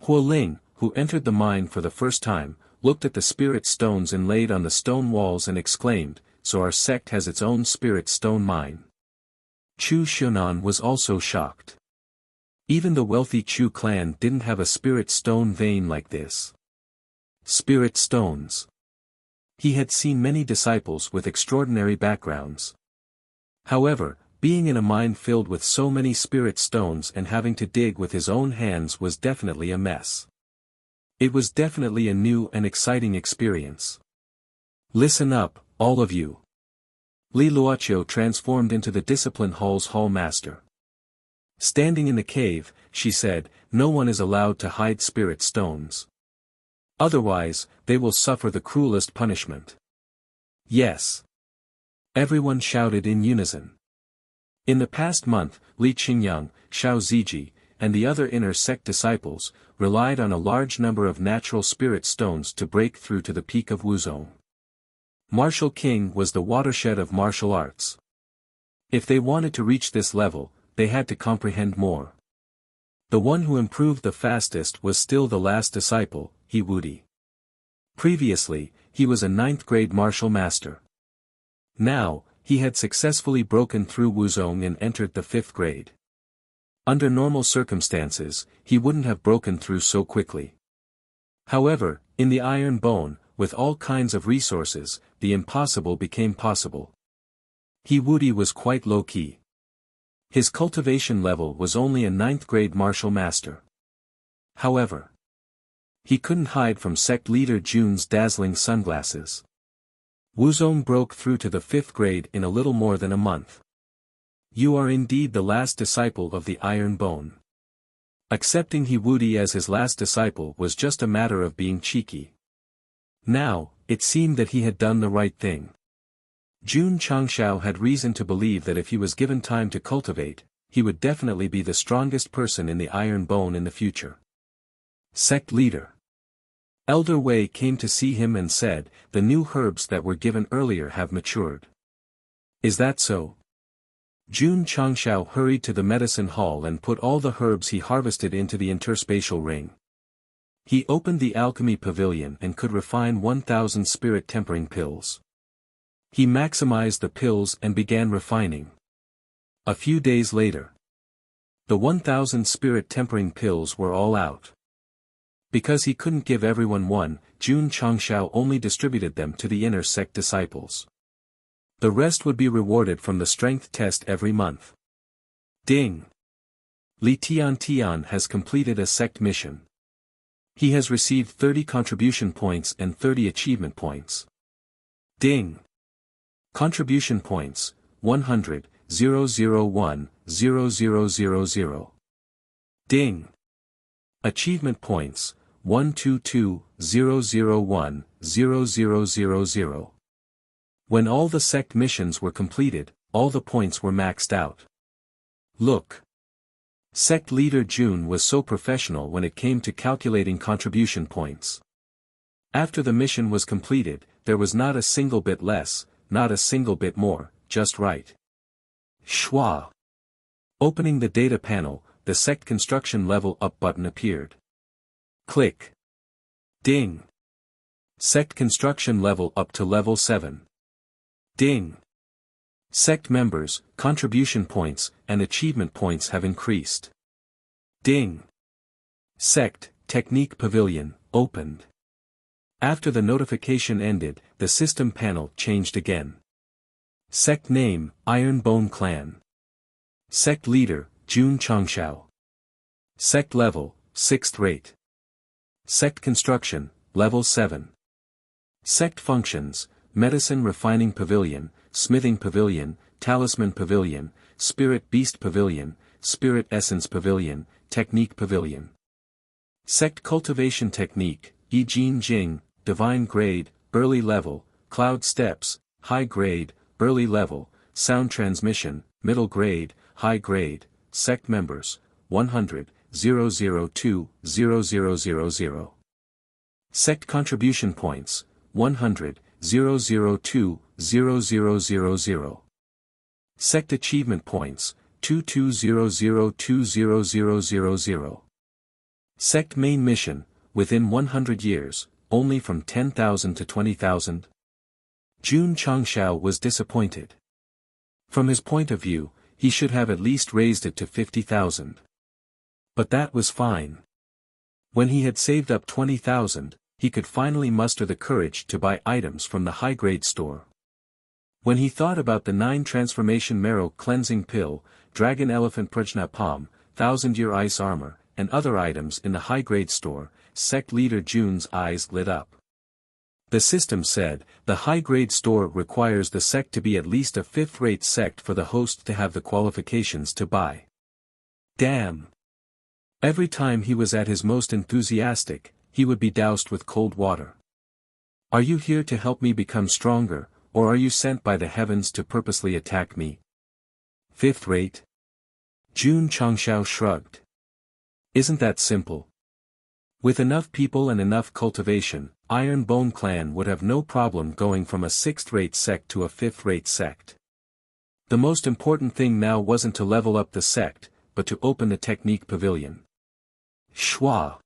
Huoling, who entered the mine for the first time, looked at the spirit stones inlaid on the stone walls and exclaimed, so our sect has its own spirit stone mine. Chu Xunan was also shocked. Even the wealthy Chu clan didn't have a spirit stone vein like this. Spirit stones. He had seen many disciples with extraordinary backgrounds. However, being in a mine filled with so many spirit stones and having to dig with his own hands was definitely a mess. It was definitely a new and exciting experience. Listen up, all of you. Li Luoqiu transformed into the discipline hall's hall master. Standing in the cave, she said, "No one is allowed to hide spirit stones. Otherwise, they will suffer the cruelest punishment." Yes. Everyone shouted in unison. In the past month, Li Qingyang, Xiao Ziji, and the other inner sect disciples, relied on a large number of natural spirit stones to break through to the peak of Wuzong. Martial King was the watershed of martial arts. If they wanted to reach this level, they had to comprehend more. The one who improved the fastest was still the last disciple, He Wudi. Previously, he was a 9th grade martial master. Now, he had successfully broken through Wuzong and entered the 5th grade. Under normal circumstances, he wouldn't have broken through so quickly. However, in the Iron Bone, with all kinds of resources, the impossible became possible. He Wudi was quite low-key. His cultivation level was only a 9th grade martial master. However, he couldn't hide from sect leader Jun's dazzling sunglasses. Wuzong broke through to the 5th grade in a little more than a month. You are indeed the last disciple of the Iron Bone. Accepting He Wudi as his last disciple was just a matter of being cheeky. Now, it seemed that he had done the right thing. Jun Changshao had reason to believe that if he was given time to cultivate, he would definitely be the strongest person in the Iron Bone in the future. Sect leader. Elder Wei came to see him and said, "The new herbs that were given earlier have matured." Is that so? Jun Changshao hurried to the medicine hall and put all the herbs he harvested into the interspatial ring. He opened the alchemy pavilion and could refine 1,000 spirit tempering pills. He maximized the pills and began refining. A few days later, the 1,000 spirit tempering pills were all out. Because he couldn't give everyone one, Jun Changshao only distributed them to the inner sect disciples. The rest would be rewarded from the strength test every month. Ding! Li Tian has completed a sect mission. He has received 30 contribution points and 30 achievement points. Ding! Contribution points, 100, 001, 0000. Ding! Achievement points, 122, 001, 0000. When all the sect missions were completed, all the points were maxed out. Look! Sect leader Jun was so professional when it came to calculating contribution points. After the mission was completed, there was not a single bit less, not a single bit more, just right. Schwa! Opening the data panel, the sect construction level up button appeared. Click. Ding! Sect construction level up to level 7. Ding! Sect members, contribution points, and achievement points have increased. Ding! Sect, Technique Pavilion, opened. After the notification ended, the system panel changed again. Sect name, Iron Bone Clan. Sect leader, Jun Changshao. Sect level, 6th rate. Sect construction, level 7. Sect functions, Medicine Refining Pavilion, Smithing Pavilion, Talisman Pavilion, Spirit Beast Pavilion, Spirit Essence Pavilion, Technique Pavilion. Sect Cultivation Technique, Yi Jin Jing, Divine Grade, Early Level, Cloud Steps, High Grade, Early Level, Sound Transmission, Middle Grade, High Grade, Sect Members, 100, 002, 0000. Sect Contribution Points, 100, 002, 0000. Sect Achievement Points, 22002000. Sect Main Mission, within 100 years, only from 10,000 to 20,000. Jun Changshao was disappointed. From his point of view, he should have at least raised it to 50,000. But that was fine. When he had saved up 20,000, he could finally muster the courage to buy items from the high-grade store. When he thought about the 9 transformation marrow cleansing pill, dragon elephant prajna palm, 1000-year ice armor, and other items in the high-grade store, sect leader Jun's eyes lit up. The system said, the high-grade store requires the sect to be at least a 5th-rate sect for the host to have the qualifications to buy. Damn! Every time he was at his most enthusiastic, he would be doused with cold water. Are you here to help me become stronger, or are you sent by the heavens to purposely attack me? 5th rate? Jun Changshao shrugged. Isn't that simple? With enough people and enough cultivation, Iron Bone Clan would have no problem going from a 6th-rate sect to a 5th-rate sect. The most important thing now wasn't to level up the sect, but to open the technique pavilion. Shwa!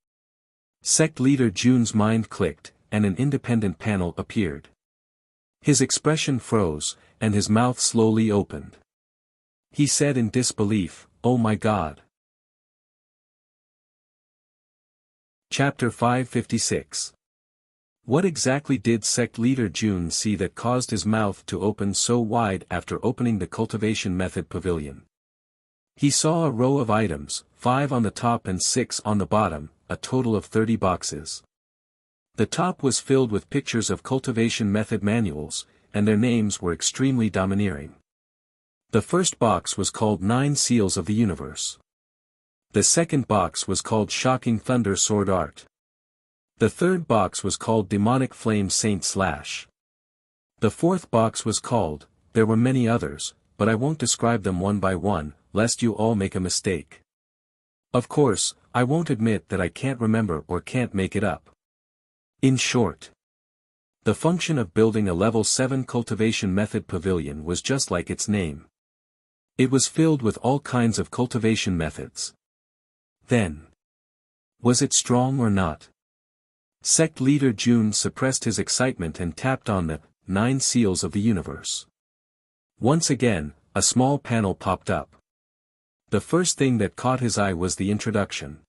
Sect leader Jun's mind clicked, and an independent panel appeared. His expression froze, and his mouth slowly opened. He said in disbelief, "Oh my God." Chapter 556. What exactly did sect leader Jun see that caused his mouth to open so wide after opening the cultivation method pavilion? He saw a row of items, 5 on the top and 6 on the bottom, a total of 30 boxes. The top was filled with pictures of cultivation method manuals, and their names were extremely domineering. The first box was called 9 Seals of the Universe. The second box was called Shocking Thunder Sword Art. The third box was called Demonic Flame Saint Slash. The fourth box was called, there were many others, but I won't describe them one by one, lest you all make a mistake. Of course, I won't admit that I can't remember or can't make it up. In short, the function of building a level 7 cultivation method pavilion was just like its name. It was filled with all kinds of cultivation methods. Then, was it strong or not? Sect leader Jun suppressed his excitement and tapped on the 9 Seals of the Universe. Once again, a small panel popped up. The first thing that caught his eye was the introduction.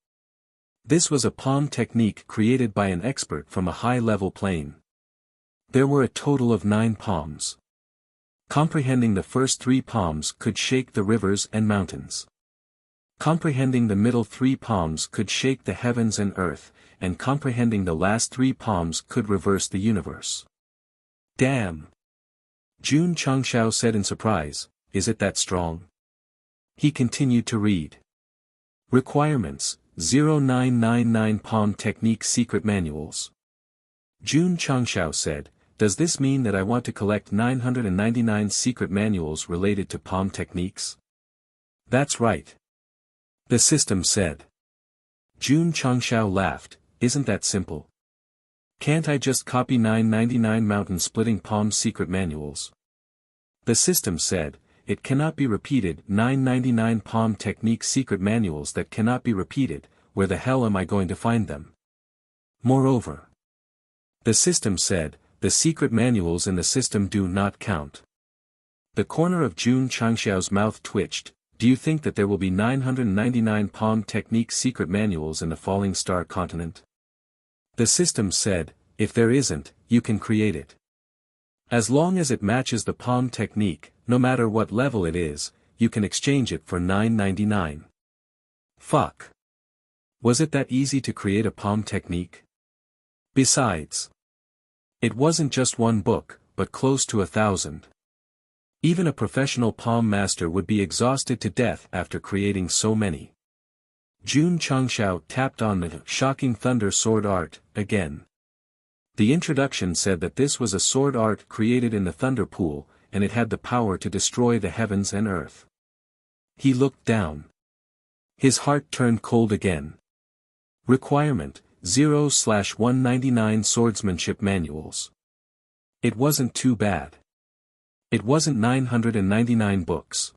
This was a palm technique created by an expert from a high-level plane. There were a total of 9 palms. Comprehending the first 3 palms could shake the rivers and mountains. Comprehending the middle 3 palms could shake the heavens and earth, and comprehending the last 3 palms could reverse the universe. Damn! Jun Changshao said in surprise, is it that strong? He continued to read. Requirements, 0999 Palm Technique Secret Manuals. Jun Changshao said, does this mean that I want to collect 999 secret manuals related to palm techniques? That's right. The system said. Jun Changshao laughed, isn't that simple? Can't I just copy 999 mountain splitting palm secret manuals? The system said, it cannot be repeated. 999 palm technique secret manuals that cannot be repeated, where the hell am I going to find them? Moreover, the system said, the secret manuals in the system do not count. The corner of Jun Changshao's mouth twitched. Do you think that there will be 999 palm technique secret manuals in the falling star continent? The system said, if there isn't, you can create it. As long as it matches the palm technique, no matter what level it is, you can exchange it for 999. Fuck. Was it that easy to create a palm technique? Besides, it wasn't just one book, but close to 1,000. Even a professional palm master would be exhausted to death after creating so many. Jun Changshao tapped on the Shocking Thunder Sword Art again. The introduction said that this was a sword art created in the Thunder Pool, and it had the power to destroy the heavens and earth. He looked down. His heart turned cold again. Requirement, 0/199 Swordsmanship Manuals. It wasn't too bad. It wasn't 999 books.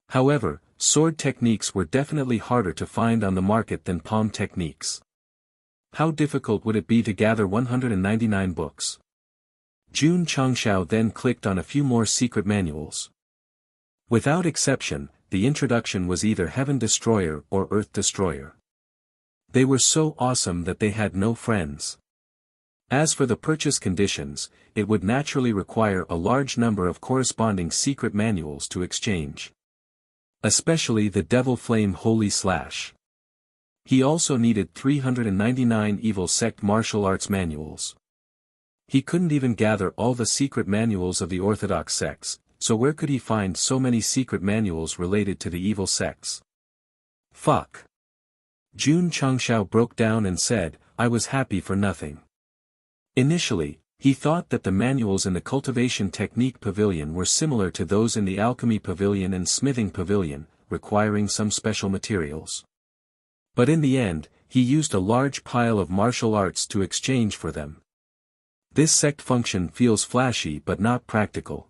However, sword techniques were definitely harder to find on the market than palm techniques. How difficult would it be to gather 199 books? Jun Changshao then clicked on a few more secret manuals. Without exception, the introduction was either Heaven Destroyer or Earth Destroyer. They were so awesome that they had no friends. As for the purchase conditions, it would naturally require a large number of corresponding secret manuals to exchange. Especially the Devil Flame Holy Slash. He also needed 399 Evil Sect martial arts manuals. He couldn't even gather all the secret manuals of the orthodox sects, so where could he find so many secret manuals related to the evil sects? Fuck. Jun Changshao broke down and said, I was happy for nothing. Initially, he thought that the manuals in the Cultivation Technique Pavilion were similar to those in the Alchemy Pavilion and Smithing Pavilion, requiring some special materials. But in the end, he used a large pile of martial arts to exchange for them. This sect function feels flashy but not practical.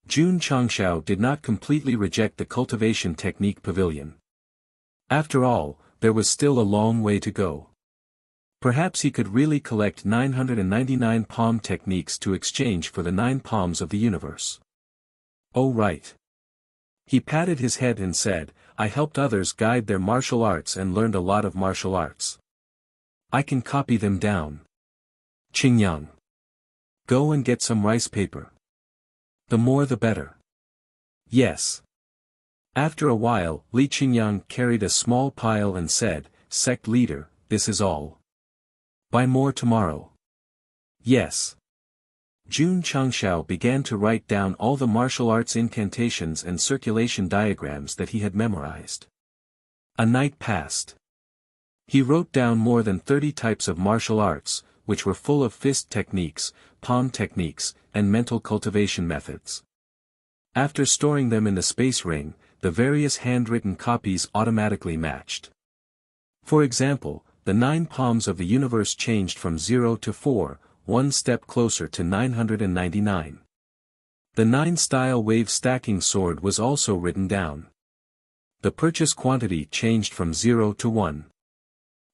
Jun Changshao did not completely reject the Cultivation Technique Pavilion. After all, there was still a long way to go. Perhaps he could really collect 999 palm techniques to exchange for the 9 palms of the universe. Oh right. He patted his head and said, I helped others guide their martial arts and learned a lot of martial arts. I can copy them down. Qingyang. Go and get some rice paper. The more the better. Yes. After a while, Li Qingyang carried a small pile and said, Sect leader, this is all. Buy more tomorrow. Yes. Jun Changshao began to write down all the martial arts incantations and circulation diagrams that he had memorized. A night passed. He wrote down more than 30 types of martial arts, which were full of fist techniques, palm techniques, and mental cultivation methods. After storing them in the space ring, the various handwritten copies automatically matched. For example, the 9 palms of the universe changed from 0 to 4, one step closer to 999. The 9-style wave stacking sword was also written down. The purchase quantity changed from 0 to 1.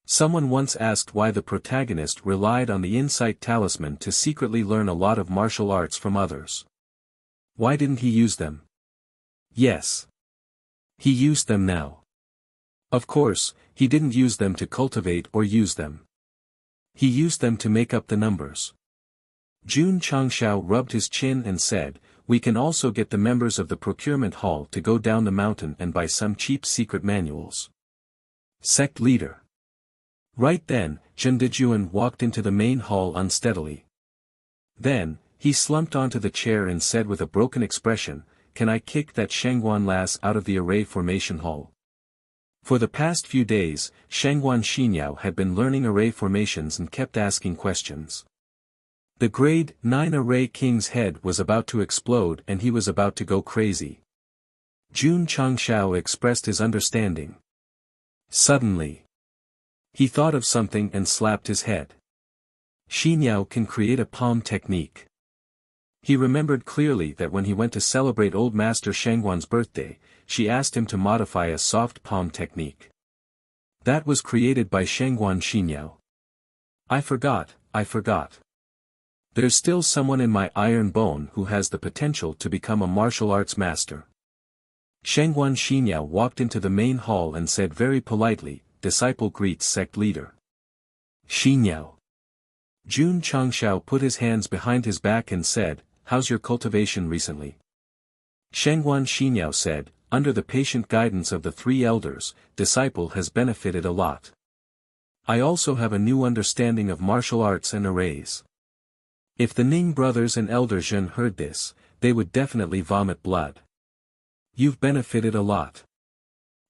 Someone once asked why the protagonist relied on the insight talisman to secretly learn a lot of martial arts from others. Why didn't he use them? Yes. He used them now. Of course, he didn't use them to cultivate or use them. He used them to make up the numbers. Jun Changshao rubbed his chin and said, we can also get the members of the procurement hall to go down the mountain and buy some cheap secret manuals. Sect leader. Right then, Zhen Dejuan walked into the main hall unsteadily. Then, he slumped onto the chair and said with a broken expression, can I kick that Shangguan lass out of the array formation hall? For the past few days, Shangguan Xinyao had been learning array formations and kept asking questions. The grade 9 array king's head was about to explode and he was about to go crazy. Jun Changshao expressed his understanding. Suddenly, he thought of something and slapped his head. Xinyao can create a palm technique. He remembered clearly that when he went to celebrate Old Master Shangguan's birthday, she asked him to modify a soft palm technique. That was created by Shangguan Xinyao. I forgot. There's still someone in my iron bone who has the potential to become a martial arts master. Shangguan Xinyao walked into the main hall and said very politely, disciple greets sect leader. Xinyao. Jun Changshao put his hands behind his back and said, how's your cultivation recently? Shangguan Xinyao said, under the patient guidance of the 3 elders, disciple has benefited a lot. I also have a new understanding of martial arts and arrays. If the Ning brothers and Elder Zhen heard this, they would definitely vomit blood. You've benefited a lot.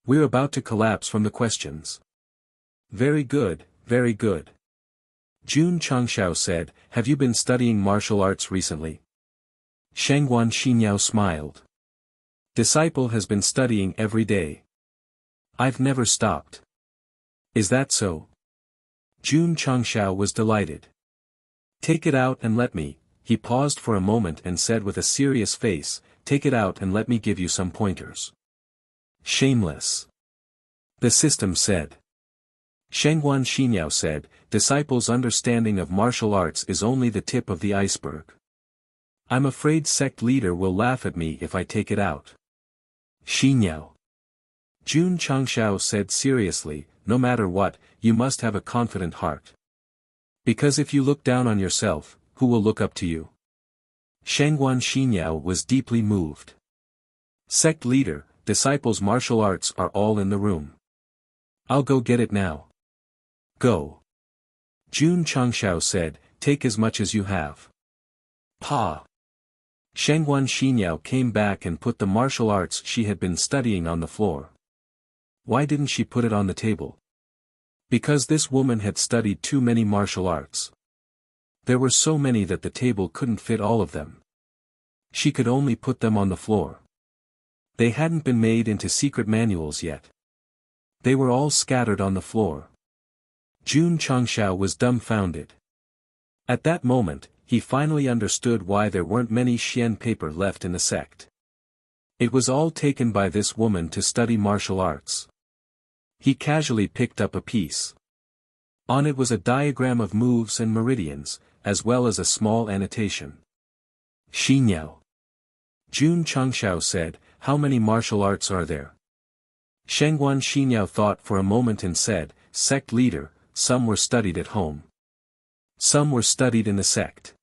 We're about to collapse from the questions. Very good, very good. Jun Changshao said, have you been studying martial arts recently? Shangguan Xinyao smiled. Disciple has been studying every day. I've never stopped. Is that so? Jun Changshao was delighted. Take it out and let me, he paused for a moment and said with a serious face, take it out and let me give you some pointers. Shameless. The system said. Shangguan Xinyao said, disciples' understanding of martial arts is only the tip of the iceberg. I'm afraid sect leader will laugh at me if I take it out. Xinyao. Jun Changshao said seriously, no matter what, you must have a confident heart. Because if you look down on yourself, who will look up to you? Shangguan Xinyao was deeply moved. Sect leader, disciples' martial arts are all in the room. I'll go get it now. Go. Jun Changshao said, take as much as you have. Pa. Shangguan Xinyao came back and put the martial arts she had been studying on the floor. Why didn't she put it on the table? Because this woman had studied too many martial arts. There were so many that the table couldn't fit all of them. She could only put them on the floor. They hadn't been made into secret manuals yet. They were all scattered on the floor. Jun Changshao was dumbfounded. At that moment, he finally understood why there weren't many Xian paper left in the sect. It was all taken by this woman to study martial arts. He casually picked up a piece. On it was a diagram of moves and meridians, as well as a small annotation. Xinyao. Jun Changshao said, how many martial arts are there? Shangguan Xinyao thought for a moment and said, sect leader, some were studied at home. Some were studied in the sect.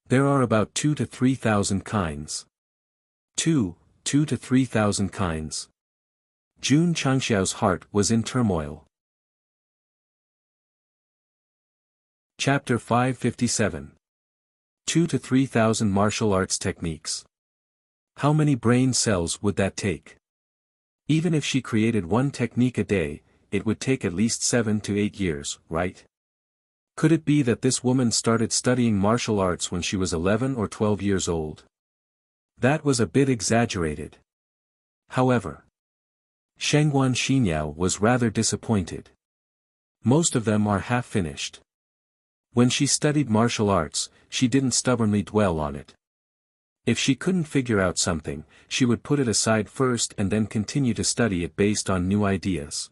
There are about 2,000 to 3,000 kinds. 2,000 to 3,000 kinds. Jun Changshao's heart was in turmoil. Chapter 557. 2,000 to 3,000 martial arts techniques. How many brain cells would that take? Even if she created one technique a day, it would take at least 7 to 8 years, right? Could it be that this woman started studying martial arts when she was 11 or 12 years old? That was a bit exaggerated. However, Shangguan Xinyao was rather disappointed. Most of them are half-finished. When she studied martial arts, she didn't stubbornly dwell on it. If she couldn't figure out something, she would put it aside first and then continue to study it based on new ideas.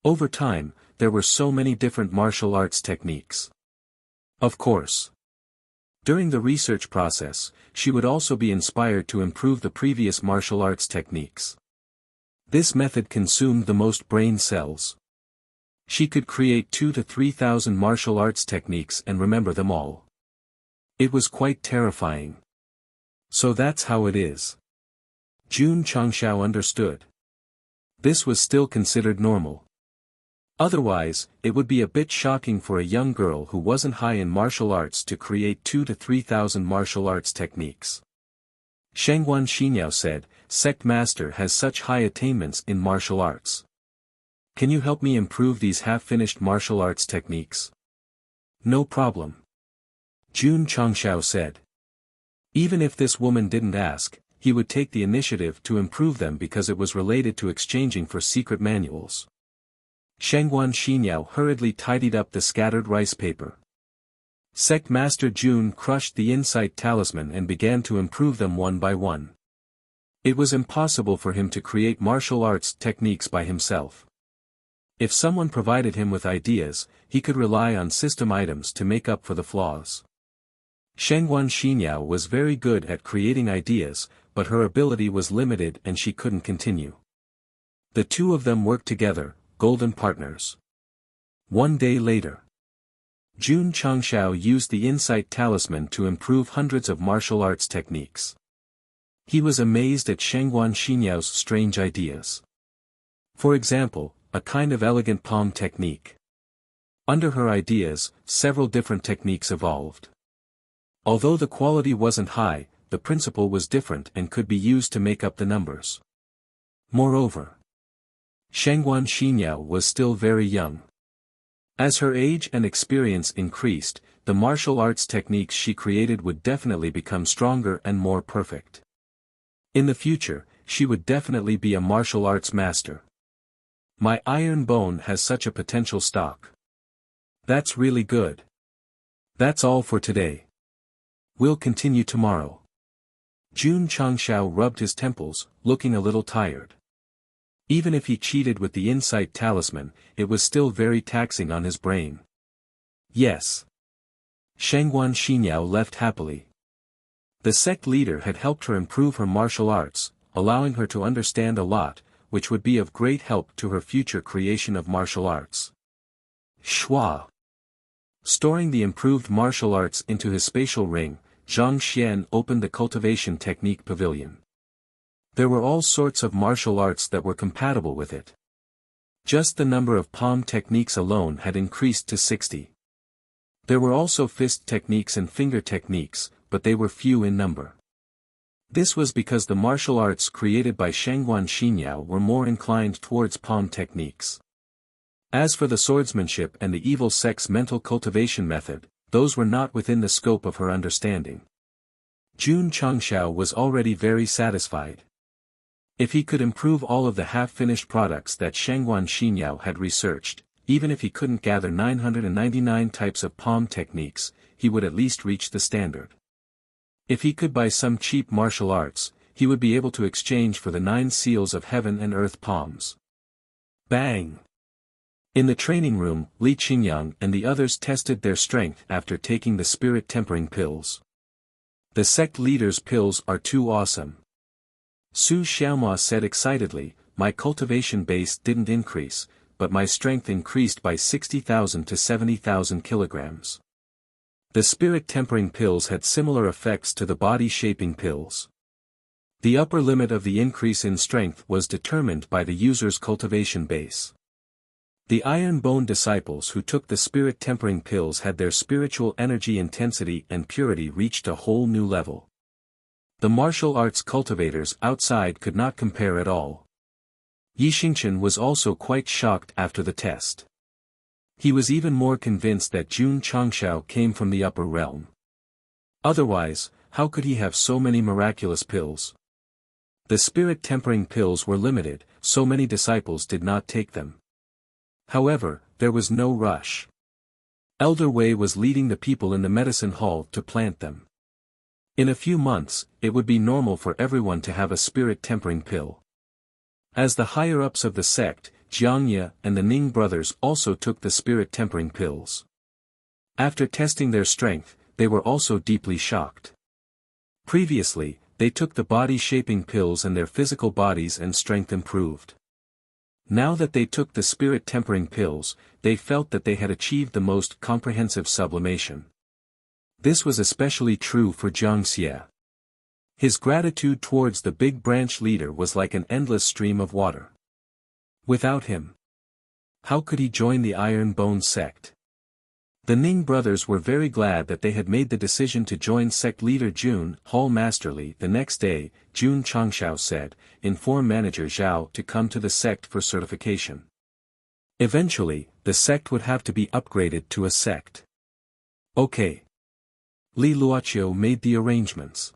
Over time, there were so many different martial arts techniques. Of course. During the research process, she would also be inspired to improve the previous martial arts techniques. This method consumed the most brain cells. She could create 2,000 to 3,000 martial arts techniques and remember them all. It was quite terrifying. So that's how it is. Jun Changshao understood. This was still considered normal. Otherwise, it would be a bit shocking for a young girl who wasn't high in martial arts to create 2,000 to 3,000 martial arts techniques. Shangguan Xinyao said, Sect Master has such high attainments in martial arts. Can you help me improve these half-finished martial arts techniques? No problem. Jun Changshao said. Even if this woman didn't ask, he would take the initiative to improve them because it was related to exchanging for secret manuals. Shangguan Xinyao hurriedly tidied up the scattered rice paper. Sect Master Jun crushed the insight talisman and began to improve them one by one. It was impossible for him to create martial arts techniques by himself. If someone provided him with ideas, he could rely on system items to make up for the flaws. Shangguan Xinyao was very good at creating ideas, but her ability was limited and she couldn't continue. The two of them worked together, golden partners. One day later, Jun Changshao used the insight talisman to improve hundreds of martial arts techniques. He was amazed at Shangguan Xinyao's strange ideas. For example, a kind of elegant palm technique. Under her ideas, several different techniques evolved. Although the quality wasn't high, the principle was different and could be used to make up the numbers. Moreover, Shangguan Xinyao was still very young. As her age and experience increased, the martial arts techniques she created would definitely become stronger and more perfect. In the future, she would definitely be a martial arts master. My iron bone has such a potential stock. That's really good. That's all for today. We'll continue tomorrow. Jun Changshao rubbed his temples, looking a little tired. Even if he cheated with the insight talisman, it was still very taxing on his brain. Yes. Shangguan Xinyao left happily. The sect leader had helped her improve her martial arts, allowing her to understand a lot, which would be of great help to her future creation of martial arts. Schwa. Storing the improved martial arts into his spatial ring, Zhang Xian opened the cultivation technique pavilion. There were all sorts of martial arts that were compatible with it. Just the number of palm techniques alone had increased to 60. There were also fist techniques and finger techniques, but they were few in number. This was because the martial arts created by Shangguan Xinyao were more inclined towards palm techniques. As for the swordsmanship and the evil sect's mental cultivation method, those were not within the scope of her understanding. Jun Changshao was already very satisfied. If he could improve all of the half-finished products that Shangguan Xinyao had researched, even if he couldn't gather 999 types of palm techniques, he would at least reach the standard. If he could buy some cheap martial arts, he would be able to exchange for the 9 seals of heaven and earth palms. Bang! In the training room, Li Qingyang and the others tested their strength after taking the spirit tempering pills. The sect leader's pills are too awesome. Su Xiaomua said excitedly, my cultivation base didn't increase, but my strength increased by 60,000 to 70,000 kilograms. The spirit tempering pills had similar effects to the body shaping pills. The upper limit of the increase in strength was determined by the user's cultivation base. The iron bone disciples who took the spirit tempering pills had their spiritual energy intensity and purity reached a whole new level. The martial arts cultivators outside could not compare at all. Yi Xingchen was also quite shocked after the test. He was even more convinced that Jun Changshao came from the upper realm. Otherwise, how could he have so many miraculous pills? The spirit tempering pills were limited, so many disciples did not take them. However, there was no rush. Elder Wei was leading the people in the medicine hall to plant them. In a few months, it would be normal for everyone to have a spirit tempering pill. As the higher-ups of the sect, Jiangye and the Ning brothers also took the spirit tempering pills. After testing their strength, they were also deeply shocked. Previously, they took the body-shaping pills and their physical bodies and strength improved. Now that they took the spirit tempering pills, they felt that they had achieved the most comprehensive sublimation. This was especially true for Jiang Xie. His gratitude towards the big branch leader was like an endless stream of water. Without him, how could he join the Iron Bone sect? The Ning brothers were very glad that they had made the decision to join sect leader Jun. Hall Masterly. The next day, Jun Changshao said, inform manager Zhao to come to the sect for certification. Eventually, the sect would have to be upgraded to a sect. Okay. Li Luoqiu made the arrangements.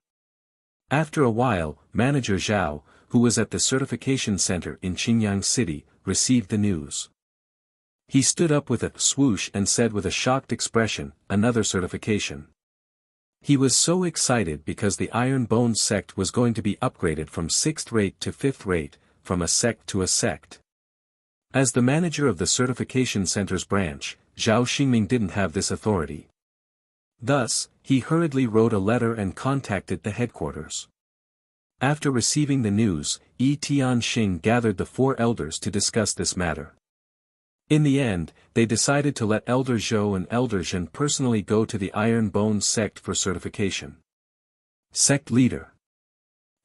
After a while, manager Zhao, who was at the certification center in Qingyang City, received the news. He stood up with a swoosh and said with a shocked expression, another certification. He was so excited because the Iron Bone sect was going to be upgraded from 6th rate to 5th rate, from a sect to a sect. As the manager of the certification center's branch, Zhao Xingming didn't have this authority. Thus, he hurriedly wrote a letter and contacted the headquarters. After receiving the news, Yi Tianxing gathered the 4 elders to discuss this matter. In the end, they decided to let Elder Zhou and Elder Zhen personally go to the Iron Bone sect for certification. Sect leader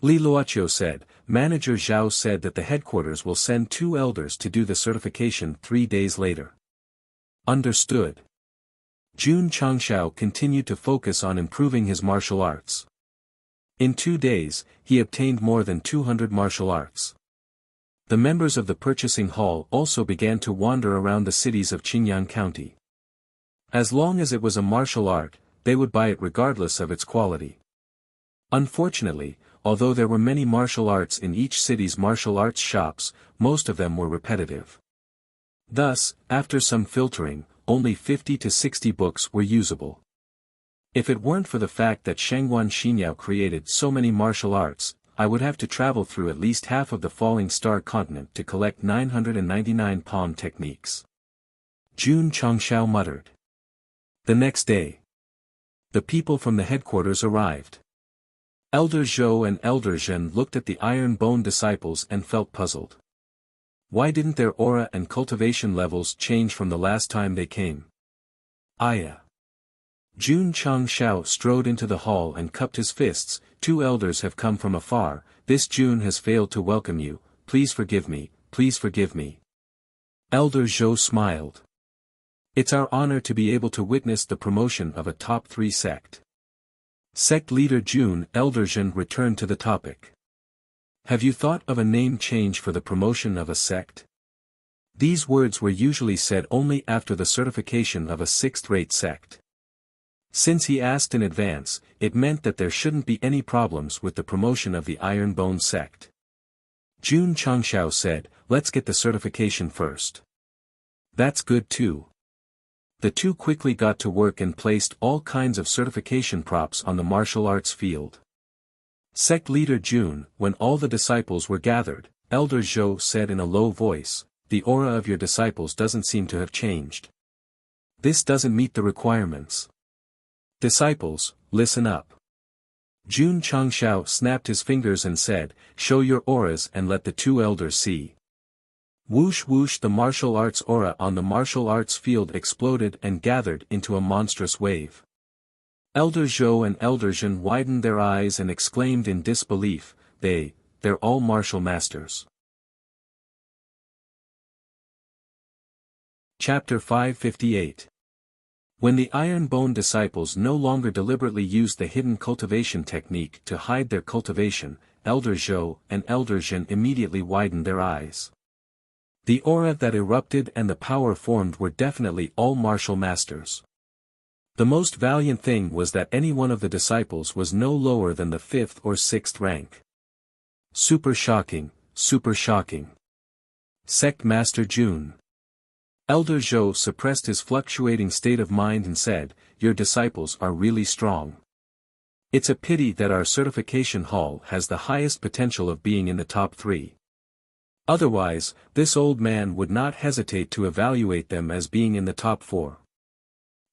Li Luoqiu said, Manager Zhao said that the headquarters will send 2 elders to do the certification 3 days later. Understood. Jun Changshao continued to focus on improving his martial arts. In 2 days, he obtained more than 200 martial arts. The members of the purchasing hall also began to wander around the cities of Qingyang County. As long as it was a martial art, they would buy it regardless of its quality. Unfortunately, although there were many martial arts in each city's martial arts shops, most of them were repetitive. Thus, after some filtering, only 50 to 60 books were usable. If it weren't for the fact that Shangguan Xinyao created so many martial arts, I would have to travel through at least half of the Falling Star continent to collect 999 palm techniques. Jun Changshao muttered. The next day, the people from the headquarters arrived. Elder Zhou and Elder Zhen looked at the Iron Bone disciples and felt puzzled. Why didn't their aura and cultivation levels change from the last time they came? Aya. Jun Changshao strode into the hall and cupped his fists. Two elders have come from afar. This Jun has failed to welcome you. Please forgive me, please forgive me. Elder Zhou smiled. It's our honor to be able to witness the promotion of a top 3 sect. Sect leader Jun Elder Zhen returned to the topic. Have you thought of a name change for the promotion of a sect? These words were usually said only after the certification of a 6th-rate sect. Since he asked in advance, it meant that there shouldn't be any problems with the promotion of the Iron Bone sect. Jun Changshao said, let's get the certification first. That's good too. The two quickly got to work and placed all kinds of certification props on the martial arts field. Sect leader Jun, when all the disciples were gathered, Elder Zhou said in a low voice, the aura of your disciples doesn't seem to have changed. This doesn't meet the requirements. Disciples, listen up. Jun Changshao snapped his fingers and said, show your auras and let the two elders see. Whoosh whoosh, the martial arts aura on the martial arts field exploded and gathered into a monstrous wave. Elder Zhou and Elder Zhen widened their eyes and exclaimed in disbelief, they're all martial masters. Chapter 558. When the Iron Bone disciples no longer deliberately used the hidden cultivation technique to hide their cultivation, Elder Zhou and Elder Zhen immediately widened their eyes. The aura that erupted and the power formed were definitely all martial masters. The most valiant thing was that any one of the disciples was no lower than the 5th or 6th rank. Super shocking, super shocking. Sect Master Jun. Elder Zhou suppressed his fluctuating state of mind and said, your disciples are really strong. It's a pity that our certification hall has the highest potential of being in the top 3. Otherwise, this old man would not hesitate to evaluate them as being in the top 4.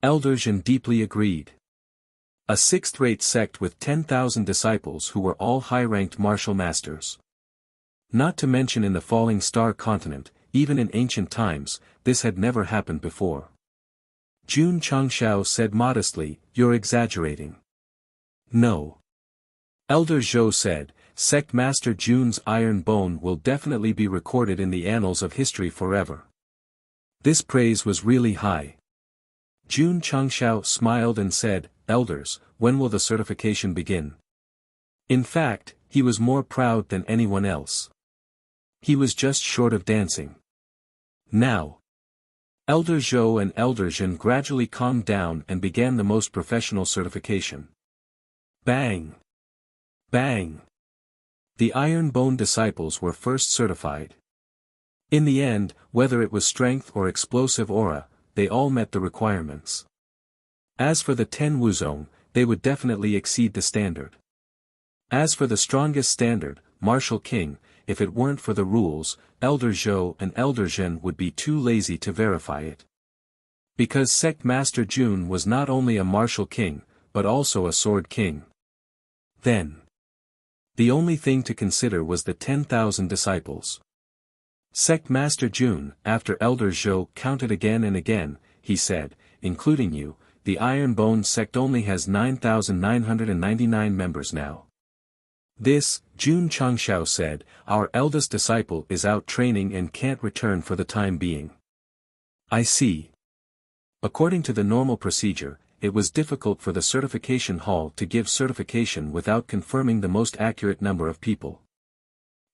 Elder Zhen deeply agreed. A 6th-rate sect with 10,000 disciples who were all high-ranked martial masters. Not to mention in the Falling Star continent, even in ancient times, this had never happened before. Jun Changshao said modestly, you're exaggerating. No. Elder Zhou said, Sect Master Jun's Iron Bone will definitely be recorded in the annals of history forever. This praise was really high. Jun Changshao smiled and said, Elders, when will the certification begin? In fact, he was more proud than anyone else. He was just short of dancing. Now. Elder Zhou and Elder Zhen gradually calmed down and began the most professional certification. Bang! Bang! The Iron Bone disciples were first certified. In the end, whether it was strength or explosive aura, they all met the requirements. As for the 10 Wuzong, they would definitely exceed the standard. As for the strongest standard, Martial King, if it weren't for the rules, Elder Zhou and Elder Zhen would be too lazy to verify it. Because Sect Master Jun was not only a Martial King, but also a Sword King. Then. The only thing to consider was the 10,000 disciples. Sect Master Jun, after Elder Zhou counted again and again, he said, including you, the Iron Bone sect only has 9,999 members now. This, Jun Changshao said, our eldest disciple is out training and can't return for the time being. I see. According to the normal procedure, it was difficult for the certification hall to give certification without confirming the most accurate number of people.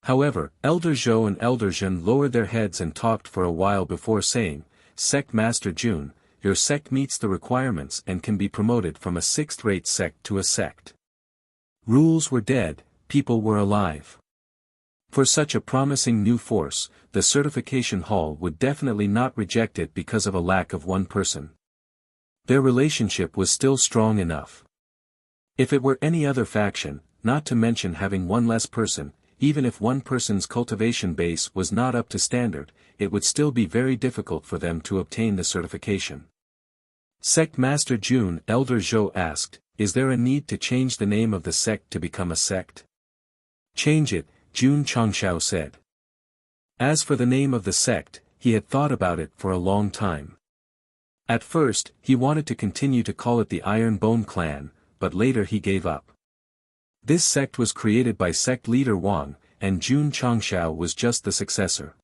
However, Elder Zhou and Elder Zhen lowered their heads and talked for a while before saying, Sect Master Jun, your sect meets the requirements and can be promoted from a 6th-rate sect to a sect. Rules were dead, people were alive. For such a promising new force, the certification hall would definitely not reject it because of a lack of one person. Their relationship was still strong enough. If it were any other faction, not to mention having one less person, even if one person's cultivation base was not up to standard, it would still be very difficult for them to obtain the certification. Sect Master Jun, Elder Zhou asked, is there a need to change the name of the sect to become a sect? Change it, Jun Changshao said. As for the name of the sect, he had thought about it for a long time. At first, he wanted to continue to call it the Iron Bone Clan, but later he gave up. This sect was created by sect leader Wang, and Jun Changshao was just the successor.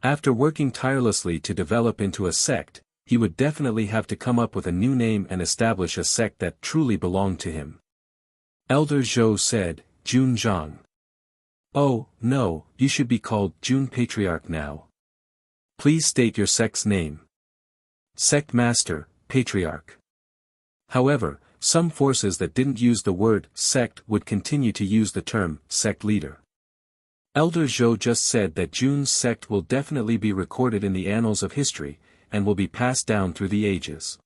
After working tirelessly to develop into a sect, he would definitely have to come up with a new name and establish a sect that truly belonged to him. Elder Zhou said, Jun Zhang. Oh, no, you should be called Jun Patriarch now. Please state your sect's name. Sect Master, Patriarch. However, some forces that didn't use the word sect would continue to use the term sect leader. Elder Zhou just said that Jun's sect will definitely be recorded in the annals of history, and will be passed down through the ages.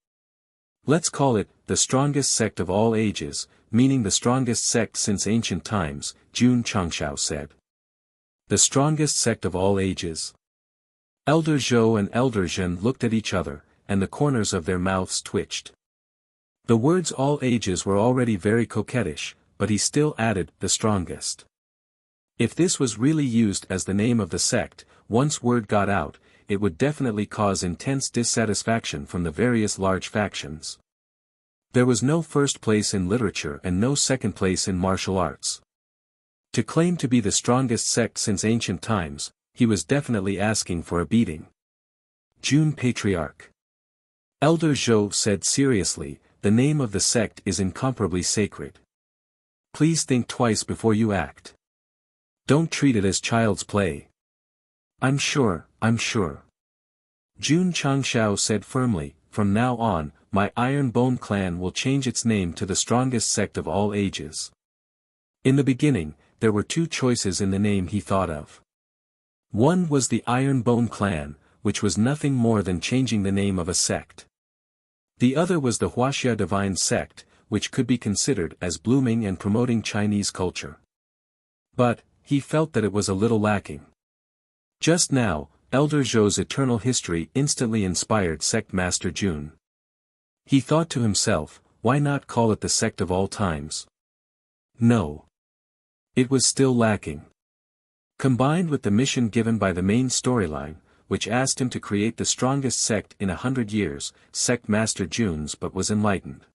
Let's call it the strongest sect of all ages, meaning the strongest sect since ancient times, Jun Changshao said. The strongest sect of all ages. Elder Zhou and Elder Zhen looked at each other, and the corners of their mouths twitched. The words all ages were already very coquettish, but he still added, the strongest. If this was really used as the name of the sect, once word got out, it would definitely cause intense dissatisfaction from the various large factions. There was no first place in literature and no second place in martial arts. To claim to be the strongest sect since ancient times, he was definitely asking for a beating. Jun Patriarch. Elder Zhou said seriously, the name of the sect is incomparably sacred. Please think twice before you act. Don't treat it as child's play. I'm sure. Jun Changshao said firmly, from now on, my Iron Bone Clan will change its name to the strongest sect of all ages. In the beginning, there were two choices in the name he thought of. One was the Iron Bone Clan, which was nothing more than changing the name of a sect. The other was the Wuxia Divine Sect, which could be considered as blooming and promoting Chinese culture. But, he felt that it was a little lacking. Just now, Elder Zhou's eternal history instantly inspired Sect Master Jun. He thought to himself, why not call it the sect of all times? No. It was still lacking. Combined with the mission given by the main storyline, which asked him to create the strongest sect in 100 years, Sect Master Jun's but was enlightened.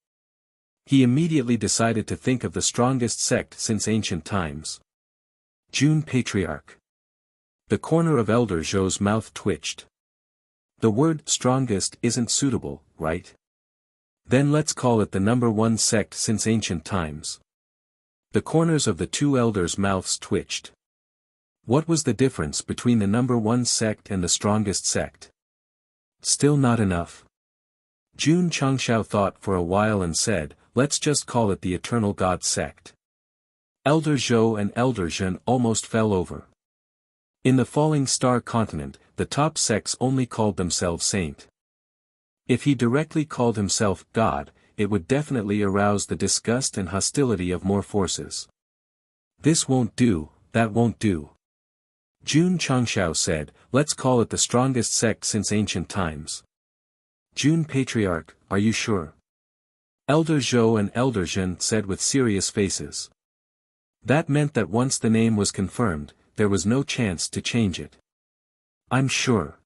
He immediately decided to think of the strongest sect since ancient times. Jun Patriarch. The corner of Elder Zhou's mouth twitched. The word strongest isn't suitable, right? Then let's call it the number one sect since ancient times. The corners of the two elders' mouths twitched. What was the difference between the number one sect and the strongest sect? Still not enough. Jun Changshao thought for a while and said, let's just call it the Eternal God Sect. Elder Zhou and Elder Zhen almost fell over. In the Falling Star continent, the top sects only called themselves Saint. If he directly called himself God, it would definitely arouse the disgust and hostility of more forces. This won't do, that won't do. Jun Changshao said, let's call it the strongest sect since ancient times. Jun Patriarch, are you sure? Elder Zhou and Elder Zhen said with serious faces. That meant that once the name was confirmed, there was no chance to change it. I'm sure.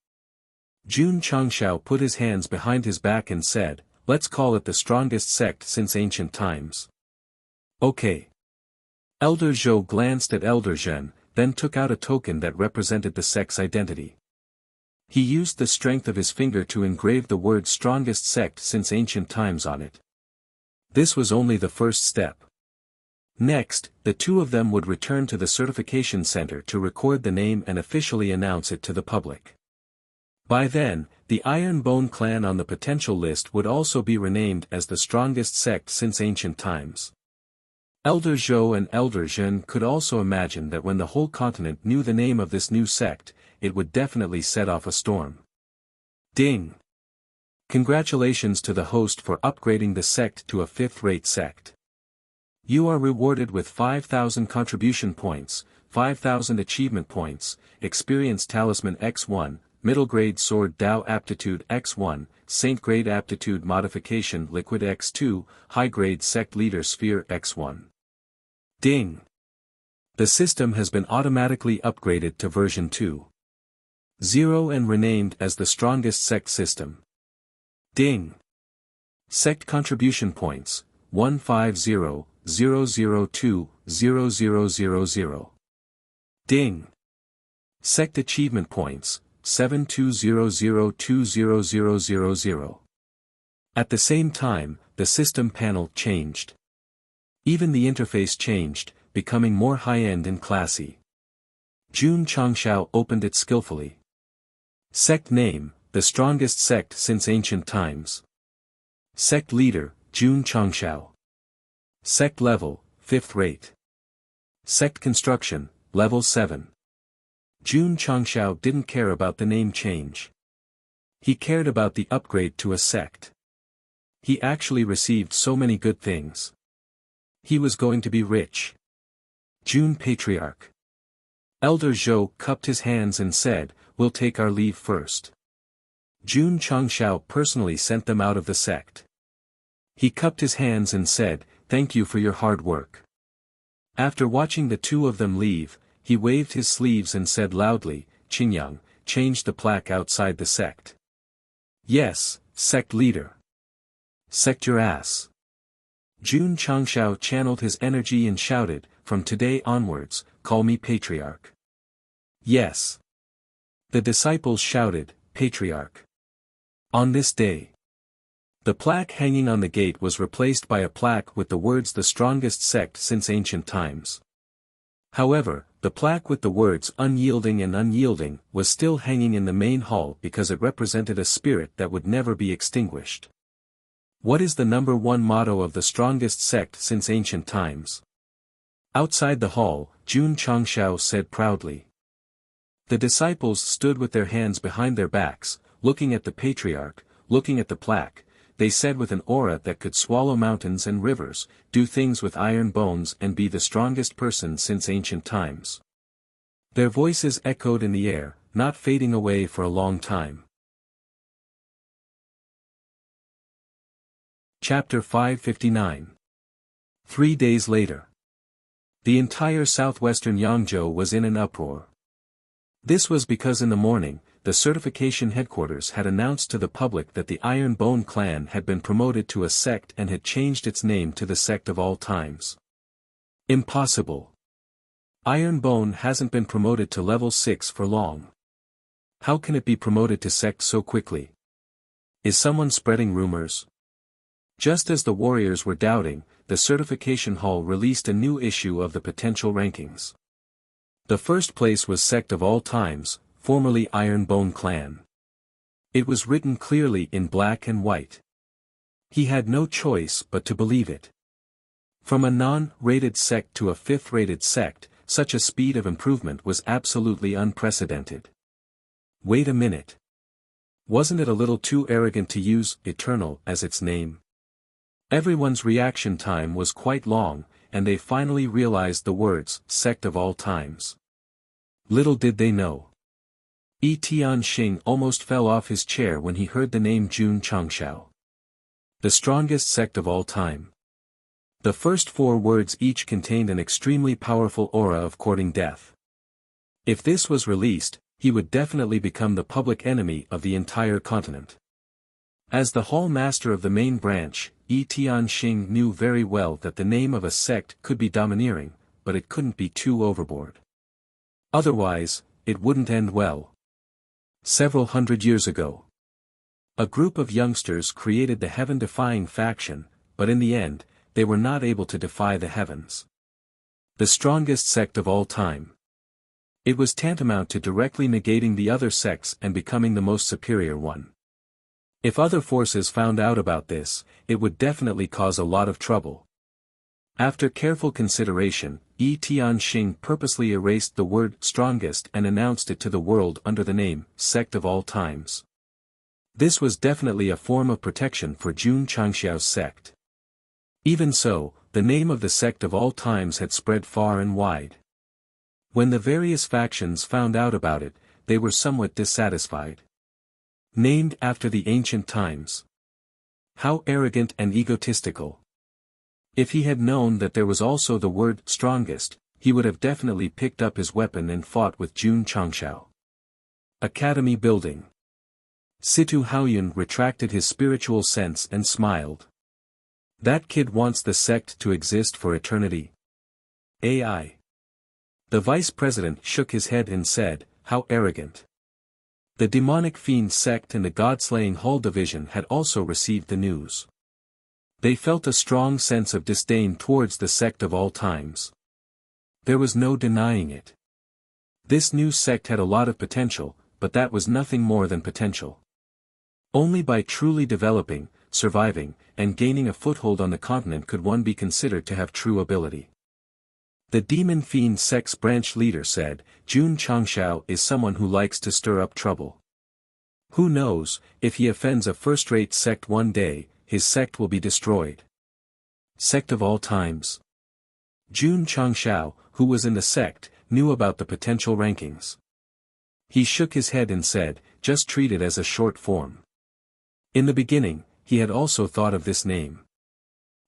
Jun Changshao put his hands behind his back and said, let's call it the strongest sect since ancient times. Okay. Elder Zhou glanced at Elder Zhen, then took out a token that represented the sect's identity. He used the strength of his finger to engrave the word strongest sect since ancient times on it. This was only the first step. Next, the two of them would return to the certification center to record the name and officially announce it to the public. By then, the Iron Bone Clan on the potential list would also be renamed as the strongest sect since ancient times. Elder Zhou and Elder Zhen could also imagine that when the whole continent knew the name of this new sect, it would definitely set off a storm. Ding! Congratulations to the host for upgrading the sect to a fifth-rate sect. You are rewarded with 5,000 contribution points, 5,000 achievement points, experience talisman X1, middle grade sword Dao aptitude X1, Saint Grade Aptitude Modification Liquid X2, High Grade Sect Leader Sphere X1. Ding! The system has been automatically upgraded to version 2.0 and renamed as the Strongest Sect System. Ding! Sect Contribution Points, 150,002,0000. Ding! Sect Achievement Points, 720020000. At the same time, the system panel changed. Even the interface changed, becoming more high-end and classy. Jun Changshao opened it skillfully. Sect Name, the Strongest Sect Since Ancient Times. Sect Leader, Jun Changshao. Sect Level, 5th Rate. Sect Construction, Level 7. Jun Changshao didn't care about the name change. He cared about the upgrade to a sect. He actually received so many good things. He was going to be rich. Jun Patriarch. Elder Zhou cupped his hands and said, "We'll take our leave first." Jun Changshao personally sent them out of the sect. He cupped his hands and said, "Thank you for your hard work." After watching the two of them leave, he waved his sleeves and said loudly, "Qingyang, change the plaque outside the sect." "Yes, sect leader." "Sect your ass." Jun Changshao channeled his energy and shouted, "From today onwards, call me Patriarch." "Yes." The disciples shouted, "Patriarch." On this day, the plaque hanging on the gate was replaced by a plaque with the words "The Strongest Sect Since Ancient Times." However, the plaque with the words "unyielding" and "unyielding" was still hanging in the main hall because it represented a spirit that would never be extinguished. What is the number one motto of the strongest sect since ancient times? Outside the hall, Jun Changshao said proudly. The disciples stood with their hands behind their backs, looking at the patriarch, looking at the plaque. They said with an aura that could swallow mountains and rivers, "Do things with iron bones and be the strongest person since ancient times." Their voices echoed in the air, not fading away for a long time. Chapter 559. 3 days later. The entire southwestern Yangzhou was in an uproar. This was because in the morning, the certification headquarters had announced to the public that the Iron Bone clan had been promoted to a sect and had changed its name to the Sect of All Times. Impossible. Iron Bone hasn't been promoted to level 6 for long. How can it be promoted to sect so quickly? Is someone spreading rumors? Just as the warriors were doubting, the certification hall released a new issue of the potential rankings. The first place was Sect of All Times, formerly Iron Bone Clan. It was written clearly in black and white. He had no choice but to believe it. From a non-rated sect to a 5th-rated sect, such a speed of improvement was absolutely unprecedented. Wait a minute. Wasn't it a little too arrogant to use "eternal" as its name? Everyone's reaction time was quite long, and they finally realized the words, "Sect of All Times." Little did they know. Tianxing almost fell off his chair when he heard the name Jun Changshao. The strongest sect of all time. The first 4 words each contained an extremely powerful aura of courting death. If this was released, he would definitely become the public enemy of the entire continent. As the hall master of the main branch, Tianxing knew very well that the name of a sect could be domineering, but it couldn't be too overboard. Otherwise, it wouldn't end well. Several hundred years ago, a group of youngsters created the heaven-defying faction, but in the end, they were not able to defy the heavens. The strongest sect of all time. It was tantamount to directly negating the other sects and becoming the most superior one. If other forces found out about this, it would definitely cause a lot of trouble. After careful consideration, Tianxing purposely erased the word "strongest" and announced it to the world under the name Sect of All Times. This was definitely a form of protection for Jun Changxiao's sect. Even so, the name of the Sect of All Times had spread far and wide. When the various factions found out about it, they were somewhat dissatisfied. Named after the ancient times. How arrogant and egotistical. If he had known that there was also the word strongest, he would have definitely picked up his weapon and fought with Jun Changshao. Academy building. Situ Haoyun retracted his spiritual sense and smiled. That kid wants the sect to exist for eternity. AI. The vice president shook his head and said, how arrogant. The demonic fiend sect and the god-slaying Hull division had also received the news. They felt a strong sense of disdain towards the sect of all times. There was no denying it. This new sect had a lot of potential, but that was nothing more than potential. Only by truly developing, surviving, and gaining a foothold on the continent could one be considered to have true ability. The demon fiend sect's branch leader said, Jun Changshao is someone who likes to stir up trouble. Who knows, if he offends a first-rate sect one day, his sect will be destroyed. Sect of all times. Jun Changshao, who was in the sect, knew about the potential rankings. He shook his head and said, just treat it as a short form. In the beginning, he had also thought of this name.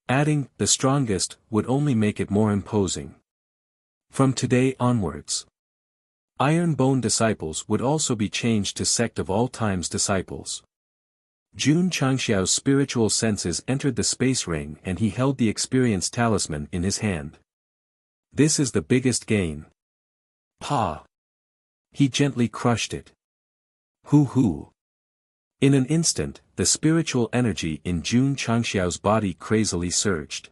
Adding, the strongest, would only make it more imposing. From today onwards, Iron Bone disciples would also be changed to Sect of all times disciples. Jun Changxiao's spiritual senses entered the space ring and he held the experience talisman in his hand. This is the biggest gain. Pa! He gently crushed it. Hoo. In an instant, the spiritual energy in Jun Changxiao's body crazily surged.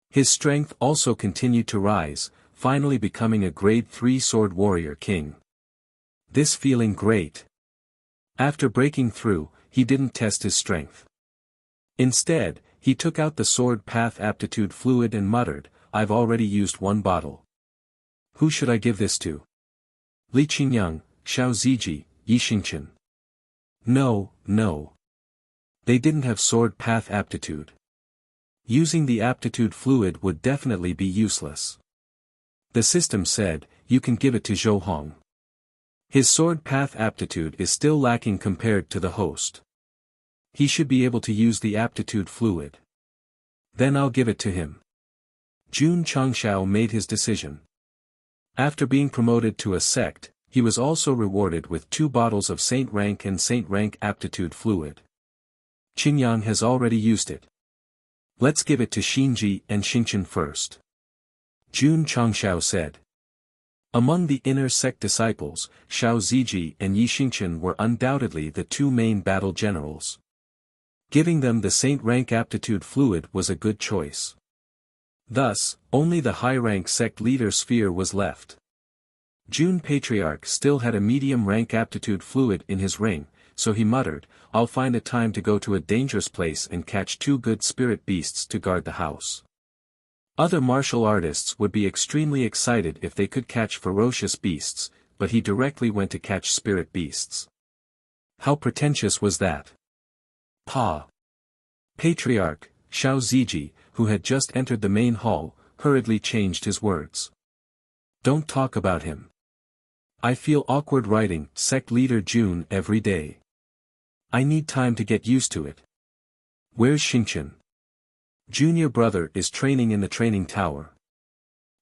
His strength also continued to rise, finally becoming a grade 3 sword warrior king. This feeling great. After breaking through, he didn't test his strength. Instead, he took out the sword path aptitude fluid and muttered, I've already used one bottle. Who should I give this to? Li Qingyang, Xiao Ziji, Yi Xingchen. No. They didn't have sword path aptitude. Using the aptitude fluid would definitely be useless. The system said, you can give it to Zhou Hong. His sword path aptitude is still lacking compared to the host. He should be able to use the aptitude fluid. Then I'll give it to him. Jun Changshao made his decision. After being promoted to a sect, he was also rewarded with 2 bottles of Saint Rank and Saint Rank aptitude fluid. Qingyang has already used it. Let's give it to Xinji and Xingchen first. Jun Changshao said. Among the inner sect disciples, Xiao Ziji and Yi Xingchen were undoubtedly the 2 main battle generals. Giving them the Saint Rank aptitude fluid was a good choice. Thus, only the high-rank sect leader sphere was left. Jun Patriarch still had a medium-rank aptitude fluid in his ring, so he muttered, I'll find a time to go to a dangerous place and catch 2 good spirit beasts to guard the house. Other martial artists would be extremely excited if they could catch ferocious beasts, but he directly went to catch spirit beasts. How pretentious was that? Pa! Patriarch, Xiao Ziji, who had just entered the main hall, hurriedly changed his words. Don't talk about him. I feel awkward writing sect leader Jun every day. I need time to get used to it. Where's Xingchen? Junior brother is training in the training tower.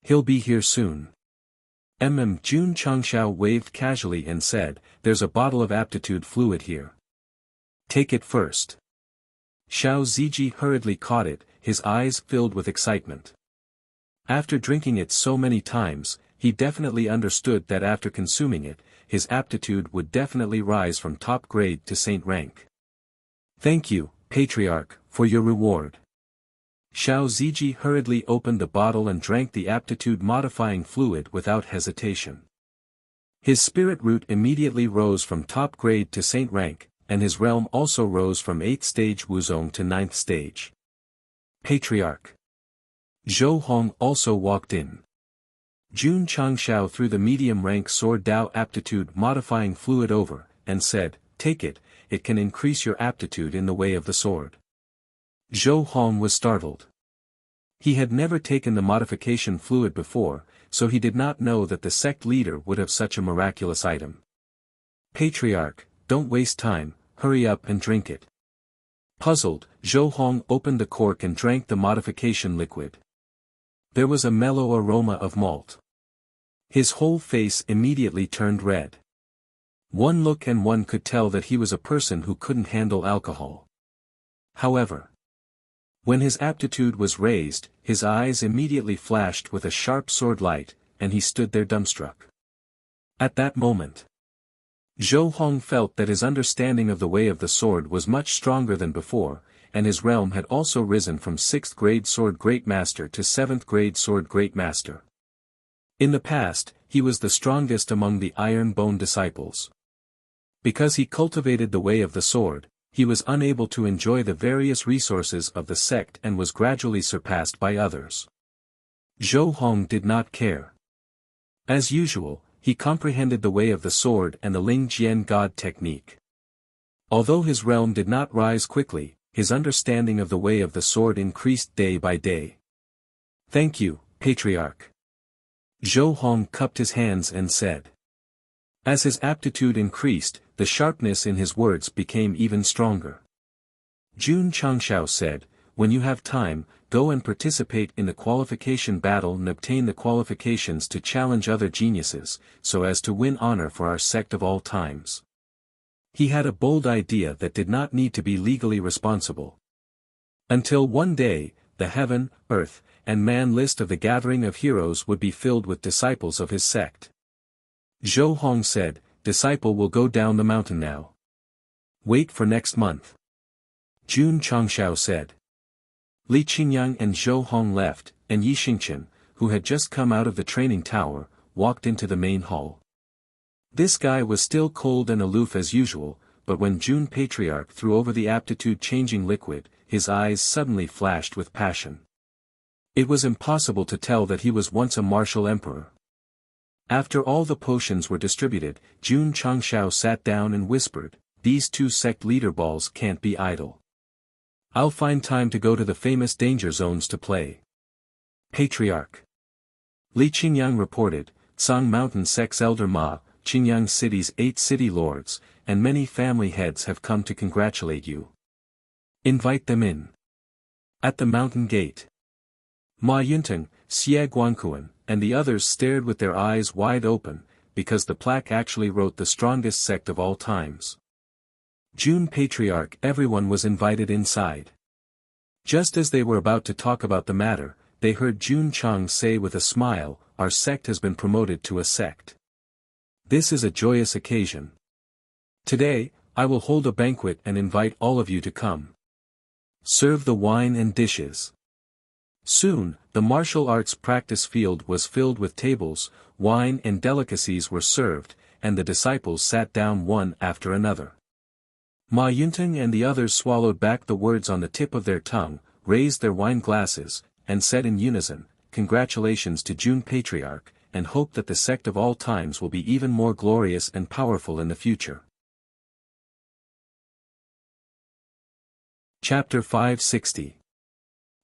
He'll be here soon. Jun Changshao waved casually and said, there's a bottle of aptitude fluid here. Take it first. Xiao Ziji hurriedly caught it, his eyes filled with excitement. After drinking it so many times, he definitely understood that after consuming it, his aptitude would definitely rise from top grade to Saint Rank. Thank you, Patriarch, for your reward. Xiao Ziji hurriedly opened the bottle and drank the aptitude-modifying fluid without hesitation. His spirit root immediately rose from top grade to Saint Rank, and his realm also rose from 8th stage Wuzong to 9th stage. Patriarch. Zhou Hong also walked in. Jun Changshao threw the medium-rank Sword Dao aptitude-modifying fluid over, and said, take it, it can increase your aptitude in the way of the sword. Zhou Hong was startled. He had never taken the modification fluid before, so he did not know that the sect leader would have such a miraculous item. Patriarch, don't waste time, hurry up and drink it. Puzzled, Zhou Hong opened the cork and drank the modification liquid. There was a mellow aroma of malt. His whole face immediately turned red. One look and one could tell that he was a person who couldn't handle alcohol. However, when his aptitude was raised, his eyes immediately flashed with a sharp sword light, and he stood there dumbstruck. At that moment, Zhou Hong felt that his understanding of the way of the sword was much stronger than before, and his realm had also risen from 6th grade sword great master to 7th grade sword great master. In the past, he was the strongest among the Iron Bone disciples. Because he cultivated the way of the sword, he was unable to enjoy the various resources of the sect and was gradually surpassed by others. Zhou Hong did not care. As usual, he comprehended the way of the sword and the Ling Jian God technique. Although his realm did not rise quickly, his understanding of the way of the sword increased day by day. "Thank you, Patriarch." Zhou Hong cupped his hands and said. As his aptitude increased, the sharpness in his words became even stronger. Jun Changshao said, "When you have time, go and participate in the qualification battle and obtain the qualifications to challenge other geniuses, so as to win honor for our sect of all times." He had a bold idea that did not need to be legally responsible. Until one day, the heaven, earth, and man list of the gathering of heroes would be filled with disciples of his sect. Zhou Hong said, "Disciple will go down the mountain now. Wait for next month." Jun Changshao said. Li Qingyang and Zhou Hong left, and Yi Xingqian, who had just come out of the training tower, walked into the main hall. This guy was still cold and aloof as usual, but when Jun Patriarch threw over the aptitude-changing liquid, his eyes suddenly flashed with passion. It was impossible to tell that he was once a martial emperor. After all the potions were distributed, Jun Changshao sat down and whispered, "These 2 sect leader balls can't be idle. I'll find time to go to the famous danger zones to play." Patriarch Li Qingyang reported, "Tsang Mountain Sect's elder Ma, Qingyang City's 8 city lords, and many family heads have come to congratulate you. Invite them in." At the mountain gate, Ma Yunteng, Xie Guanquan, and the others stared with their eyes wide open, because the plaque actually wrote the strongest sect of all times. Jun Patriarch. Everyone was invited inside. Just as they were about to talk about the matter, they heard Jun Chang say with a smile, "Our sect has been promoted to a sect. This is a joyous occasion. Today, I will hold a banquet and invite all of you to come. Serve the wine and dishes." Soon, the martial arts practice field was filled with tables, wine and delicacies were served, and the disciples sat down one after another. Ma Yunteng and the others swallowed back the words on the tip of their tongue, raised their wine glasses, and said in unison, "Congratulations to Jun Patriarch, and hope that the sect of all times will be even more glorious and powerful in the future." Chapter 560.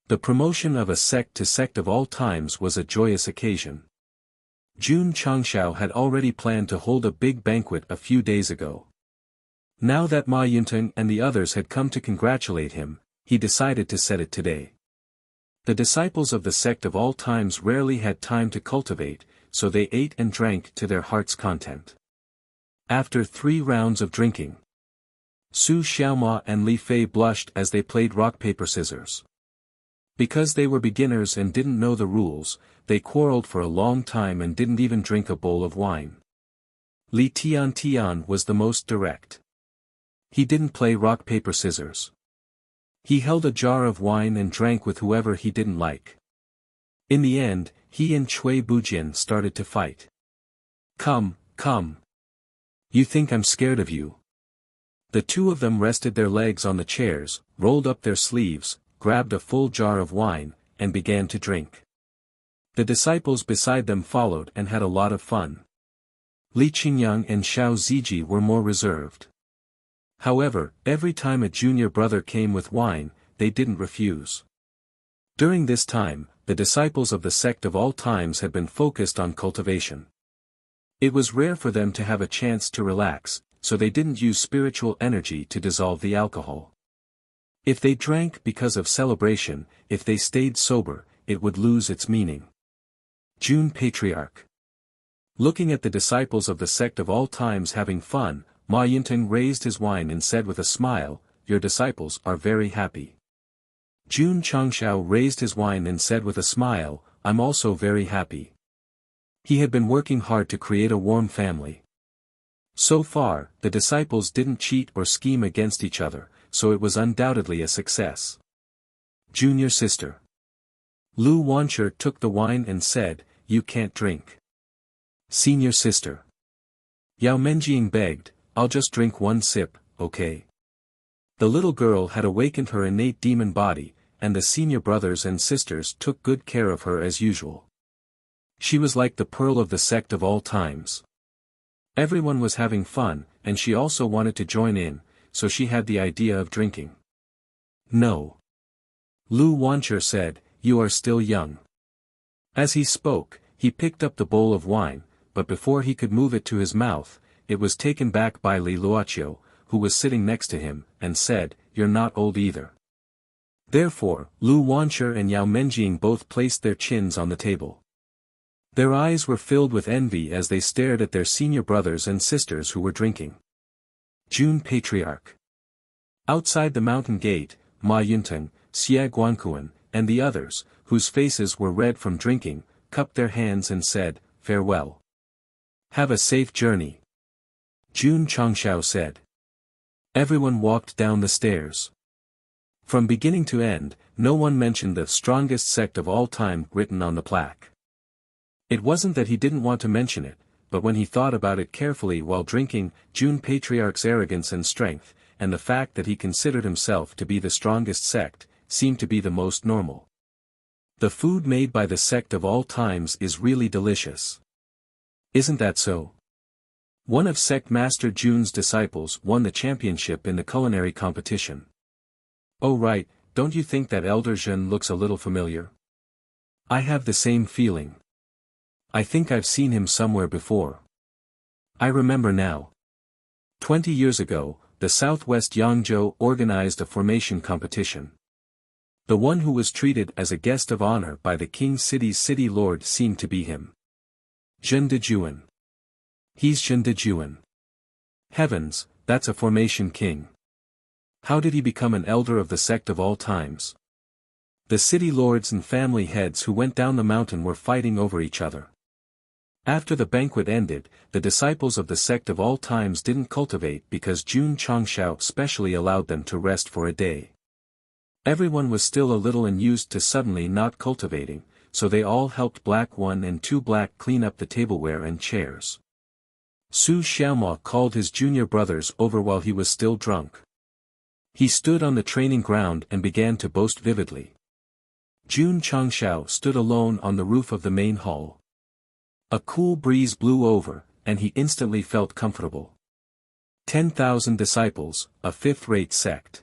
The promotion of a sect to sect of all times was a joyous occasion. Jun Changshao had already planned to hold a big banquet a few days ago. Now that Ma Yunteng and the others had come to congratulate him, he decided to set it today. The disciples of the sect of all times rarely had time to cultivate, so they ate and drank to their heart's content. After 3 rounds of drinking, Su Xiaoma and Li Fei blushed as they played rock-paper-scissors. Because they were beginners and didn't know the rules, they quarreled for a long time and didn't even drink a bowl of wine. Li Tian was the most direct. He didn't play rock-paper-scissors. He held a jar of wine and drank with whoever he didn't like. In the end, he and Cui Bujian started to fight. Come. You think I'm scared of you?" The 2 of them rested their legs on the chairs, rolled up their sleeves, grabbed a full jar of wine, and began to drink. The disciples beside them followed and had a lot of fun. Li Qingyang and Xiao Ziji were more reserved. However, every time a junior brother came with wine, they didn't refuse. During this time, the disciples of the sect of all times had been focused on cultivation. It was rare for them to have a chance to relax, so they didn't use spiritual energy to dissolve the alcohol. If they drank because of celebration, if they stayed sober, it would lose its meaning. June Patriarch. Looking at the disciples of the sect of all times having fun, Ma Yinteng raised his wine and said with a smile, "Your disciples are very happy." Jun Changshao raised his wine and said with a smile, "I'm also very happy." He had been working hard to create a warm family. So far, the disciples didn't cheat or scheme against each other, so it was undoubtedly a success. Junior sister. Lu Wancher took the wine and said, "You can't drink." Senior sister. Yao Menjing begged, "I'll just drink one sip, okay?" The little girl had awakened her innate demon body, and the senior brothers and sisters took good care of her as usual. She was like the pearl of the sect of all times. Everyone was having fun, and she also wanted to join in, so she had the idea of drinking. "No." Lu Wancher said, "You are still young." As he spoke, he picked up the bowl of wine, but before he could move it to his mouth, it was taken back by Li Luoqiu, who was sitting next to him, and said, "You're not old either." Therefore, Lu Wancher and Yao Menjing both placed their chins on the table. Their eyes were filled with envy as they stared at their senior brothers and sisters who were drinking. June Patriarch. Outside the mountain gate, Ma Yunting, Xie Guankuan, and the others, whose faces were red from drinking, cupped their hands and said, "Farewell. Have a safe journey." Jun Changshao said. Everyone walked down the stairs. From beginning to end, no one mentioned the strongest sect of all time written on the plaque. It wasn't that he didn't want to mention it, but when he thought about it carefully while drinking, June Patriarch's arrogance and strength, and the fact that he considered himself to be the strongest sect, seemed to be the most normal. The food made by the sect of all times is really delicious. Isn't that so? One of Sect Master Jun's disciples won the championship in the culinary competition. Oh right, don't you think that Elder Zhen looks a little familiar? I have the same feeling. I think I've seen him somewhere before. I remember now. 20 years ago, the Southwest Yangzhou organized a formation competition. The one who was treated as a guest of honor by the King City's city lord seemed to be him. Zhen Dejuan. He's Zhen Dejuan. Heavens, that's a formation king. How did he become an elder of the sect of all times? The city lords and family heads who went down the mountain were fighting over each other. After the banquet ended, the disciples of the sect of all times didn't cultivate because Jun Changshao specially allowed them to rest for a day. Everyone was still a little unused to suddenly not cultivating, so they all helped Black 1 and 2 Black clean up the tableware and chairs. Su Xiaoma called his junior brothers over while he was still drunk. He stood on the training ground and began to boast vividly. Jun Changshao stood alone on the roof of the main hall. A cool breeze blew over, and he instantly felt comfortable. 10,000 disciples, a fifth-rate sect.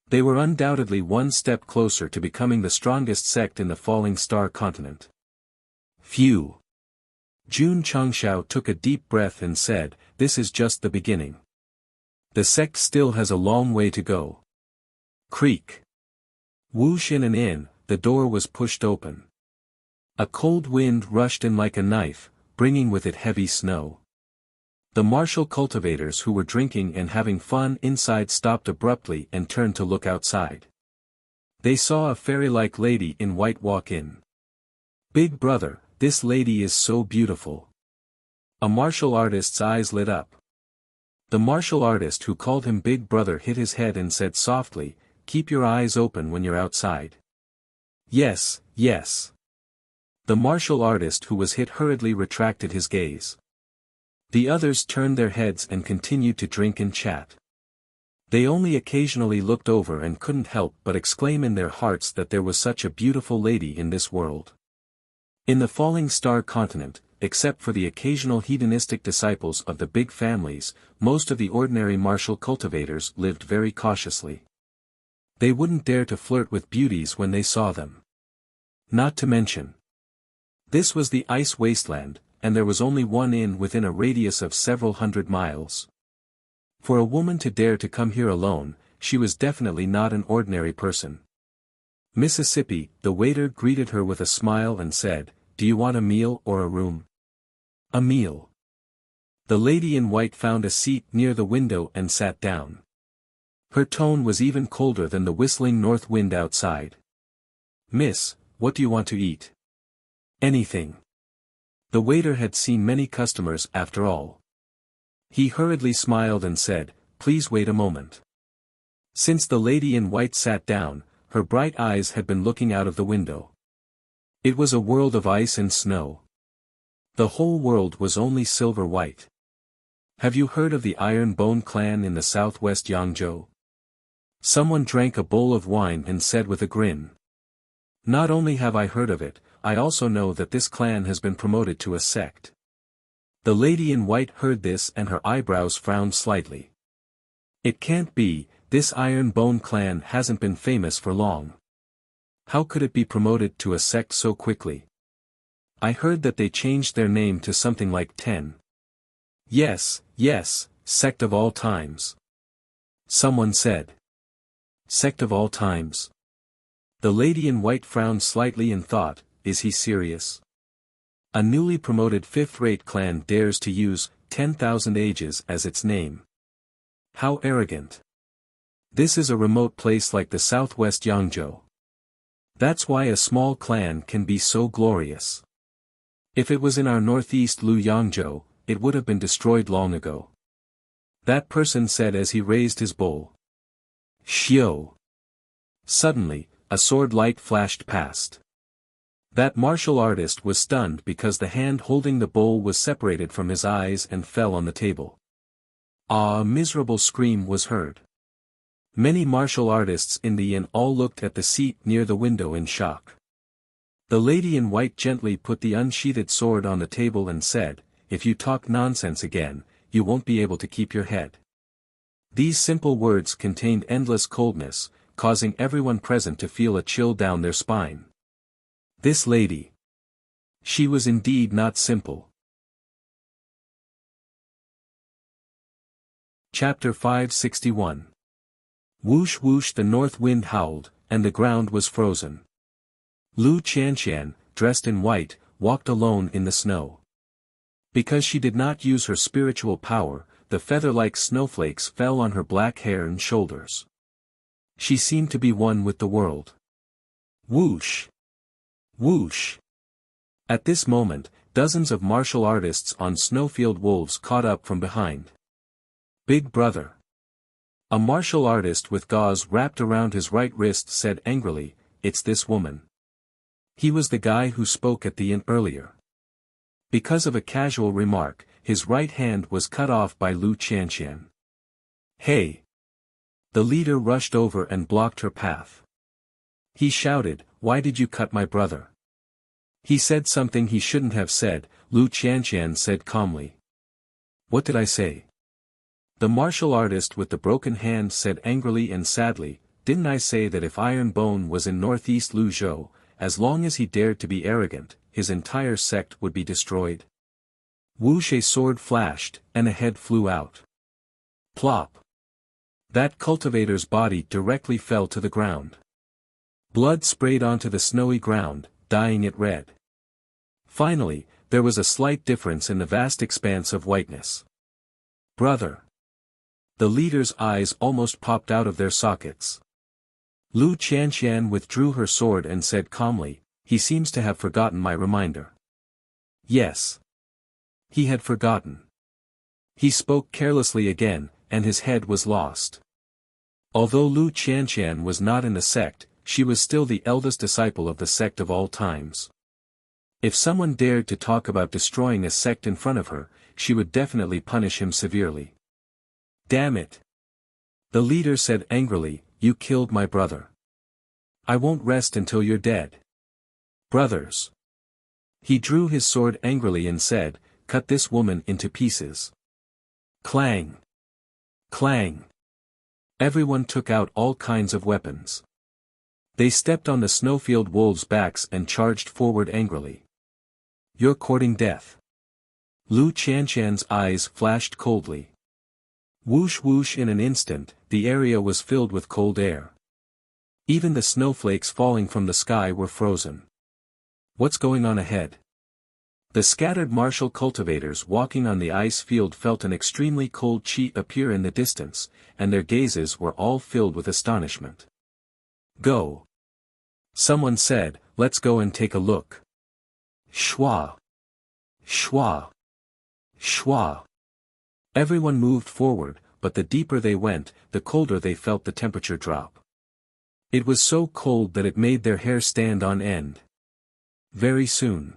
They were undoubtedly one step closer to becoming the strongest sect in the Falling Star continent. Phew! Jun Changshao took a deep breath and said, "This is just the beginning. The sect still has a long way to go." Creak. Whooshin and in, the door was pushed open. A cold wind rushed in like a knife, bringing with it heavy snow. The martial cultivators who were drinking and having fun inside stopped abruptly and turned to look outside. They saw a fairy-like lady in white walk in. "Big brother, this lady is so beautiful." A martial artist's eyes lit up. The martial artist who called him Big Brother hit his head and said softly, "Keep your eyes open when you're outside." "Yes, yes." The martial artist who was hit hurriedly retracted his gaze. The others turned their heads and continued to drink and chat. They only occasionally looked over and couldn't help but exclaim in their hearts that there was such a beautiful lady in this world. In the Falling Star continent, except for the occasional hedonistic disciples of the big families, most of the ordinary martial cultivators lived very cautiously. They wouldn't dare to flirt with beauties when they saw them. Not to mention, this was the ice wasteland, and there was only one inn within a radius of several hundred miles. For a woman to dare to come here alone, she was definitely not an ordinary person. Mississippi, the waiter greeted her with a smile and said, "Do you want a meal or a room?" "A meal." The lady in white found a seat near the window and sat down. Her tone was even colder than the whistling north wind outside. "Miss, what do you want to eat?" "Anything." The waiter had seen many customers after all. He hurriedly smiled and said, "Please wait a moment." Since the lady in white sat down, her bright eyes had been looking out of the window. It was a world of ice and snow. The whole world was only silver white. "Have you heard of the Iron Bone clan in the southwest Yangzhou?" Someone drank a bowl of wine and said with a grin. "Not only have I heard of it, I also know that this clan has been promoted to a sect." The lady in white heard this and her eyebrows frowned slightly. "It can't be, this Iron Bone clan hasn't been famous for long. How could it be promoted to a sect so quickly? I heard that they changed their name to something like 10. Yes, Sect of all times." Someone said. "Sect of all times." The lady in white frowned slightly and thought, is he serious? A newly promoted fifth-rate clan dares to use 10,000 ages as its name. How arrogant. This is a remote place like the southwest Yangzhou. That's why a small clan can be so glorious. If it was in our northeast Lu Yangzhou, it would have been destroyed long ago. That person said as he raised his bowl. Xiao. Suddenly, a sword light flashed past. That martial artist was stunned because the hand holding the bowl was separated from his eyes and fell on the table. A miserable scream was heard. Many martial artists in the inn all looked at the seat near the window in shock. The lady in white gently put the unsheathed sword on the table and said, "If you talk nonsense again, you won't be able to keep your head." These simple words contained endless coldness, causing everyone present to feel a chill down their spine. This lady. She was indeed not simple. Chapter 561. Whoosh whoosh, the north wind howled, and the ground was frozen. Lu Qianqian, dressed in white, walked alone in the snow. Because she did not use her spiritual power, the feather-like snowflakes fell on her black hair and shoulders. She seemed to be one with the world. Whoosh! Whoosh! At this moment, dozens of martial artists on snowfield wolves caught up from behind. "Big brother!" A martial artist with gauze wrapped around his right wrist said angrily, "It's this woman." He was the guy who spoke at the inn earlier. Because of a casual remark, his right hand was cut off by Lu Qianqian. "Hey!" The leader rushed over and blocked her path. He shouted, "Why did you cut my brother?" "He said something he shouldn't have said," Lu Qianqian said calmly. "What did I say?" The martial artist with the broken hand said angrily and sadly, "Didn't I say that if Iron Bone was in northeast Luzhou, as long as he dared to be arrogant, his entire sect would be destroyed?" Whoosh! A sword flashed, and a head flew out. Plop! That cultivator's body directly fell to the ground. Blood sprayed onto the snowy ground, dyeing it red. Finally, there was a slight difference in the vast expanse of whiteness. "Brother!" The leader's eyes almost popped out of their sockets. Lu Qianqian withdrew her sword and said calmly, "He seems to have forgotten my reminder." Yes. He had forgotten. He spoke carelessly again, and his head was lost. Although Lu Qianqian was not in the sect, she was still the eldest disciple of the sect of all times. If someone dared to talk about destroying a sect in front of her, she would definitely punish him severely. "Damn it!" The leader said angrily, "You killed my brother. I won't rest until you're dead." "Brothers!" He drew his sword angrily and said, "Cut this woman into pieces." Clang! Clang! Everyone took out all kinds of weapons. They stepped on the snowfield wolves' backs and charged forward angrily. "You're courting death." Lu Qianqian's eyes flashed coldly. Whoosh whoosh, in an instant, the area was filled with cold air. Even the snowflakes falling from the sky were frozen. What's going on ahead? The scattered martial cultivators walking on the ice field felt an extremely cold chi appear in the distance, and their gazes were all filled with astonishment. Go! Someone said, let's go and take a look. Shwa! Shwa! Shwa! Everyone moved forward, but the deeper they went, the colder they felt the temperature drop. It was so cold that it made their hair stand on end. Very soon.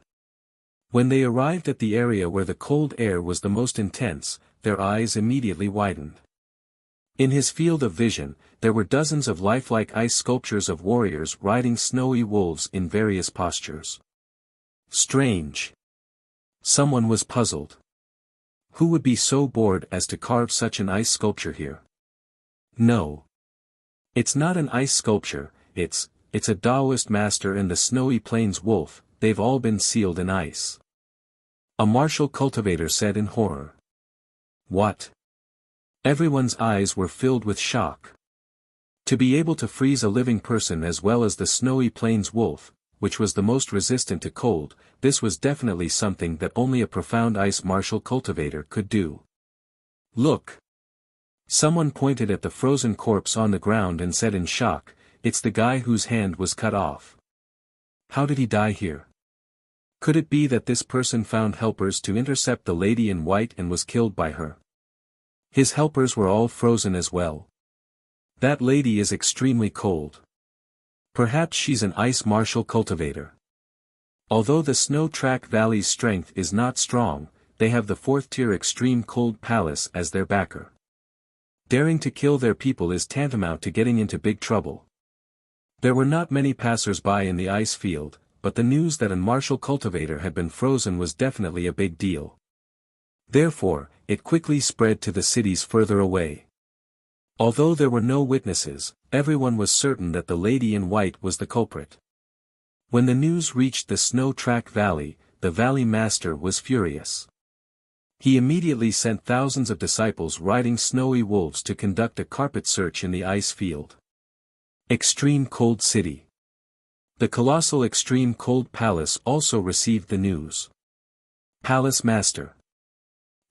When they arrived at the area where the cold air was the most intense, their eyes immediately widened. In his field of vision, there were dozens of lifelike ice sculptures of warriors riding snowy wolves in various postures. Strange. Someone was puzzled. Who would be so bored as to carve such an ice sculpture here? No. It's not an ice sculpture, it's a Taoist master and the snowy plains wolf, they've all been sealed in ice. A martial cultivator said in horror. What? Everyone's eyes were filled with shock. To be able to freeze a living person as well as the snowy plains wolf, which was the most resistant to cold, this was definitely something that only a profound ice martial cultivator could do. Look! Someone pointed at the frozen corpse on the ground and said in shock, it's the guy whose hand was cut off. How did he die here? Could it be that this person found helpers to intercept the lady in white and was killed by her? His helpers were all frozen as well. That lady is extremely cold. Perhaps she's an ice martial cultivator. Although the Snow Track Valley's strength is not strong, they have the 4th-tier extreme cold palace as their backer. Daring to kill their people is tantamount to getting into big trouble. There were not many passers-by in the ice field, but the news that a martial cultivator had been frozen was definitely a big deal. Therefore, it quickly spread to the cities further away. Although there were no witnesses, everyone was certain that the lady in white was the culprit. When the news reached the Snow Track Valley, the Valley Master was furious. He immediately sent thousands of disciples riding snowy wolves to conduct a carpet search in the ice field. Extreme Cold City. The colossal Extreme Cold Palace also received the news. Palace Master.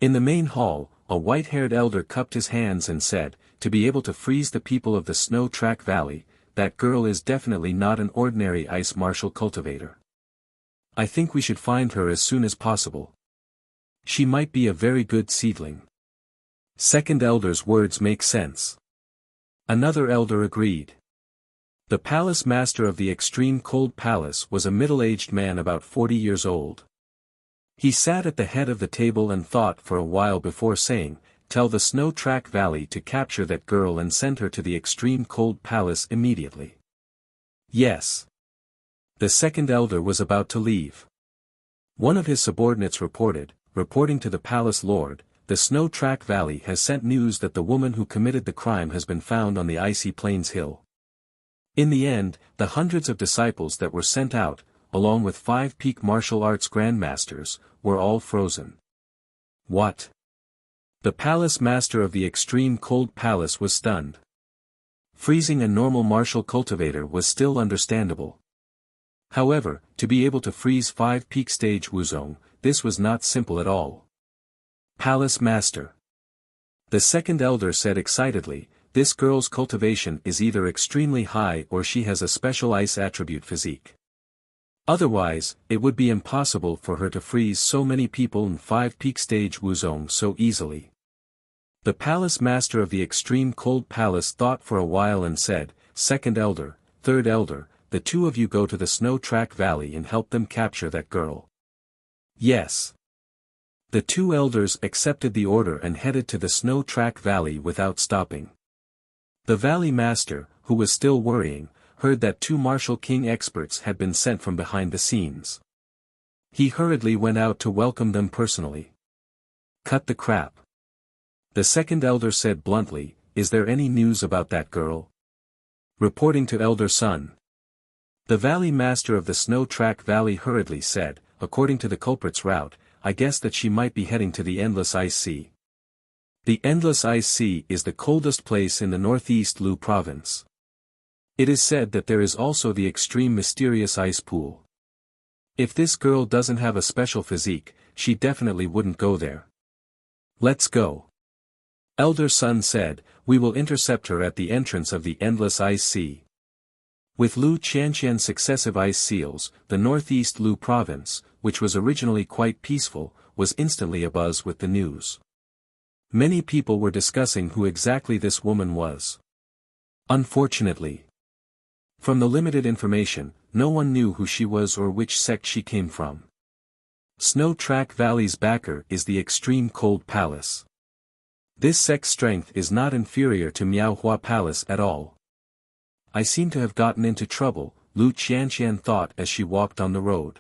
In the main hall, a white-haired elder cupped his hands and said, to be able to freeze the people of the Snow Track Valley, that girl is definitely not an ordinary ice martial cultivator. I think we should find her as soon as possible. She might be a very good seedling. Second elder's words make sense. Another elder agreed. The palace master of the Extreme Cold Palace was a middle-aged man about 40 years old. He sat at the head of the table and thought for a while before saying, tell the Snow Track Valley to capture that girl and send her to the Extreme Cold Palace immediately. Yes. The second elder was about to leave. One of his subordinates reporting to the palace lord, the Snow Track Valley has sent news that the woman who committed the crime has been found on the icy plains hill. In the end, the hundreds of disciples that were sent out, along with 5 peak martial arts grandmasters, were all frozen. What? The palace master of the Extreme Cold Palace was stunned. Freezing a normal martial cultivator was still understandable. However, to be able to freeze 5 peak stage Wuzong, this was not simple at all. Palace Master. The second elder said excitedly, this girl's cultivation is either extremely high or she has a special ice attribute physique. Otherwise, it would be impossible for her to freeze so many people in 5 peak stage Wuzong so easily. The palace master of the Extreme Cold Palace thought for a while and said, second elder, third elder, the 2 of you go to the Snow Track Valley and help them capture that girl. Yes. The 2 elders accepted the order and headed to the Snow Track Valley without stopping. The Valley Master, who was still worrying, heard that 2 martial king experts had been sent from behind the scenes. He hurriedly went out to welcome them personally. Cut the crap. The second elder said bluntly, is there any news about that girl? Reporting to elder son. The Valley Master of the Snow Track Valley hurriedly said, according to the culprit's route, I guess that she might be heading to the Endless Ice Sea. The endless ice sea is the coldest place in the northeast Lu province. It is said that there is also the extreme mysterious ice pool. If this girl doesn't have a special physique, she definitely wouldn't go there. Let's go. Elder Sun said, we will intercept her at the entrance of the endless ice sea. With Lu Qianqian's successive ice seals, the northeast Lu province, which was originally quite peaceful, was instantly abuzz with the news. Many people were discussing who exactly this woman was. Unfortunately, from the limited information, no one knew who she was or which sect she came from. Snow Track Valley's backer is the Extreme Cold Palace. This sect's strength is not inferior to Miaohua Palace at all. I seem to have gotten into trouble, Lu Qianqian thought as she walked on the road.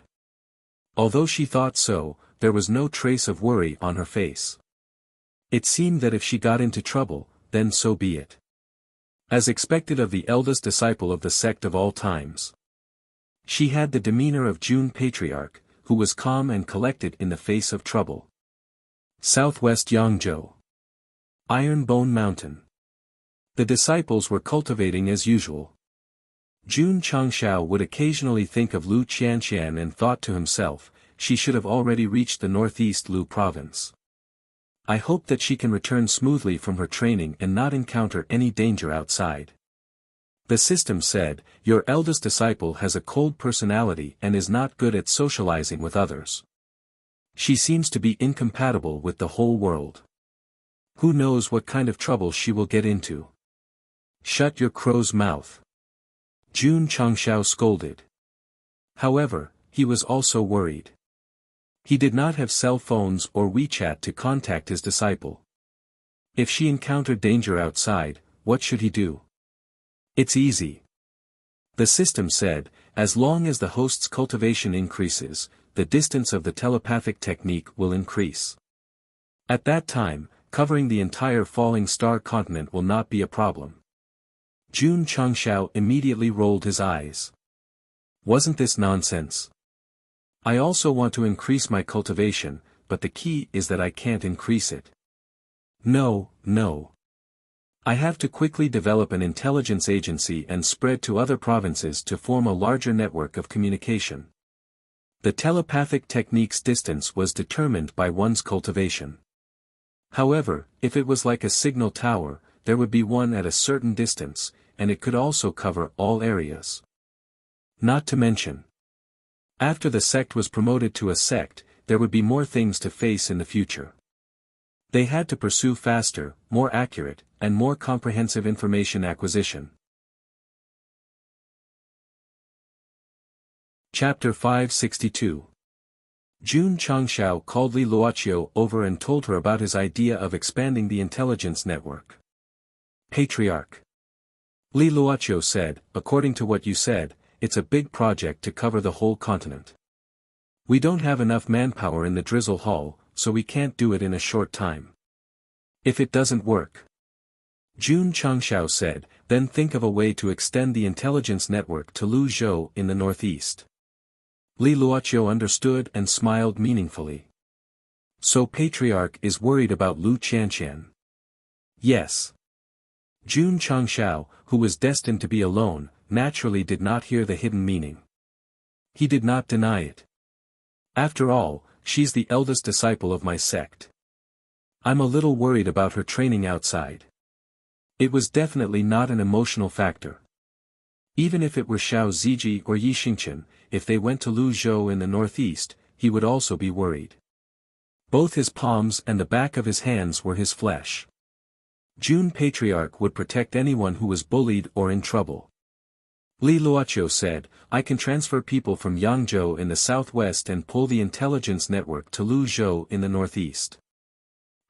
Although she thought so, there was no trace of worry on her face. It seemed that if she got into trouble, then so be it. As expected of the eldest disciple of the sect of all times. She had the demeanor of June Patriarch, who was calm and collected in the face of trouble. Southwest Yangzhou. Iron Bone Mountain. The disciples were cultivating as usual. Jun Changshao would occasionally think of Lu Qianqian and thought to himself, she should have already reached the northeast Lu province. I hope that she can return smoothly from her training and not encounter any danger outside. The system said, your eldest disciple has a cold personality and is not good at socializing with others. She seems to be incompatible with the whole world. Who knows what kind of trouble she will get into? Shut your crow's mouth. Jun Changshao scolded. However, he was also worried. He did not have cell phones or WeChat to contact his disciple. If she encountered danger outside, what should he do? It's easy. The system said, as long as the host's cultivation increases, the distance of the telepathic technique will increase. At that time, covering the entire falling star continent will not be a problem. Jun Changshao immediately rolled his eyes. Wasn't this nonsense? I also want to increase my cultivation, but the key is that I can't increase it. No. I have to quickly develop an intelligence agency and spread to other provinces to form a larger network of communication. The telepathic technique's distance was determined by one's cultivation. However, if it was like a signal tower, there would be one at a certain distance, and it could also cover all areas. Not to mention, after the sect was promoted to a sect, there would be more things to face in the future. They had to pursue faster, more accurate, and more comprehensive information acquisition. Chapter 562. Jun Changshao called Li Luoqiu over and told her about his idea of expanding the intelligence network. Patriarch. Li Luoqiu said, according to what you said, it's a big project to cover the whole continent. We don't have enough manpower in the Drizzle Hall, so we can't do it in a short time. If it doesn't work, Jun Changshao said, then think of a way to extend the intelligence network to Luzhou in the northeast. Li Luoqiu understood and smiled meaningfully. So Patriarch is worried about Lu Qianqian. Yes. Jun Changshao, who was destined to be alone, naturally did not hear the hidden meaning. He did not deny it. After all, she's the eldest disciple of my sect. I'm a little worried about her training outside. It was definitely not an emotional factor. Even if it were Xiao Ziji or Yi Xingqian, if they went to Luzhou in the northeast, he would also be worried. Both his palms and the back of his hands were his flesh. Jun Patriarch would protect anyone who was bullied or in trouble. Li Luoqiu said, I can transfer people from Yangzhou in the southwest and pull the intelligence network to Luzhou in the northeast.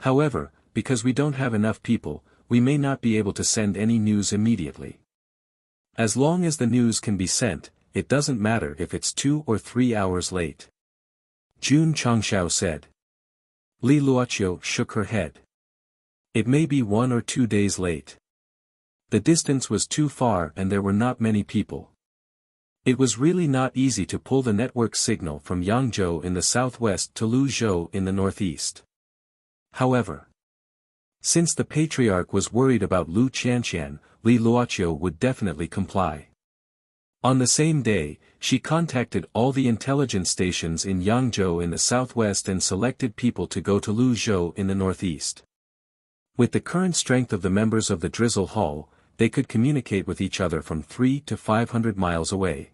However, because we don't have enough people, we may not be able to send any news immediately. As long as the news can be sent, it doesn't matter if it's 2 or 3 hours late. Jun Changshao said. Li Luoqiu shook her head. It may be 1 or 2 days late. The distance was too far and there were not many people. It was really not easy to pull the network signal from Yangzhou in the southwest to Luzhou in the northeast. However, Since the patriarch was worried about Lu Qianqian, Li Luoqiu would definitely comply. On the same day, she contacted all the intelligence stations in Yangzhou in the southwest and selected people to go to Luzhou in the northeast. With the current strength of the members of the Drizzle Hall, they could communicate with each other from 300 to 500 miles away.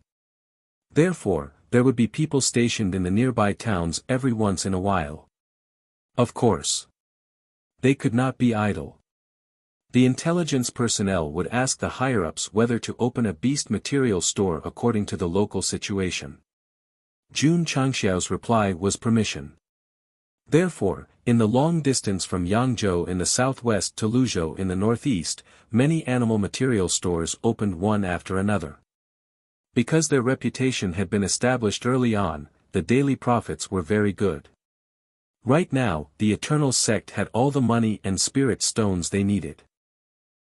Therefore, there would be people stationed in the nearby towns every once in a while. Of course, they could not be idle. The intelligence personnel would ask the higher-ups whether to open a beast material store according to the local situation. Jun Changxiao's reply was permission. Therefore, in the long distance from Yangzhou in the southwest to Luzhou in the northeast, many animal material stores opened one after another. Because their reputation had been established early on, the daily profits were very good. Right now, the Eternal Sect had all the money and spirit stones they needed.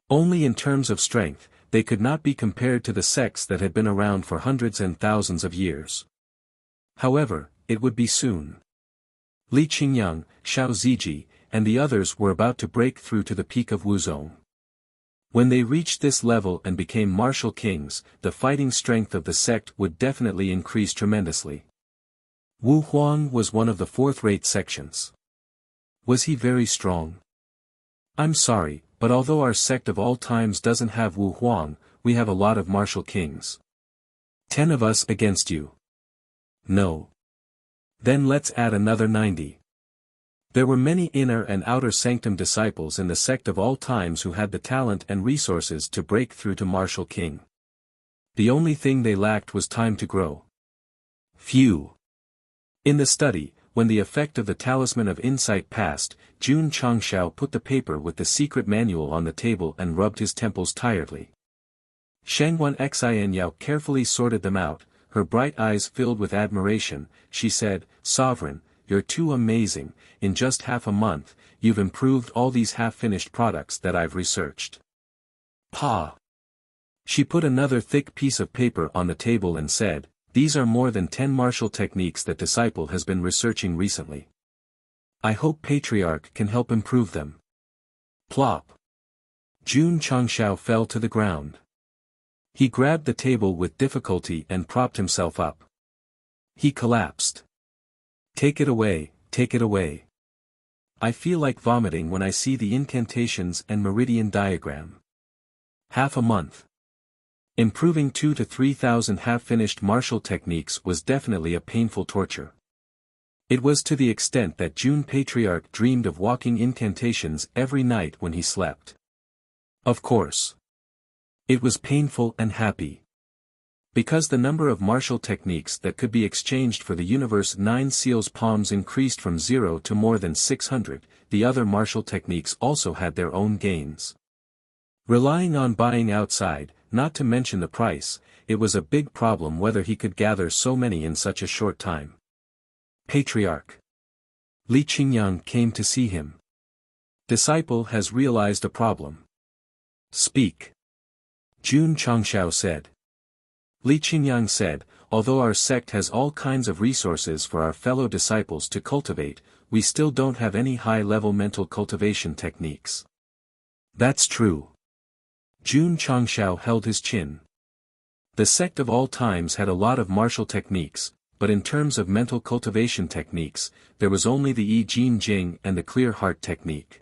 Only in terms of strength, they could not be compared to the sects that had been around for hundreds and thousands of years. However, it would be soon. Li Qingyang, Xiao Ziji, and the others were about to break through to the peak of Wuzong. When they reached this level and became martial kings, the fighting strength of the sect would definitely increase tremendously. Wu Huang was one of the fourth-rate sections. Was he very strong? I'm sorry, but although our sect of all times doesn't have Wu Huang, we have a lot of martial kings. 10 of us against you. No. Then let's add another 90. There were many inner and outer sanctum disciples in the sect of all times who had the talent and resources to break through to martial king. The only thing they lacked was time to grow. Phew. In the study, when the effect of the talisman of insight passed, Jun Changxiao put the paper with the secret manual on the table and rubbed his temples tiredly. Shangguan Xian Yao carefully sorted them out, her bright eyes filled with admiration. She said, "Sovereign, you're too amazing. In just half a month, you've improved all these half-finished products that I've researched." Pa! She put another thick piece of paper on the table and said, "These are more than 10 martial techniques that disciple has been researching recently. I hope Patriarch can help improve them." Plop! Jun Changxiao fell to the ground. He grabbed the table with difficulty and propped himself up. He collapsed. "Take it away, take it away. I feel like vomiting when I see the incantations and meridian diagram. Half a month. Improving 2,000 to 3,000 half-finished martial techniques was definitely a painful torture. It was to the extent that Jun Patriarch dreamed of walking incantations every night when he slept. Of course. It was painful and happy. Because the number of martial techniques that could be exchanged for the universe 9 seals palms increased from 0 to more than 600, the other martial techniques also had their own gains. Relying on buying outside, not to mention the price, it was a big problem whether he could gather so many in such a short time. Patriarch Li Qingyang came to see him. Disciple has realized a problem. Speak. Jun Changxiao said. Li Qingyang said, "Although our sect has all kinds of resources for our fellow disciples to cultivate, we still don't have any high-level mental cultivation techniques." That's true. Jun Changxiao held his chin. The sect of all times had a lot of martial techniques, but in terms of mental cultivation techniques, there was only the Yi Jin Jing and the Clear Heart technique.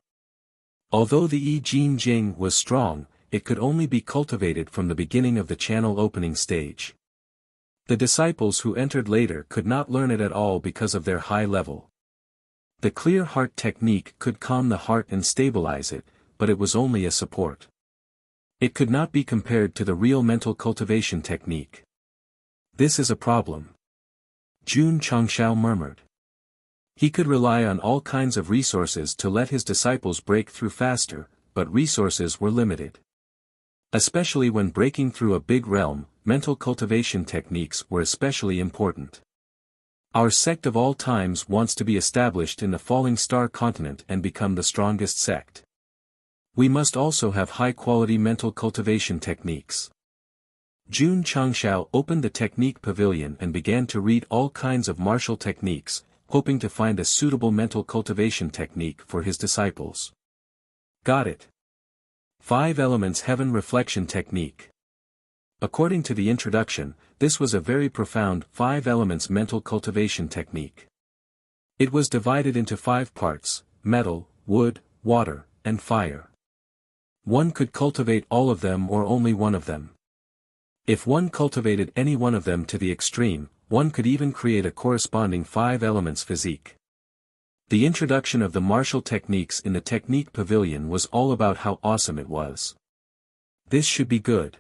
Although the Yi Jin Jing was strong, it could only be cultivated from the beginning of the channel opening stage. The disciples who entered later could not learn it at all because of their high level. The Clear Heart technique could calm the heart and stabilize it, but it was only a support. It could not be compared to the real mental cultivation technique. This is a problem. Jun Changxiao murmured. He could rely on all kinds of resources to let his disciples break through faster, but resources were limited. Especially when breaking through a big realm, mental cultivation techniques were especially important. Our sect of all times wants to be established in the Falling Star continent and become the strongest sect. We must also have high-quality mental cultivation techniques. Jun Changxiao opened the technique pavilion and began to read all kinds of martial techniques, hoping to find a suitable mental cultivation technique for his disciples. Got it. 5 Elements Heaven Reflection Technique. According to the introduction, this was a very profound 5 elements mental cultivation technique. It was divided into 5 parts: metal, wood, water, and fire. One could cultivate all of them or only one of them. If one cultivated any one of them to the extreme, one could even create a corresponding 5 elements physique. The introduction of the martial techniques in the technique pavilion was all about how awesome it was. This should be good.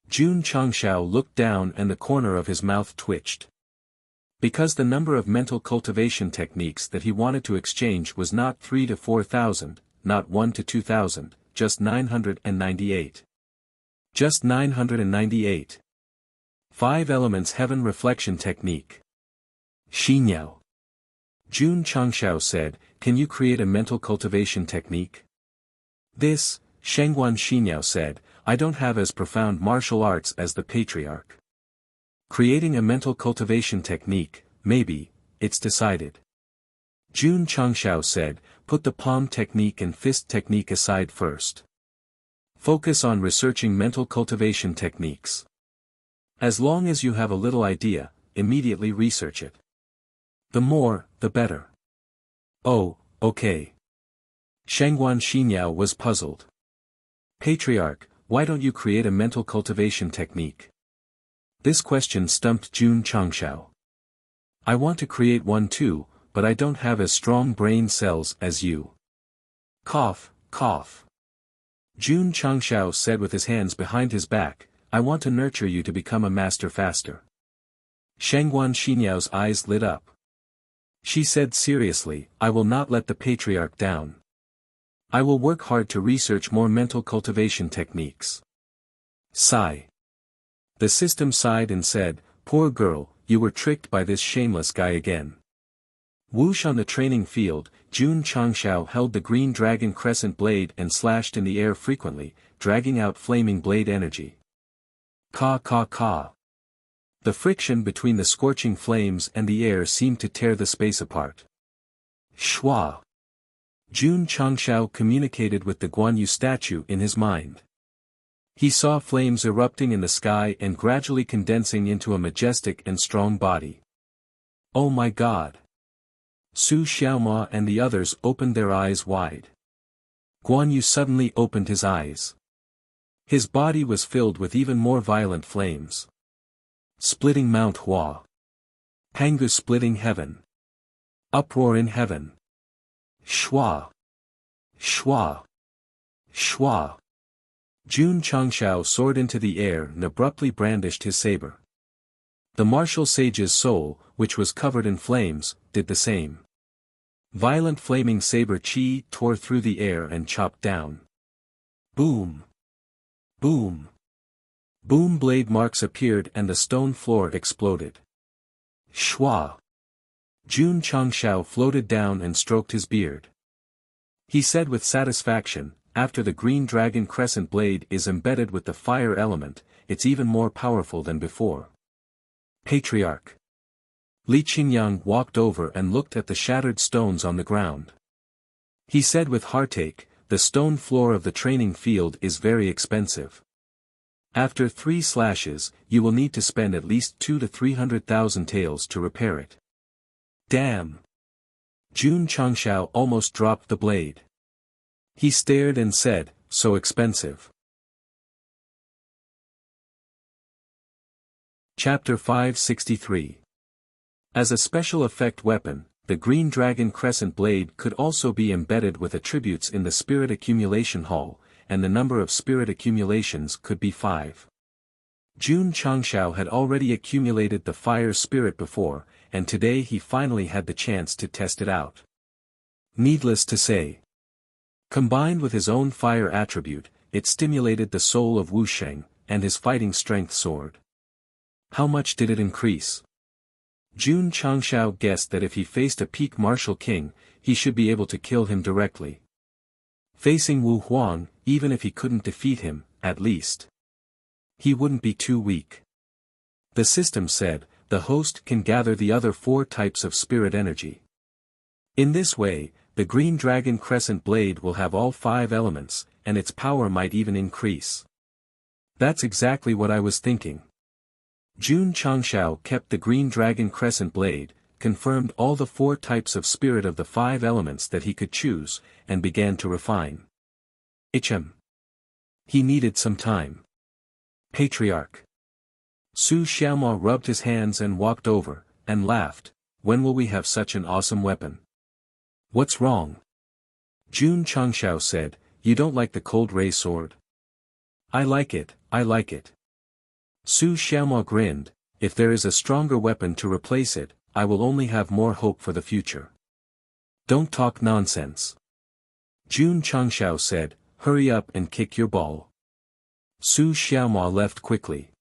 Jun Changshao looked down and the corner of his mouth twitched. Because the number of mental cultivation techniques that he wanted to exchange was not 3 to 4,000, not 1 to 2,000, just 998. Just 998. 5 Elements Heaven Reflection Technique. Xinyao. Jun Changshao said, "Can you create a mental cultivation technique?" This, Shengguan Xinyao said, "I don't have as profound martial arts as the patriarch. Creating a mental cultivation technique, maybe, it's decided." Jun Changshao said, "Put the palm technique and fist technique aside first. Focus on researching mental cultivation techniques. As long as you have a little idea, immediately research it. The more, the better." "Oh, okay." Shengguan Xinyao was puzzled. "Patriarch, why don't you create a mental cultivation technique?" This question stumped Jun Changshao. "I want to create one too, but I don't have as strong brain cells as you." Cough, cough. Jun Changshao said with his hands behind his back, "I want to nurture you to become a master faster." Shengguan Xinyao's eyes lit up. She said seriously, "I will not let the patriarch down. I will work hard to research more mental cultivation techniques." Sigh. The system sighed and said, "Poor girl, you were tricked by this shameless guy again." Whoosh on the training field, Jun Changshao held the green dragon crescent blade and slashed in the air frequently, dragging out flaming blade energy. Ka ka ka. The friction between the scorching flames and the air seemed to tear the space apart. Shwa. Jun Changshao communicated with the Guanyu statue in his mind. He saw flames erupting in the sky and gradually condensing into a majestic and strong body. "Oh my God!" Su Xiaoma and the others opened their eyes wide. Guanyu suddenly opened his eyes. His body was filled with even more violent flames. Splitting Mount Hua. Pangu splitting heaven. Uproar in heaven. Shwa. Shwa. Shwa. Jun Changshao soared into the air and abruptly brandished his saber. The martial sage's soul, which was covered in flames, did the same. Violent flaming saber chi tore through the air and chopped down. Boom! Boom! Boom blade marks appeared and the stone floor exploded. Shwa! Jun Changshao floated down and stroked his beard. He said with satisfaction, "After the green dragon crescent blade is embedded with the fire element, it's even more powerful than before." Patriarch. Li Qingyang walked over and looked at the shattered stones on the ground. He said with heartache, "The stone floor of the training field is very expensive. After 3 slashes, you will need to spend at least 2 to 300,000 taels to repair it." Damn! Jun Changshao almost dropped the blade. He stared and said, "So expensive." Chapter 563. As a special effect weapon, the Green Dragon Crescent Blade could also be embedded with attributes in the Spirit Accumulation Hall, and the number of Spirit Accumulations could be 5. Jun Changshao had already accumulated the Fire Spirit before, and today he finally had the chance to test it out. Needless to say, combined with his own fire attribute, it stimulated the soul of Wu Sheng, and his fighting strength soared. How much did it increase? Jun Changshao guessed that if he faced a peak martial king, he should be able to kill him directly. Facing Wu Huang, even if he couldn't defeat him, at least he wouldn't be too weak. The system said, the host can gather the other 4 types of spirit energy. In this way, the Green Dragon Crescent Blade will have all 5 elements, and its power might even increase. That's exactly what I was thinking. Jun Changshao kept the Green Dragon Crescent Blade, confirmed all the 4 types of spirit of the 5 elements that he could choose, and began to refine. He needed some time. Patriarch. Su Xiaomo rubbed his hands and walked over, and laughed. When will we have such an awesome weapon? What's wrong? Jun Changshao said, you don't like the cold ray sword? I like it, I like it. Su Xiaomo grinned, if there is a stronger weapon to replace it, I will only have more hope for the future. Don't talk nonsense. Jun Changshao said, hurry up and kick your ball. Su Xiaomo left quickly.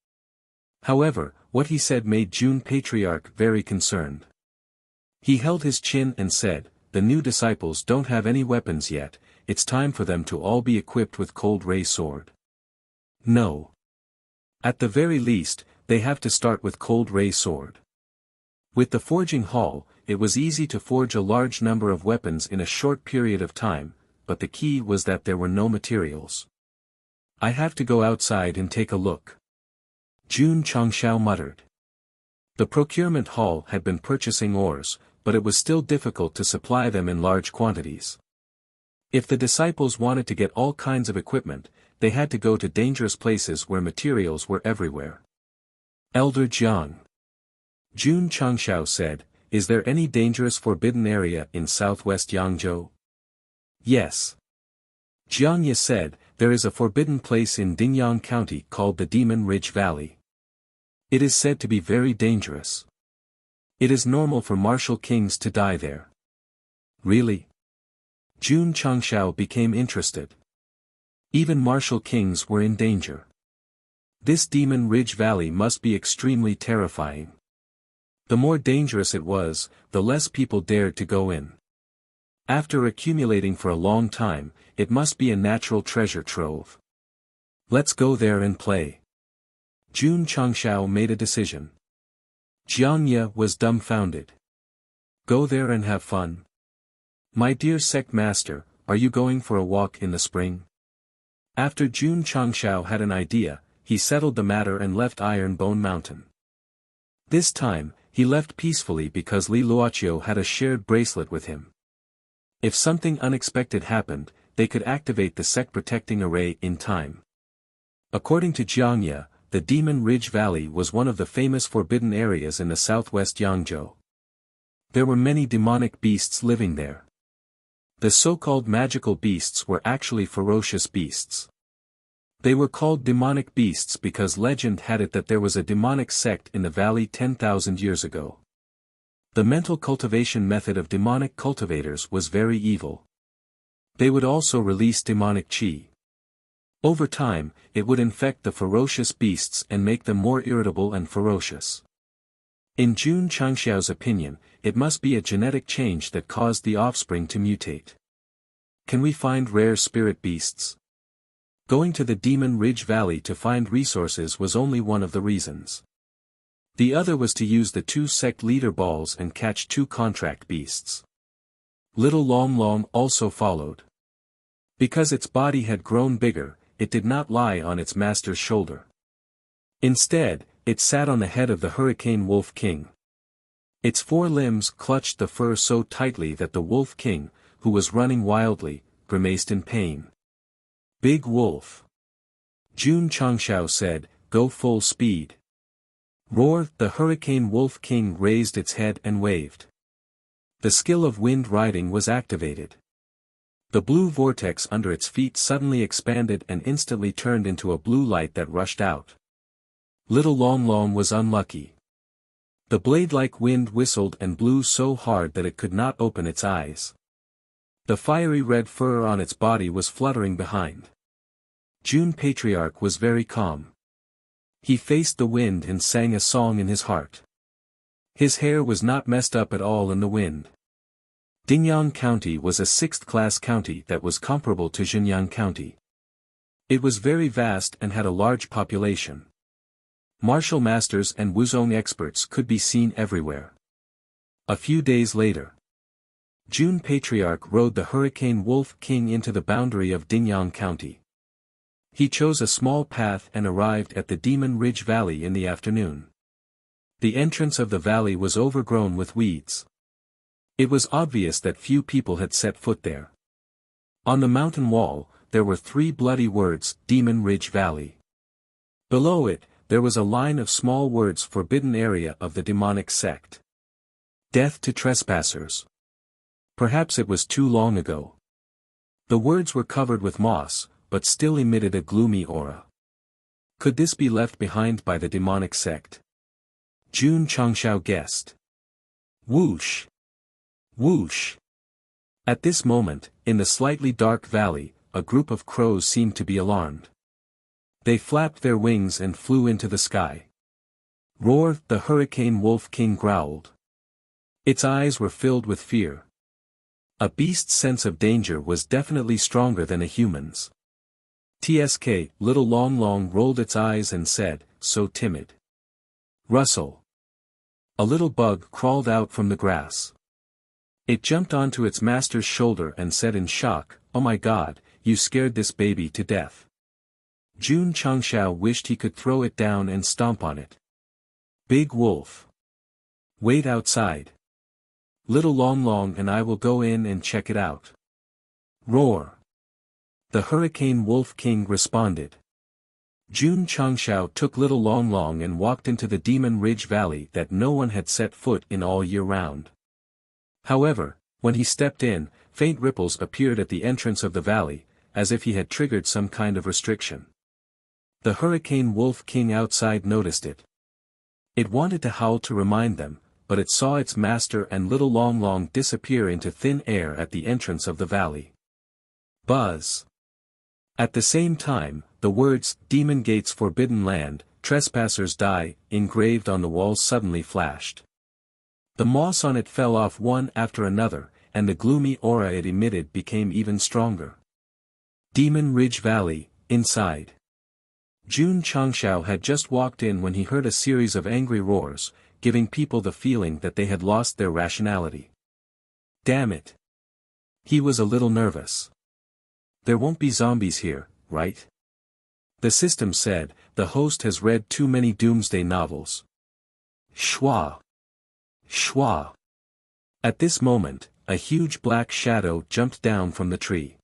However, what he said made Jun Patriarch very concerned. He held his chin and said, the new disciples don't have any weapons yet, it's time for them to all be equipped with cold ray sword. No. At the very least, they have to start with cold ray sword. With the forging hall, it was easy to forge a large number of weapons in a short period of time, but the key was that there were no materials. I have to go outside and take a look. Jun Changshao muttered. The procurement hall had been purchasing ores, but it was still difficult to supply them in large quantities. If the disciples wanted to get all kinds of equipment, they had to go to dangerous places where materials were everywhere. Elder Jiang. Jun Changshao said, is there any dangerous forbidden area in southwest Yangzhou? Yes. Jiang Ye said, there is a forbidden place in Dingyang County called the Demon Ridge Valley. It is said to be very dangerous. It is normal for martial kings to die there. Really? Jun Changshao became interested. Even martial kings were in danger. This Demon Ridge Valley must be extremely terrifying. The more dangerous it was, the less people dared to go in. After accumulating for a long time, it must be a natural treasure trove. Let's go there and play. Jun Changshao made a decision. Jiang Ye was dumbfounded. Go there and have fun. My dear Sect Master, are you going for a walk in the spring? After Jun Changshao had an idea, he settled the matter and left Iron Bone Mountain. This time, he left peacefully because Li Luoqiu had a shared bracelet with him. If something unexpected happened, they could activate the Sect protecting array in time. According to Jiang Ye, the Demon Ridge Valley was one of the famous forbidden areas in the southwest Yangzhou. There were many demonic beasts living there. The so-called magical beasts were actually ferocious beasts. They were called demonic beasts because legend had it that there was a demonic sect in the valley 10,000 years ago. The mental cultivation method of demonic cultivators was very evil. They would also release demonic chi. Over time, it would infect the ferocious beasts and make them more irritable and ferocious. In Jun Changshao's opinion, it must be a genetic change that caused the offspring to mutate. Can we find rare spirit beasts? Going to the Demon Ridge Valley to find resources was only one of the reasons. The other was to use the 2 sect leader balls and catch 2 contract beasts. Little Long Long also followed. Because its body had grown bigger, it did not lie on its master's shoulder. Instead, it sat on the head of the Hurricane Wolf King. Its 4 limbs clutched the fur so tightly that the Wolf King, who was running wildly, grimaced in pain. Big Wolf. Jun Changshao said, go full speed. Roar! The Hurricane Wolf King raised its head and waved. The skill of wind riding was activated. The blue vortex under its feet suddenly expanded and instantly turned into a blue light that rushed out. Little Long Long was unlucky. The blade-like wind whistled and blew so hard that it could not open its eyes. The fiery red fur on its body was fluttering behind. Jun Patriarch was very calm. He faced the wind and sang a song in his heart. His hair was not messed up at all in the wind. Dingyang County was a 6th-class county that was comparable to Xinyang County. It was very vast and had a large population. Martial masters and wuzong experts could be seen everywhere. A few days later, June Patriarch rode the Hurricane Wolf King into the boundary of Dinyang County. He chose a small path and arrived at the Demon Ridge Valley in the afternoon. The entrance of the valley was overgrown with weeds. It was obvious that few people had set foot there. On the mountain wall, there were 3 bloody words, Demon Ridge Valley. Below it, there was a line of small words, Forbidden Area of the Demonic Sect. Death to trespassers. Perhaps it was too long ago. The words were covered with moss, but still emitted a gloomy aura. Could this be left behind by the demonic sect? Jun Changshao guessed. Whoosh! Whoosh! At this moment, in the slightly dark valley, a group of crows seemed to be alarmed. They flapped their wings and flew into the sky. Roar! The Hurricane Wolf King growled. Its eyes were filled with fear. A beast's sense of danger was definitely stronger than a human's. TSK, Little Long Long rolled its eyes and said, so timid. Rustle. A little bug crawled out from the grass. It jumped onto its master's shoulder and said in shock, oh my god, you scared this baby to death. Jun Changshao wished he could throw it down and stomp on it. Big Wolf. Wait outside. Little Long Long and I will go in and check it out. Roar. The Hurricane Wolf King responded. Jun Changshao took Little Long Long and walked into the Demon Ridge Valley that no one had set foot in all year round. However, when he stepped in, faint ripples appeared at the entrance of the valley, as if he had triggered some kind of restriction. The Hurricane Wolf King outside noticed it. It wanted to howl to remind them, but it saw its master and Little Long Long disappear into thin air at the entrance of the valley. Buzz. At the same time, the words, Demon Gates Forbidden Land, Trespassers Die, engraved on the walls suddenly flashed. The moss on it fell off one after another, and the gloomy aura it emitted became even stronger. Demon Ridge Valley, inside. Jun Changshao had just walked in when he heard a series of angry roars, giving people the feeling that they had lost their rationality. Damn it. He was a little nervous. There won't be zombies here, right? The system said, the host has read too many doomsday novels. Schwa. Schwa. At this moment, a huge black shadow jumped down from the tree.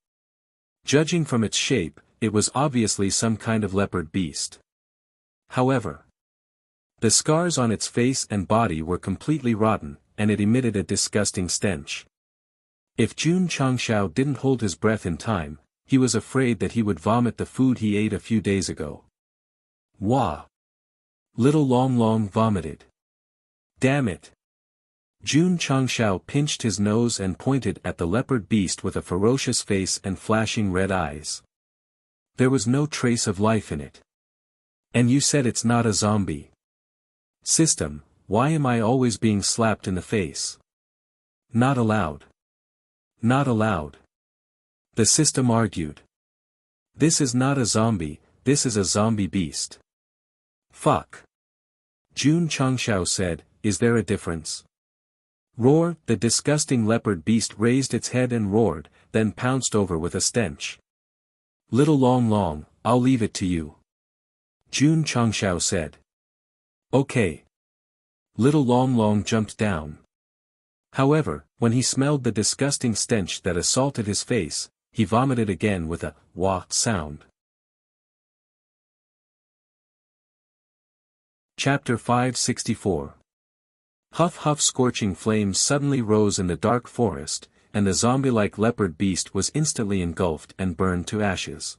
Judging from its shape, it was obviously some kind of leopard beast. However, the scars on its face and body were completely rotten, and it emitted a disgusting stench. If Jun Changshao didn't hold his breath in time, he was afraid that he would vomit the food he ate a few days ago. Wah! Little Long Long vomited. Damn it! Jun Changshao pinched his nose and pointed at the leopard beast with a ferocious face and flashing red eyes. There was no trace of life in it. And you said it's not a zombie. System, why am I always being slapped in the face? Not allowed. Not allowed. The system argued. This is not a zombie, this is a zombie beast. Fuck. Jun Changshao said, is there a difference? Roar! The disgusting leopard beast raised its head and roared, then pounced over with a stench. Little Long Long, I'll leave it to you. Jun Changshao said. Okay. Little Long Long jumped down. However, when he smelled the disgusting stench that assaulted his face, he vomited again with a wah sound. Chapter 564. Huff huff. Scorching flames suddenly rose in the dark forest, and the zombie-like leopard beast was instantly engulfed and burned to ashes.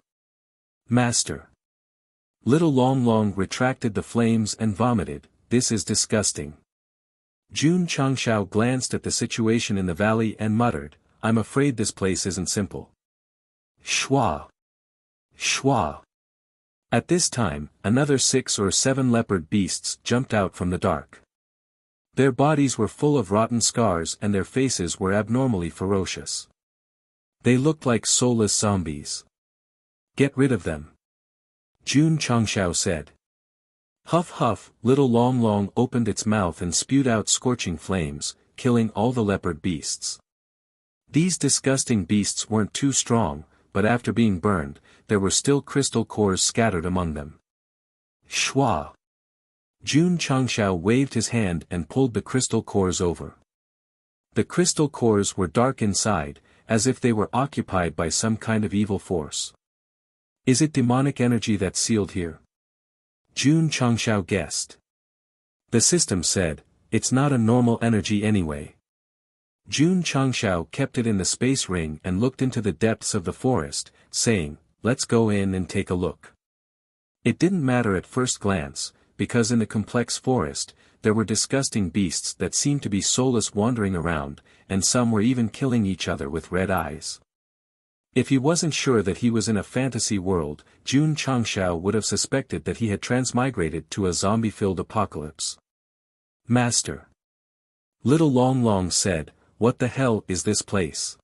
Master. Little Long Long retracted the flames and vomited, this is disgusting. Jun Changshao glanced at the situation in the valley and muttered, I'm afraid this place isn't simple. Schwa. Schwa. At this time, another 6 or 7 leopard beasts jumped out from the dark. Their bodies were full of rotten scars and their faces were abnormally ferocious. They looked like soulless zombies. Get rid of them. Jun Changshao said. Huff huff. Little Long Long opened its mouth and spewed out scorching flames, killing all the leopard beasts. These disgusting beasts weren't too strong, but after being burned, there were still crystal cores scattered among them. Shwa! Jun Changshao waved his hand and pulled the crystal cores over. The crystal cores were dark inside, as if they were occupied by some kind of evil force. Is it demonic energy that's sealed here? Jun Changshao guessed. The system said, it's not a normal energy anyway. Jun Changshao kept it in the space ring and looked into the depths of the forest, saying, let's go in and take a look. It didn't matter at first glance, because in the complex forest, there were disgusting beasts that seemed to be soulless wandering around, and some were even killing each other with red eyes. If he wasn't sure that he was in a fantasy world, Jun Changshao would have suspected that he had transmigrated to a zombie-filled apocalypse. Master. Little Long Long said, what the hell is this place?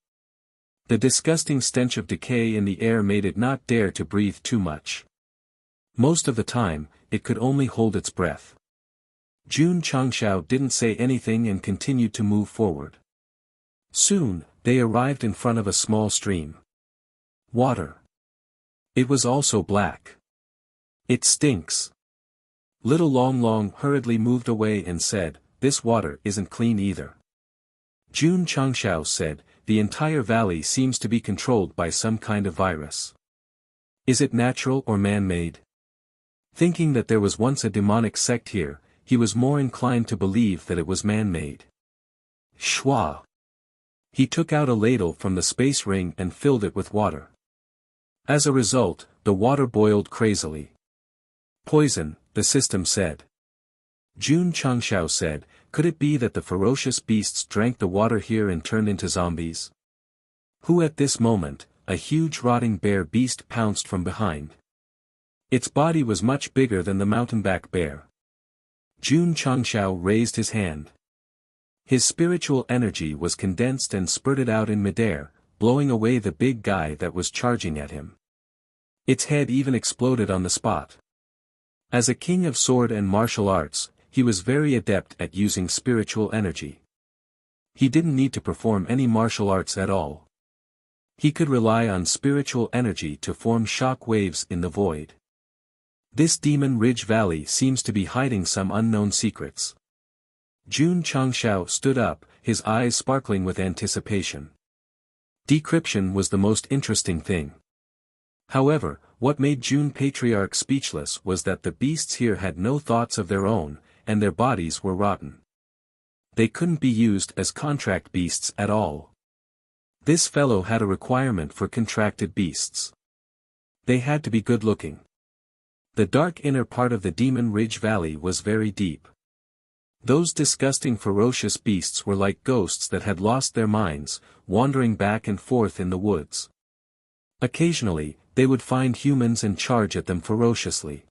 The disgusting stench of decay in the air made it not dare to breathe too much. Most of the time, it could only hold its breath. Jun Changshao didn't say anything and continued to move forward. Soon, they arrived in front of a small stream. Water. It was also black. It stinks. Little Long Long hurriedly moved away and said, this water isn't clean either. Jun Changshao said, the entire valley seems to be controlled by some kind of virus. Is it natural or man-made? Thinking that there was once a demonic sect here, he was more inclined to believe that it was man-made. Shwa! He took out a ladle from the space ring and filled it with water. As a result, the water boiled crazily. Poison, the system said. Jun Changshao said, could it be that the ferocious beasts drank the water here and turned into zombies? Who at this moment, a huge rotting bear beast pounced from behind. Its body was much bigger than the mountainback bear. Jun Changshao raised his hand. His spiritual energy was condensed and spurted out in midair, blowing away the big guy that was charging at him. Its head even exploded on the spot. As a king of sword and martial arts, he was very adept at using spiritual energy. He didn't need to perform any martial arts at all. He could rely on spiritual energy to form shock waves in the void. This Demon Ridge Valley seems to be hiding some unknown secrets. Jun Changshao stood up, his eyes sparkling with anticipation. Decryption was the most interesting thing. However, what made Jun Patriarch speechless was that the beasts here had no thoughts of their own, and their bodies were rotten. They couldn't be used as contract beasts at all. This fellow had a requirement for contracted beasts. They had to be good-looking. The dark inner part of the Demon Ridge Valley was very deep. Those disgusting ferocious beasts were like ghosts that had lost their minds, wandering back and forth in the woods. Occasionally, they would find humans and charge at them ferociously.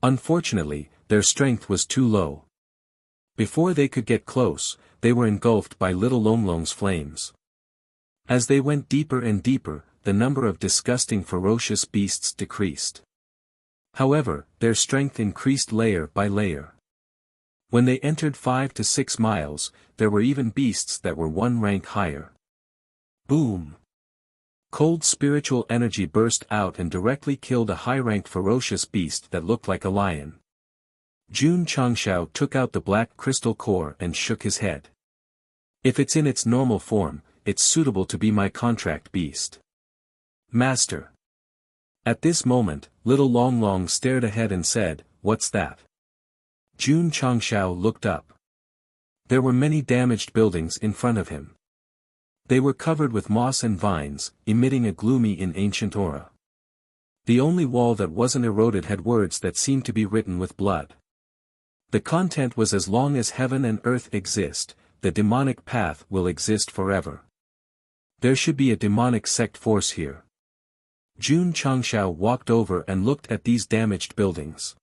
Unfortunately, their strength was too low. Before they could get close, they were engulfed by Little Long Long's flames. As they went deeper and deeper, the number of disgusting ferocious beasts decreased. However, their strength increased layer by layer. When they entered 5 to 6 miles, there were even beasts that were one rank higher. Boom! Cold spiritual energy burst out and directly killed a high-ranked ferocious beast that looked like a lion. Jun Changshao took out the black crystal core and shook his head. If it's in its normal form, it's suitable to be my contract beast. Master. At this moment, Little Long Long stared ahead and said, what's that? Jun Changshao looked up. There were many damaged buildings in front of him. They were covered with moss and vines, emitting a gloomy and ancient aura. The only wall that wasn't eroded had words that seemed to be written with blood. The content was, as long as heaven and earth exist, the demonic path will exist forever. There should be a demonic sect force here. Jun Changshao walked over and looked at these damaged buildings.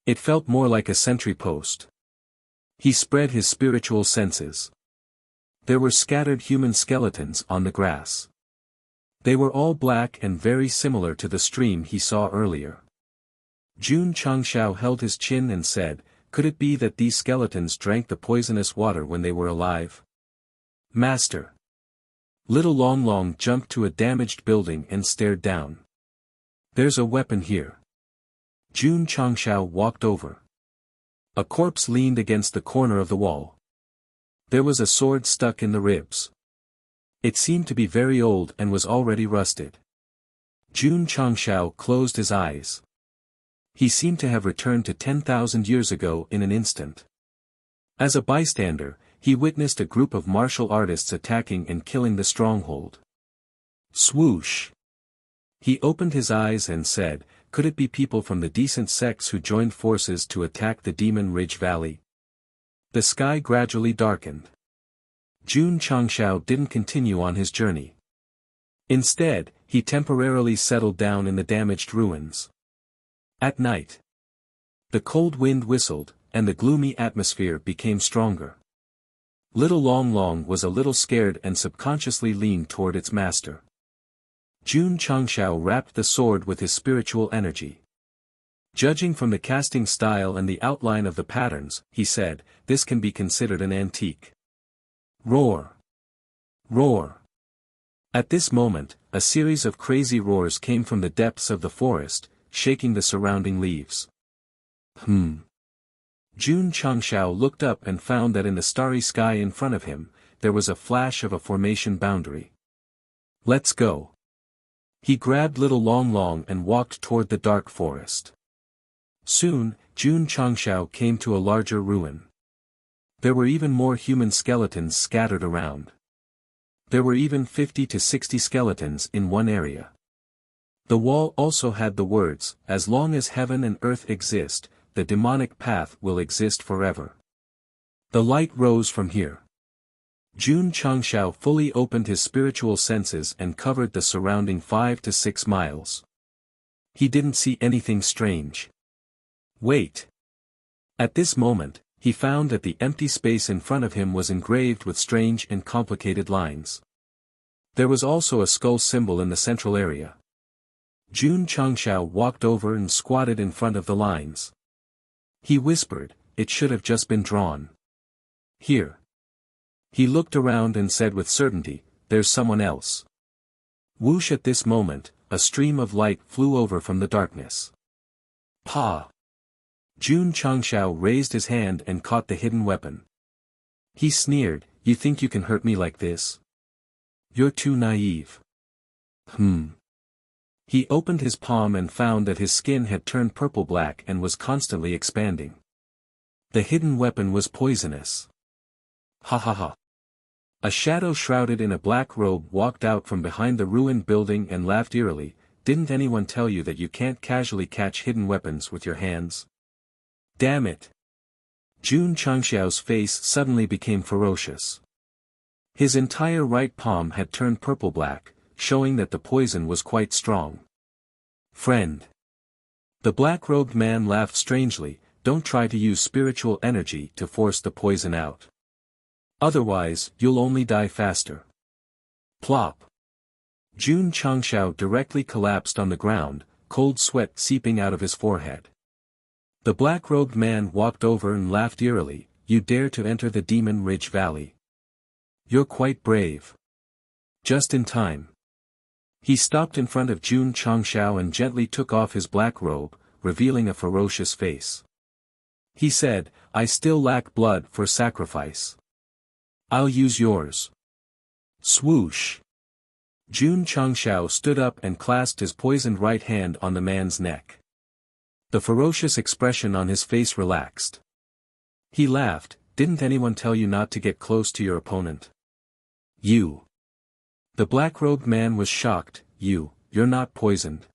It felt more like a sentry post. He spread his spiritual senses. There were scattered human skeletons on the grass. They were all black and very similar to the stream he saw earlier. Jun Changshao held his chin and said, could it be that these skeletons drank the poisonous water when they were alive? Master. Little Long Long jumped to a damaged building and stared down. There's a weapon here. Jun Changshao walked over. A corpse leaned against the corner of the wall. There was a sword stuck in the ribs. It seemed to be very old and was already rusted. Jun Changshao closed his eyes. He seemed to have returned to 10,000 years ago in an instant. As a bystander, he witnessed a group of martial artists attacking and killing the stronghold. Swoosh! He opened his eyes and said, could it be people from the decent sects who joined forces to attack the Demon Ridge Valley? The sky gradually darkened. Jun Changshao didn't continue on his journey. Instead, he temporarily settled down in the damaged ruins. At night, the cold wind whistled, and the gloomy atmosphere became stronger. Little Long Long was a little scared and subconsciously leaned toward its master. Jun Changshao wrapped the sword with his spiritual energy. Judging from the casting style and the outline of the patterns, he said, this can be considered an antique. Roar! Roar! At this moment, a series of crazy roars came from the depths of the forest, shaking the surrounding leaves. Jun Changshao looked up and found that in the starry sky in front of him, there was a flash of a formation boundary. Let's go. He grabbed Little Long Long and walked toward the dark forest. Soon, Jun Changshao came to a larger ruin. There were even more human skeletons scattered around. There were even 50 to 60 skeletons in one area. The wall also had the words, as long as heaven and earth exist, the demonic path will exist forever. The light rose from here. Jun Changshao fully opened his spiritual senses and covered the surrounding 5 to 6 miles. He didn't see anything strange. Wait. At this moment, he found that the empty space in front of him was engraved with strange and complicated lines. There was also a skull symbol in the central area. Jun Changshao walked over and squatted in front of the lines. He whispered, it should have just been drawn. Here. He looked around and said with certainty, there's someone else. Whoosh! At this moment, a stream of light flew over from the darkness. Pa! Jun Changshao raised his hand and caught the hidden weapon. He sneered, you think you can hurt me like this? You're too naive. He opened his palm and found that his skin had turned purple-black and was constantly expanding. The hidden weapon was poisonous. Ha ha ha. A shadow shrouded in a black robe walked out from behind the ruined building and laughed eerily, didn't anyone tell you that you can't casually catch hidden weapons with your hands? Damn it! Jun Changshao's face suddenly became ferocious. His entire right palm had turned purple-black, showing that the poison was quite strong. Friend. The black-robed man laughed strangely, don't try to use spiritual energy to force the poison out. Otherwise, you'll only die faster. Plop. Jun Changshao directly collapsed on the ground, cold sweat seeping out of his forehead. The black-robed man walked over and laughed eerily, you dare to enter the Demon Ridge Valley. You're quite brave. Just in time. He stopped in front of Jun Changshao and gently took off his black robe, revealing a ferocious face. He said, I still lack blood for sacrifice. I'll use yours. Swoosh. Jun Changshao stood up and clasped his poisoned right hand on the man's neck. The ferocious expression on his face relaxed. He laughed, didn't anyone tell you not to get close to your opponent? You. The black-robed man was shocked, you're not poisoned.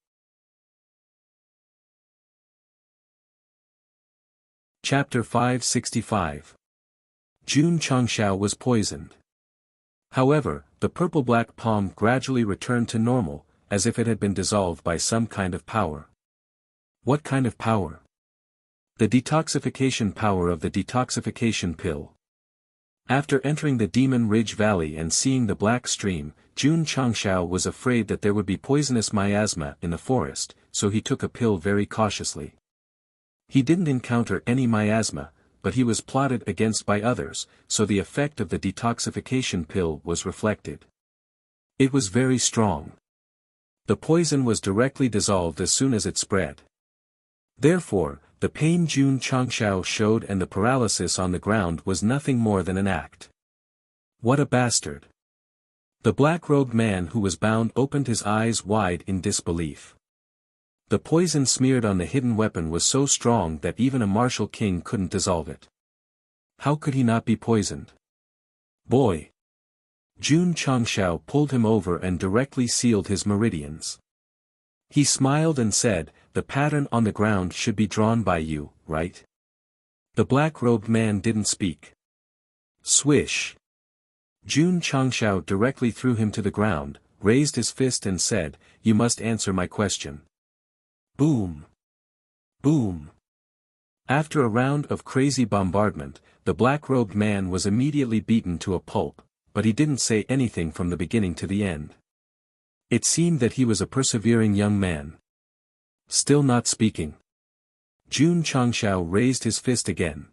Chapter 565. Jun Changshao was poisoned. However, the purple-black palm gradually returned to normal, as if it had been dissolved by some kind of power. What kind of power? The detoxification power of the detoxification pill. After entering the Demon Ridge Valley and seeing the black stream, Jun Changshao was afraid that there would be poisonous miasma in the forest, so he took a pill very cautiously. He didn't encounter any miasma, but he was plotted against by others, so the effect of the detoxification pill was reflected. It was very strong. The poison was directly dissolved as soon as it spread. Therefore, the pain Jun Changshao showed and the paralysis on the ground was nothing more than an act. What a bastard! The black-robed man who was bound opened his eyes wide in disbelief. The poison smeared on the hidden weapon was so strong that even a martial king couldn't dissolve it. How could he not be poisoned? Boy! Jun Changshao pulled him over and directly sealed his meridians. He smiled and said, "The pattern on the ground should be drawn by you, right?" The black-robed man didn't speak. Swish! Jun Changshao directly threw him to the ground, raised his fist and said, "You must answer my question." Boom! Boom! After a round of crazy bombardment, the black-robed man was immediately beaten to a pulp, but he didn't say anything from the beginning to the end. It seemed that he was a persevering young man. Still not speaking. Jun Changshao raised his fist again.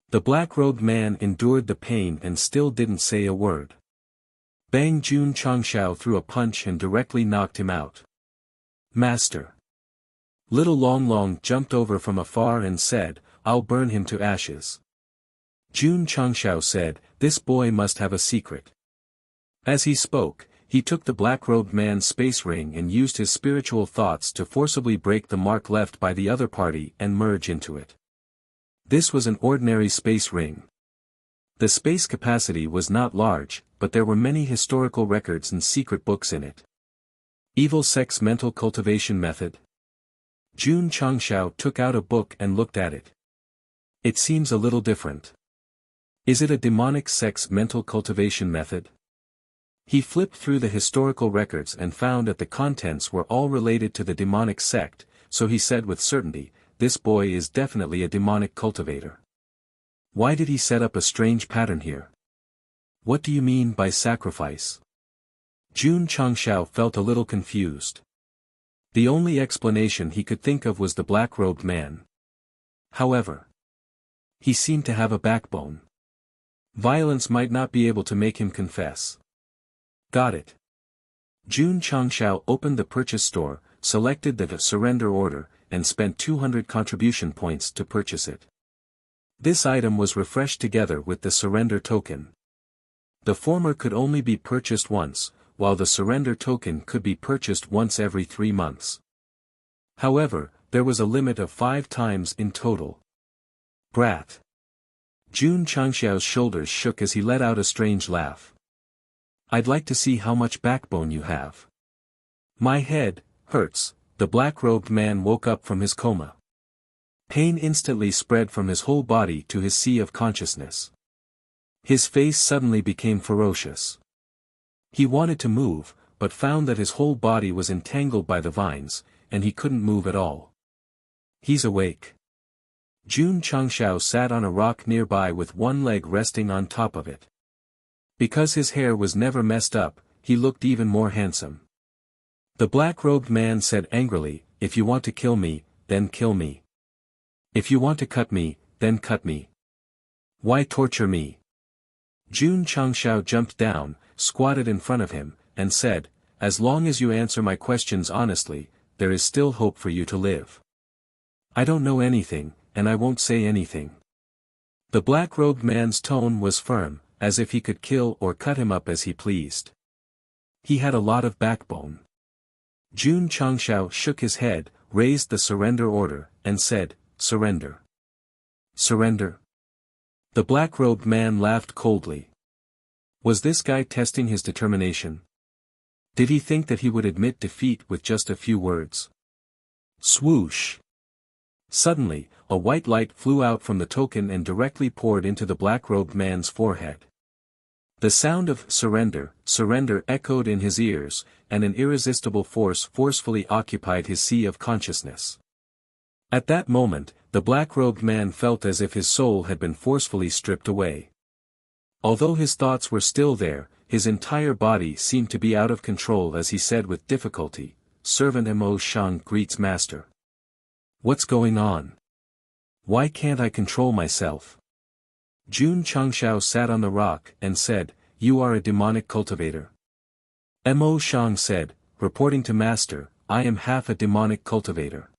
The black-robed man endured the pain and still didn't say a word. Bang! Jun Changshao threw a punch and directly knocked him out. Master! Little Long Long jumped over from afar and said, "I'll burn him to ashes." Jun Changshao said, "This boy must have a secret." As he spoke, he took the black-robed man's space ring and used his spiritual thoughts to forcibly break the mark left by the other party and merge into it. This was an ordinary space ring. The space capacity was not large, but there were many historical records and secret books in it. Evil Sect's mental cultivation method. Jun Changshao took out a book and looked at it. It seems a little different. Is it a demonic sect's mental cultivation method? He flipped through the historical records and found that the contents were all related to the demonic sect, so he said with certainty, "This boy is definitely a demonic cultivator." Why did he set up a strange pattern here? What do you mean by sacrifice? Jun Changshao felt a little confused. The only explanation he could think of was the black-robed man. However, he seemed to have a backbone. Violence might not be able to make him confess. Got it. Jun Changshao opened the purchase store, selected the surrender order, and spent 200 contribution points to purchase it. This item was refreshed together with the surrender token. The former could only be purchased once, while the surrender token could be purchased once every 3 months. However, there was a limit of 5 times in total. Brat! Jun Changshao's shoulders shook as he let out a strange laugh. I'd like to see how much backbone you have. My head hurts. The black-robed man woke up from his coma. Pain instantly spread from his whole body to his sea of consciousness. His face suddenly became ferocious. He wanted to move, but found that his whole body was entangled by the vines, and he couldn't move at all. He's awake. Jun Changshao sat on a rock nearby with one leg resting on top of it. Because his hair was never messed up, he looked even more handsome. The black-robed man said angrily, "If you want to kill me, then kill me. If you want to cut me, then cut me. Why torture me?" Jun Changshao jumped down, squatted in front of him, and said, "As long as you answer my questions honestly, there is still hope for you to live. I don't know anything, and I won't say anything." The black-robed man's tone was firm, as if he could kill or cut him up as he pleased. He had a lot of backbone. Jun Changshao shook his head, raised the surrender order, and said, "Surrender. Surrender." The black-robed man laughed coldly. Was this guy testing his determination? Did he think that he would admit defeat with just a few words? Swoosh! Suddenly, a white light flew out from the token and directly poured into the black-robed man's forehead. The sound of surrender, surrender echoed in his ears, and an irresistible force forcefully occupied his sea of consciousness. At that moment, the black-robed man felt as if his soul had been forcefully stripped away. Although his thoughts were still there, his entire body seemed to be out of control as he said with difficulty, "Servant Mo Shang greets master. What's going on? Why can't I control myself?" Jun Changshao sat on the rock and said, "You are a demonic cultivator. Mo Shang said, reporting to Master, I am half a demonic cultivator.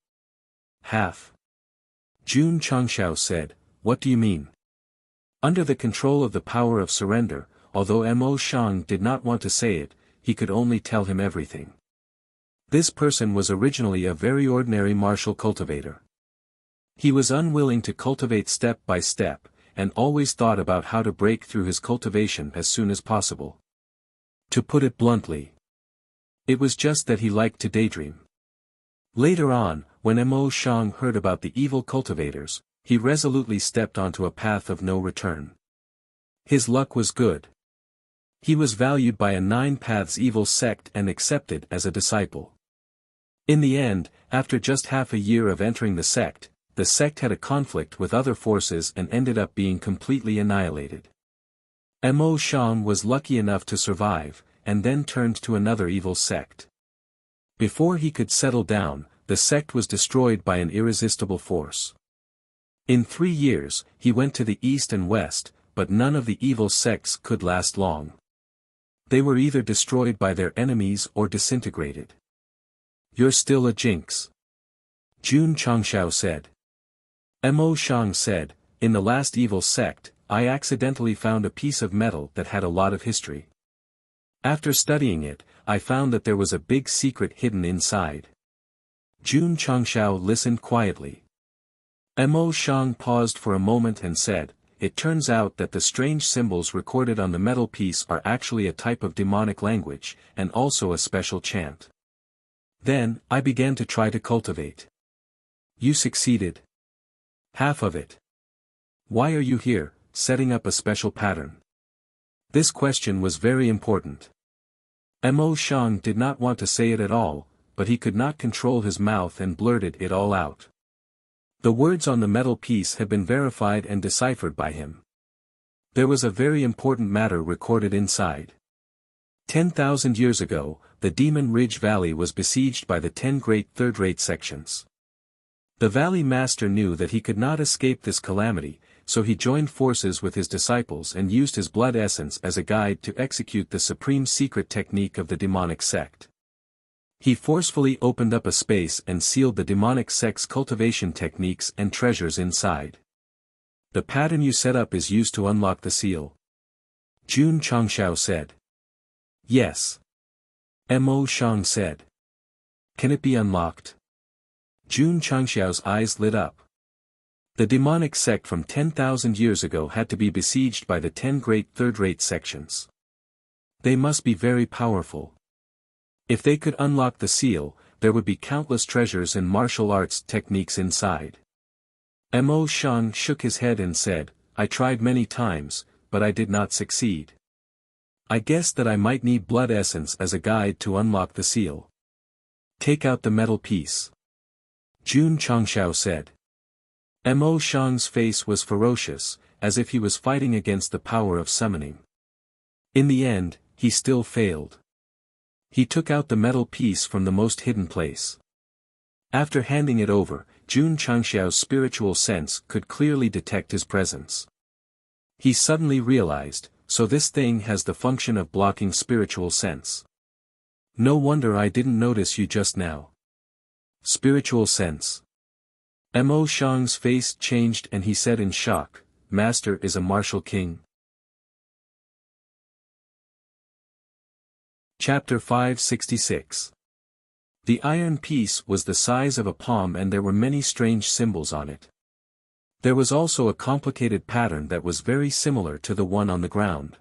Half. Jun Changshao said, what do you mean? Under the control of the power of surrender, although Mo Shang did not want to say it, he could only tell him everything. This person was originally a very ordinary martial cultivator. He was unwilling to cultivate step by step, and always thought about how to break through his cultivation as soon as possible. To put it bluntly, it was just that he liked to daydream. Later on, when Mo Shang heard about the evil cultivators, he resolutely stepped onto a path of no return. His luck was good. He was valued by a 9 Paths evil sect and accepted as a disciple. In the end, after just half a year of entering the sect had a conflict with other forces and ended up being completely annihilated. Mo Shang was lucky enough to survive, and then turned to another evil sect. Before he could settle down, the sect was destroyed by an irresistible force. In 3 years, he went to the east and west, but none of the evil sects could last long. They were either destroyed by their enemies or disintegrated. You're still a jinx. Jun Changshao said. Mo Shang said, in the last evil sect, I accidentally found a piece of metal that had a lot of history. After studying it, I found that there was a big secret hidden inside. Jun Changshao listened quietly. Mo Shang paused for a moment and said, it turns out that the strange symbols recorded on the metal piece are actually a type of demonic language, and also a special chant. Then, I began to try to cultivate. You succeeded. Half of it. Why are you here, setting up a special pattern? This question was very important. Mo Shang did not want to say it at all, but he could not control his mouth and blurted it all out. The words on the metal piece had been verified and deciphered by him. There was a very important matter recorded inside. 10,000 years ago, the Demon Ridge Valley was besieged by the 10 great third-rate sections. The Valley Master knew that he could not escape this calamity, so he joined forces with his disciples and used his blood essence as a guide to execute the supreme secret technique of the demonic sect. He forcefully opened up a space and sealed the demonic sect's cultivation techniques and treasures inside. The pattern you set up is used to unlock the seal. Jun Changshao said. Yes. Mo Shang said. Can it be unlocked? Jun Changshao's eyes lit up. The demonic sect from 10,000 years ago had to be besieged by the 10 great third-rate sections. They must be very powerful. If they could unlock the seal, there would be countless treasures and martial arts techniques inside. Mo Shang shook his head and said, I tried many times, but I did not succeed. I guessed that I might need blood essence as a guide to unlock the seal. Take out the metal piece. Jun Changshao said. Mo Shang's face was ferocious, as if he was fighting against the power of summoning. In the end, he still failed. He took out the metal piece from the most hidden place. After handing it over, Jun Changshao's spiritual sense could clearly detect his presence. He suddenly realized, so this thing has the function of blocking spiritual sense. No wonder I didn't notice you just now. Spiritual sense. Mo Shang's face changed and he said in shock, Master is a martial king. Chapter 566. The iron piece was the size of a palm and there were many strange symbols on it. There was also a complicated pattern that was very similar to the one on the ground.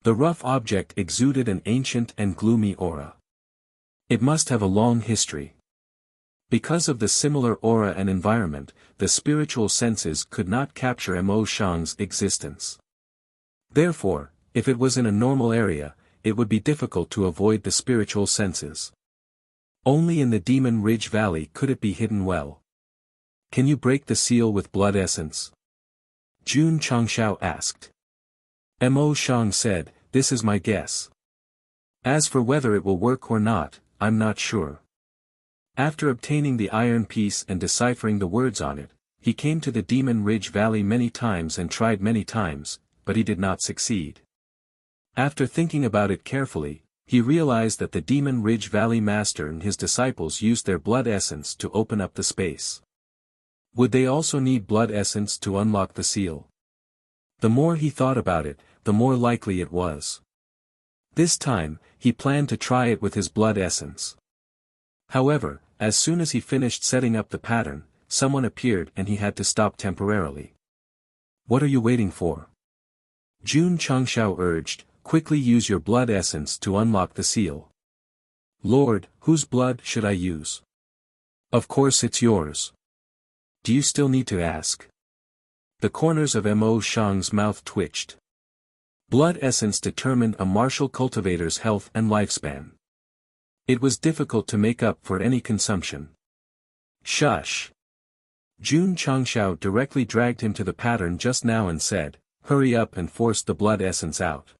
The rough object exuded an ancient and gloomy aura. It must have a long history. Because of the similar aura and environment, the spiritual senses could not capture Mo Shang's existence. Therefore, if it was in a normal area, it would be difficult to avoid the spiritual senses. Only in the Demon Ridge Valley could it be hidden well. Can you break the seal with blood essence? Jun Changshao asked. Mo Shang said, this is my guess. As for whether it will work or not, I'm not sure. After obtaining the iron piece and deciphering the words on it, he came to the Demon Ridge Valley many times and tried many times, but he did not succeed. After thinking about it carefully, He realized that the Demon Ridge Valley Master and his disciples used their blood essence to open up the space. Would they also need blood essence to unlock the seal? The more he thought about it, the more likely it was. This time, he planned to try it with his blood essence. However, as soon as he finished setting up the pattern, someone appeared and he had to stop temporarily. "What are you waiting for?" Jun Changshao urged, "Quickly use your blood essence to unlock the seal." "Lord, whose blood should I use?" "Of course it's yours. Do you still need to ask?" The corners of Mo Shang's mouth twitched. Blood essence determined a martial cultivator's health and lifespan. It was difficult to make up for any consumption. "Shush!" Jun Changshao directly dragged him to the pattern just now and said, "Hurry up and force the blood essence out."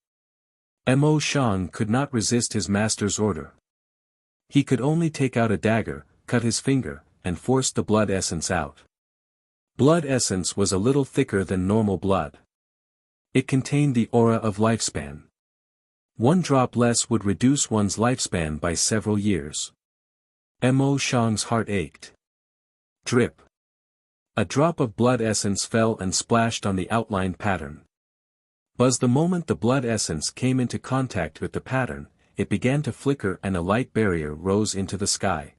Mo Shang could not resist his master's order. He could only take out a dagger, cut his finger, and force the blood essence out. Blood essence was a little thicker than normal blood. It contained the aura of lifespan. One drop less would reduce one's lifespan by several years. Mo Shang's heart ached. Drip. A drop of blood essence fell and splashed on the outlined pattern. But the moment the blood essence came into contact with the pattern, it began to flicker and a light barrier rose into the sky.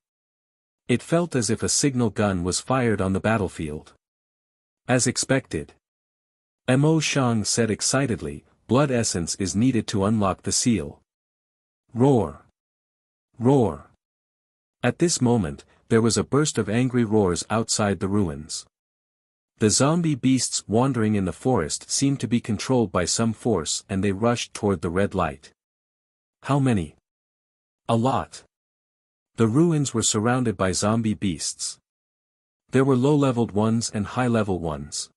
It felt as if a signal gun was fired on the battlefield. As expected. Mo Shang said excitedly, "Blood essence is needed to unlock the seal." Roar! Roar! At this moment, there was a burst of angry roars outside the ruins. The zombie beasts wandering in the forest seemed to be controlled by some force and they rushed toward the red light. How many? A lot. The ruins were surrounded by zombie beasts. There were low-leveled ones and high-level ones.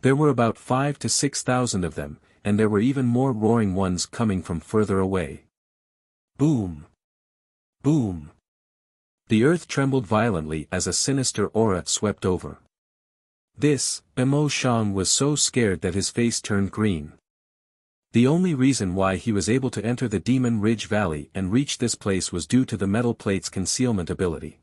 There were about 5,000 to 6,000 of them, and there were even more roaring ones coming from further away. Boom! Boom! The earth trembled violently as a sinister aura swept over. Mo Shang was so scared that his face turned green. The only reason why he was able to enter the Demon Ridge Valley and reach this place was due to the metal plate's concealment ability.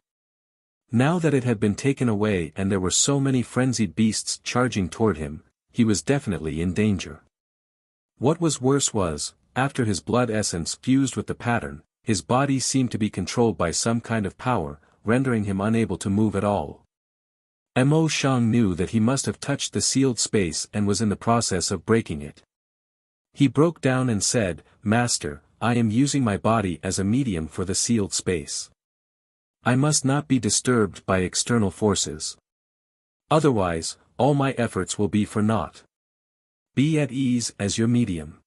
Now that it had been taken away and there were so many frenzied beasts charging toward him, he was definitely in danger. What was worse was, after his blood essence fused with the pattern, his body seemed to be controlled by some kind of power, rendering him unable to move at all. Mo Shang knew that he must have touched the sealed space and was in the process of breaking it. He broke down and said, "Master, I am using my body as a medium for the sealed space. I must not be disturbed by external forces. Otherwise, all my efforts will be for naught. Be at ease as your medium."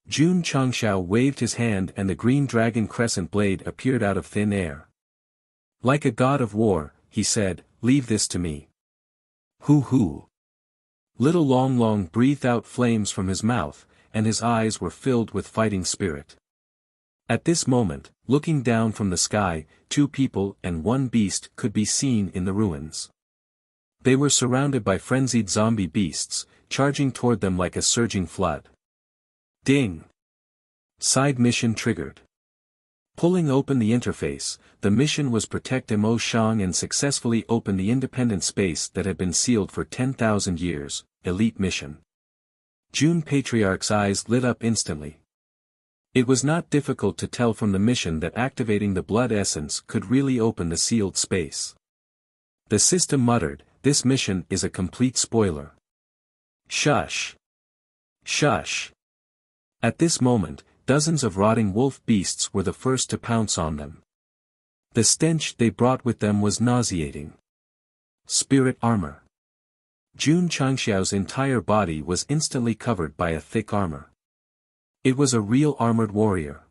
Jun Changshao waved his hand and the green dragon crescent blade appeared out of thin air. Like a god of war, he said, "Leave this to me." Hoo. Little Long Long breathed out flames from his mouth, and his eyes were filled with fighting spirit. At this moment, looking down from the sky, 2 people and 1 beast could be seen in the ruins. They were surrounded by frenzied zombie beasts, charging toward them like a surging flood. Ding! Side mission triggered. Pulling open the interface, the mission was protect Mo Shang and successfully open the independent space that had been sealed for 10,000 years, elite mission. Jun Patriarch's eyes lit up instantly. It was not difficult to tell from the mission that activating the blood essence could really open the sealed space. The system muttered, "This mission is a complete spoiler." Shush! Shush! At this moment, dozens of rotting wolf beasts were the first to pounce on them. The stench they brought with them was nauseating. Spirit armor. Jun Changxiao's entire body was instantly covered by a thick armor. It was a real armored warrior.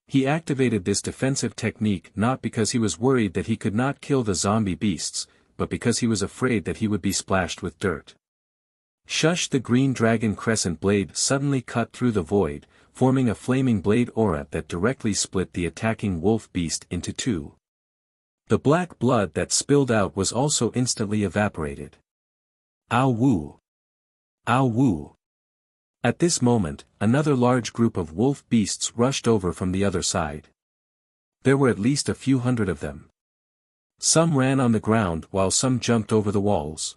He activated this defensive technique not because he was worried that he could not kill the zombie beasts, but because he was afraid that he would be splashed with dirt. Shush! The green dragon crescent blade suddenly cut through the void, forming a flaming blade aura that directly split the attacking wolf beast into 2. The black blood that spilled out was also instantly evaporated. Ow woo! Ow woo! At this moment, another large group of wolf beasts rushed over from the other side. There were at least a few hundred of them. Some ran on the ground while some jumped over the walls.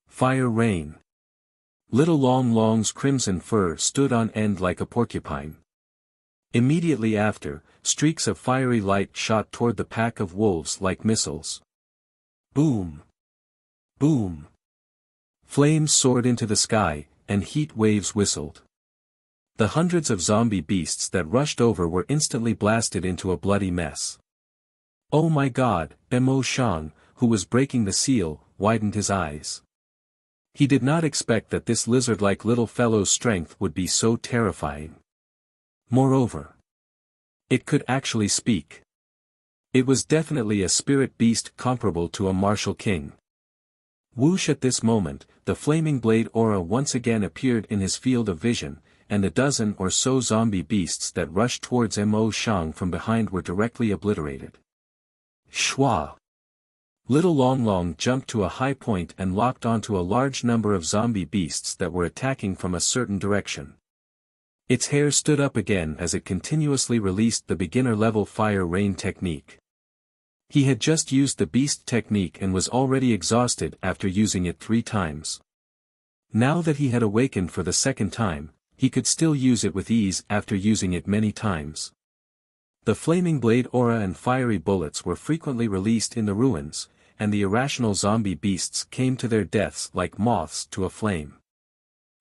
Fire rain. Little Long Long's crimson fur stood on end like a porcupine. Immediately after, streaks of fiery light shot toward the pack of wolves like missiles. Boom! Boom! Flames soared into the sky, and heat waves whistled. The hundreds of zombie beasts that rushed over were instantly blasted into a bloody mess. Oh my God, Mo Shang, who was breaking the seal, widened his eyes. He did not expect that this lizard-like little fellow's strength would be so terrifying. Moreover, it could actually speak. It was definitely a spirit beast comparable to a martial king. Whoosh! At this moment, the flaming blade aura once again appeared in his field of vision, and a dozen or so zombie beasts that rushed towards Mo Shang from behind were directly obliterated. Shwa! Little Long Long jumped to a high point and locked onto a large number of zombie beasts that were attacking from a certain direction. Its hair stood up again as it continuously released the beginner-level fire rain technique. He had just used the beast technique and was already exhausted after using it 3 times. Now that he had awakened for the second time, he could still use it with ease after using it many times. The flaming blade aura and fiery bullets were frequently released in the ruins, and the irrational zombie beasts came to their deaths like moths to a flame.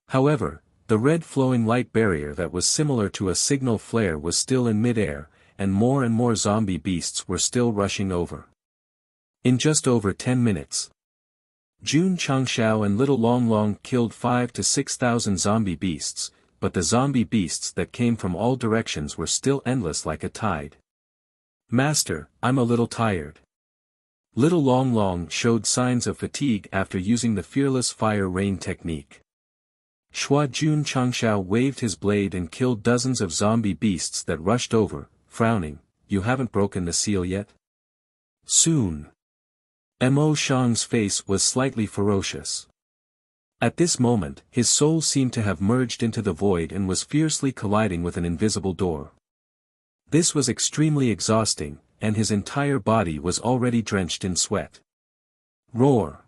However, the red flowing light barrier that was similar to a signal flare was still in mid-air, and more zombie beasts were still rushing over. In just over 10 minutes, Jun Changshao and Little Long Long killed 5,000 to 6,000 zombie beasts, but the zombie beasts that came from all directions were still endless like a tide. Master, I'm a little tired. Little Long Long showed signs of fatigue after using the fearless fire rain technique. Shua Jun Changshao waved his blade and killed dozens of zombie beasts that rushed over, frowning, "You haven't broken the seal yet?" "Soon." Mo Shang's face was slightly ferocious. At this moment, his soul seemed to have merged into the void and was fiercely colliding with an invisible door. This was extremely exhausting, and his entire body was already drenched in sweat. Roar!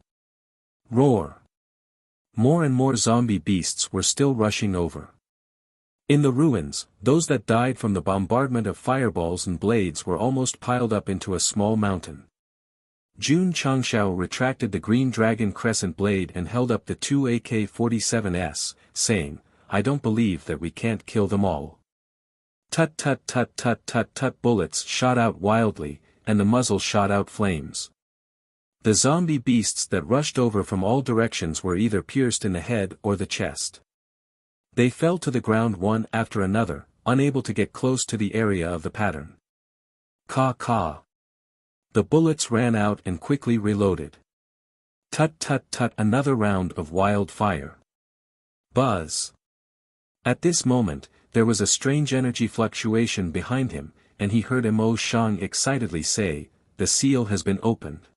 Roar! More and more zombie beasts were still rushing over. In the ruins, those that died from the bombardment of fireballs and blades were almost piled up into a small mountain. Jun Changshao retracted the green dragon crescent blade and held up the 2 AK-47s, saying, "I don't believe that we can't kill them all." Tut tut tut tut tut tut. Bullets shot out wildly, and the muzzle shot out flames. The zombie beasts that rushed over from all directions were either pierced in the head or the chest. They fell to the ground one after another, unable to get close to the area of the pattern. Caw. The bullets ran out and quickly reloaded. Tut tut tut. Another round of wild fire. Buzz. At this moment, there was a strange energy fluctuation behind him, and he heard Mo Shang excitedly say, "The seal has been opened."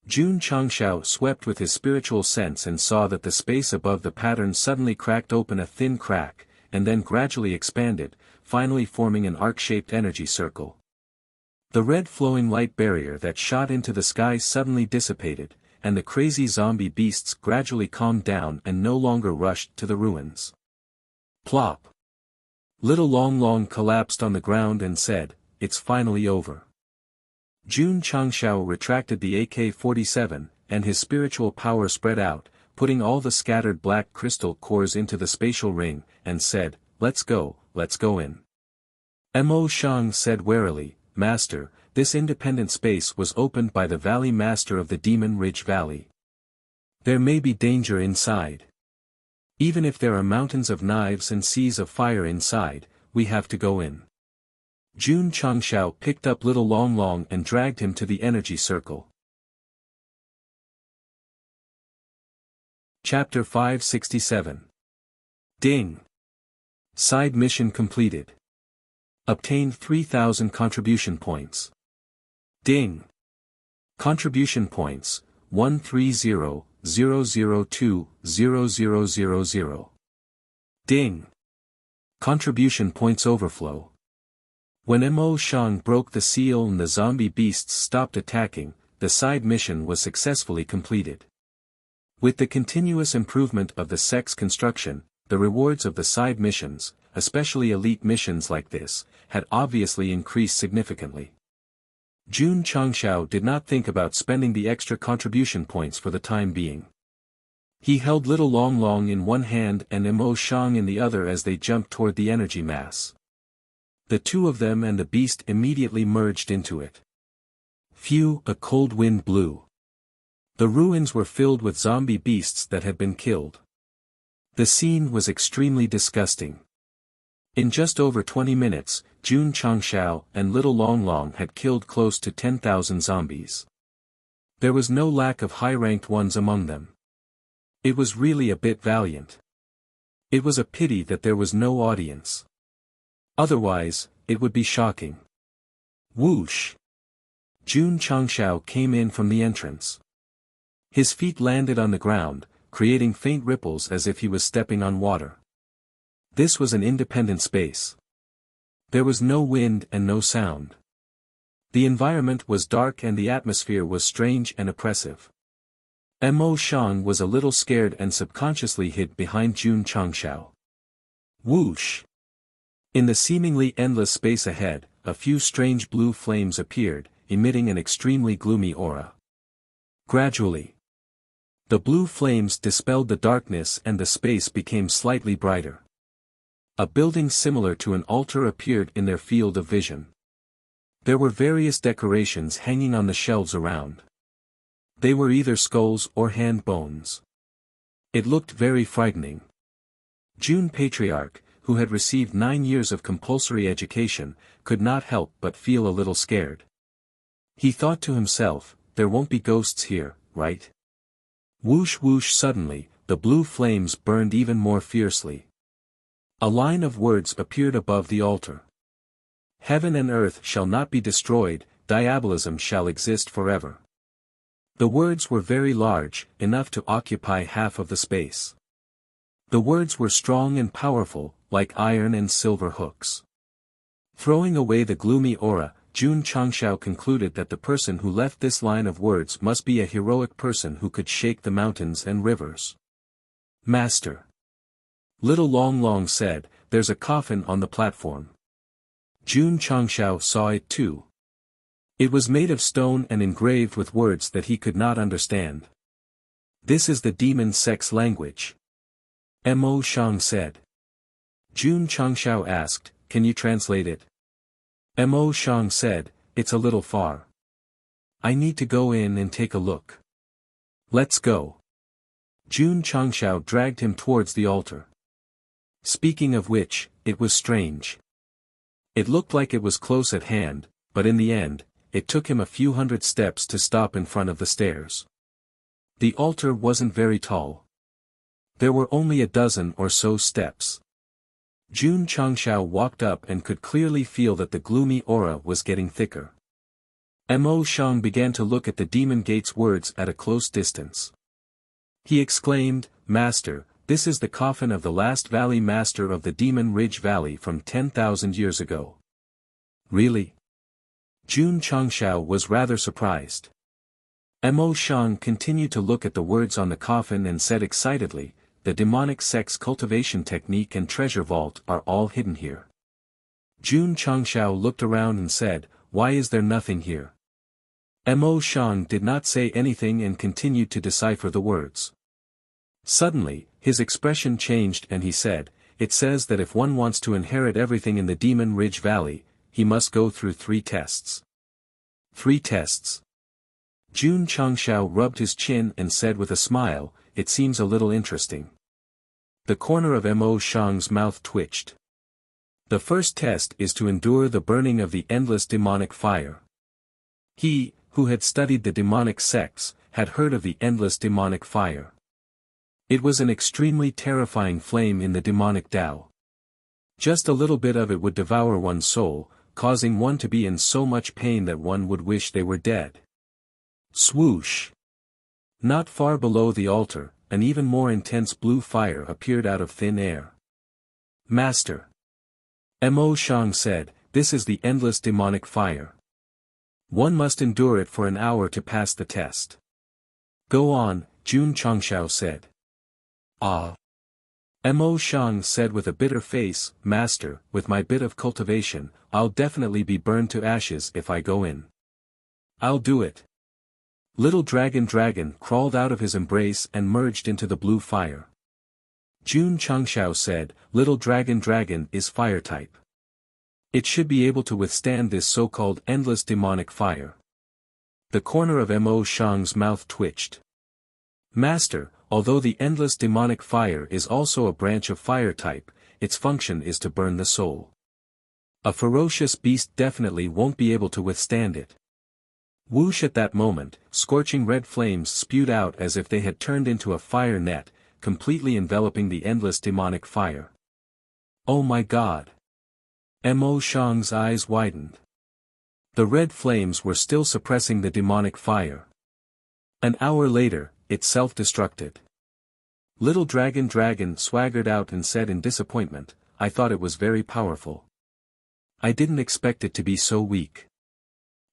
Jun Changshao swept with his spiritual sense and saw that the space above the pattern suddenly cracked open a thin crack, and then gradually expanded, finally forming an arc-shaped energy circle. The red flowing light barrier that shot into the sky suddenly dissipated, and the crazy zombie beasts gradually calmed down and no longer rushed to the ruins. Plop! Little Long Long collapsed on the ground and said, "It's finally over." Jun Changshao retracted the AK-47, and his spiritual power spread out, putting all the scattered black crystal cores into the spatial ring, and said, let's go in." Mo Shang said warily, "Master, this independent space was opened by the Valley Master of the Demon Ridge Valley. There may be danger inside. Even if there are mountains of knives and seas of fire inside, we have to go in." Jun Changshao picked up Little Long Long and dragged him to the energy circle. Chapter 567. Ding! Side mission completed. Obtained 3,000 contribution points. Ding! Contribution points, 130,002,0000. Ding! Contribution points overflow. When Mo Shang broke the seal and the zombie beasts stopped attacking, the side mission was successfully completed. With the continuous improvement of the Sect's construction, the rewards of the side missions, especially elite missions like this, had obviously increased significantly. Jun Changshao did not think about spending the extra contribution points for the time being. He held little Long Long in one hand and Mo Shang in the other as they jumped toward the energy mass. The two of them and the beast immediately merged into it. Phew, a cold wind blew. The ruins were filled with zombie beasts that had been killed. The scene was extremely disgusting. In just over 20 minutes, Jun Changshao and little Long Long had killed close to 10,000 zombies. There was no lack of high-ranked ones among them. It was really a bit valiant. It was a pity that there was no audience. Otherwise, it would be shocking. Whoosh! Jun Changshao came in from the entrance. His feet landed on the ground, creating faint ripples as if he was stepping on water. This was an independent space. There was no wind and no sound. The environment was dark and the atmosphere was strange and oppressive. Mo Shang was a little scared and subconsciously hid behind Jun Changshao. Whoosh! In the seemingly endless space ahead, a few strange blue flames appeared, emitting an extremely gloomy aura. Gradually, the blue flames dispelled the darkness and the space became slightly brighter. A building similar to an altar appeared in their field of vision. There were various decorations hanging on the shelves around. They were either skulls or hand bones. It looked very frightening. Jun Patriarch, who had received 9 years of compulsory education, could not help but feel a little scared. He thought to himself, there won't be ghosts here, right? Whoosh whoosh suddenly, the blue flames burned even more fiercely. A line of words appeared above the altar. Heaven and earth shall not be destroyed, diabolism shall exist forever. The words were very large, enough to occupy half of the space. The words were strong and powerful, like iron and silver hooks. Throwing away the gloomy aura, Jun Changshao concluded that the person who left this line of words must be a heroic person who could shake the mountains and rivers. Master. Little Long Long said, there's a coffin on the platform. Jun Changshao saw it too. It was made of stone and engraved with words that he could not understand. This is the demon Sect's language. Mo Shang said. Jun Changshao asked, can you translate it? Mo Shang said, it's a little far. I need to go in and take a look. Let's go. Jun Changshao dragged him towards the altar. Speaking of which, it was strange. It looked like it was close at hand, but in the end, it took him a few hundred steps to stop in front of the stairs. The altar wasn't very tall. There were only a dozen or so steps. Jun Changshao walked up and could clearly feel that the gloomy aura was getting thicker. Mo Shang began to look at the Demon Gate's words at a close distance. He exclaimed, Master, this is the coffin of the last valley master of the Demon Ridge Valley from 10,000 years ago. Really? Jun Changshao was rather surprised. Mo Shang continued to look at the words on the coffin and said excitedly, the demonic Sect's cultivation technique and treasure vault are all hidden here. Jun Changshao looked around and said, why is there nothing here? Mo Shang did not say anything and continued to decipher the words. Suddenly, his expression changed and he said, it says that if one wants to inherit everything in the Demon Ridge Valley, he must go through 3 tests. 3 tests. Jun Changshao rubbed his chin and said with a smile, it seems a little interesting. The corner of Mo Shang's mouth twitched. The first test is to endure the burning of the endless demonic fire. He, who had studied the demonic sects, had heard of the endless demonic fire. It was an extremely terrifying flame in the demonic Tao. Just a little bit of it would devour one's soul, causing one to be in so much pain that one would wish they were dead. Swoosh! Not far below the altar, an even more intense blue fire appeared out of thin air. Master. Mo Shang said, this is the endless demonic fire. One must endure it for an hour to pass the test. Go on, Jun Changshao said. Ah. Mo Shang said with a bitter face, Master, with my bit of cultivation, I'll definitely be burned to ashes if I go in. I'll do it. Little dragon crawled out of his embrace and merged into the blue fire. Jun Changshao said, Little dragon is fire type. It should be able to withstand this so-called endless demonic fire. The corner of Mo Shang's mouth twitched. Master, although the endless demonic fire is also a branch of fire type, its function is to burn the soul. A ferocious beast definitely won't be able to withstand it. Whoosh! At that moment, scorching red flames spewed out as if they had turned into a fire net, completely enveloping the endless demonic fire. Oh my God! Mo Shang's eyes widened. The red flames were still suppressing the demonic fire. An hour later, it self-destructed. Little dragon swaggered out and said in disappointment, I thought it was very powerful. I didn't expect it to be so weak.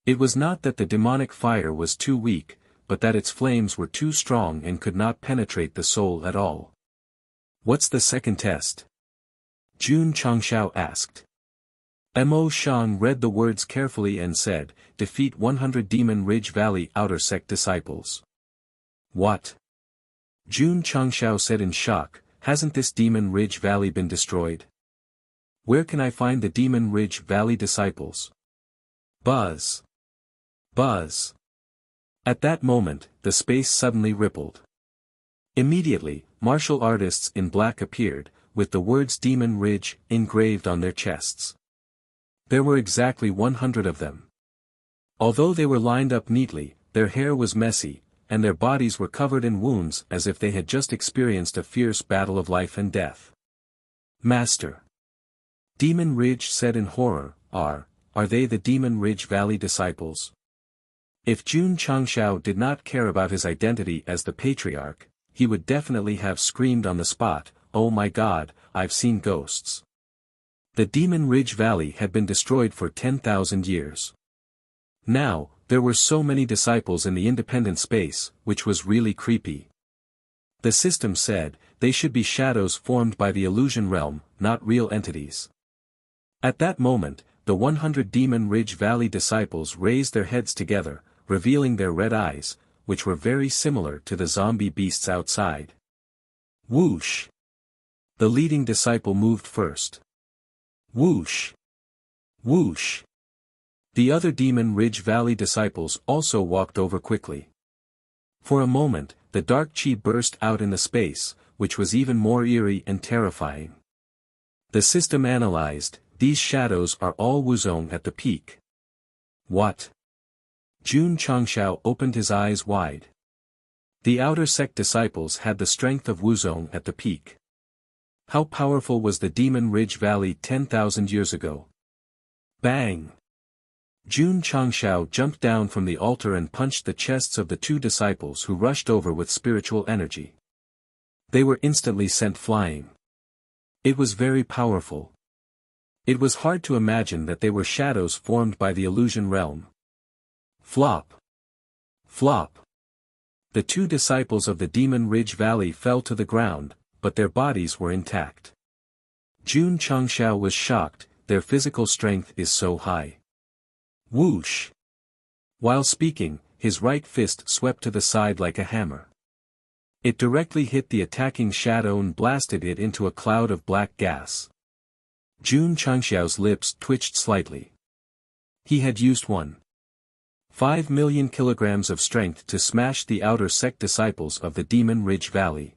It was not that the demonic fire was too weak, but that its flames were too strong and could not penetrate the soul at all. What's the second test? Jun Changshao asked. Mo Shang read the words carefully and said, defeat 100 Demon Ridge Valley Outer Sect disciples. What? Jun Changshao said in shock, hasn't this Demon Ridge Valley been destroyed? Where can I find the Demon Ridge Valley disciples? Buzz. Buzz. At that moment, the space suddenly rippled. Immediately, martial artists in black appeared, with the words Demon Ridge engraved on their chests. There were exactly 100 of them. Although they were lined up neatly, their hair was messy, and their bodies were covered in wounds as if they had just experienced a fierce battle of life and death. Master. Demon Ridge said in horror, Are they the Demon Ridge Valley disciples? If Jun Changshao did not care about his identity as the patriarch, he would definitely have screamed on the spot, oh my God, I've seen ghosts. The Demon Ridge Valley had been destroyed for 10,000 years. Now, there were so many disciples in the independent space, which was really creepy. The system said, they should be shadows formed by the illusion realm, not real entities. At that moment, the 100 Demon Ridge Valley disciples raised their heads together, revealing their red eyes, which were very similar to the zombie beasts outside. Whoosh! The leading disciple moved first. Whoosh! Whoosh! The other Demon Ridge Valley disciples also walked over quickly. For a moment, the dark chi burst out in the space, which was even more eerie and terrifying. The system analyzed, these shadows are all Wuzong at the peak. What? Jun Changshao opened his eyes wide. The outer sect disciples had the strength of Wuzong at the peak. How powerful was the Demon Ridge Valley 10,000 years ago? Bang! Jun Changshao jumped down from the altar and punched the chests of the two disciples who rushed over with spiritual energy. They were instantly sent flying. It was very powerful. It was hard to imagine that they were shadows formed by the illusion realm. Flop! Flop! The two disciples of the Demon Ridge Valley fell to the ground, but their bodies were intact. Jun Changshao was shocked, their physical strength is so high. Whoosh! While speaking, his right fist swept to the side like a hammer. It directly hit the attacking shadow and blasted it into a cloud of black gas. Jun Changshao's lips twitched slightly. He had used 1.5 million kilograms of strength to smash the outer sect disciples of the Demon Ridge Valley.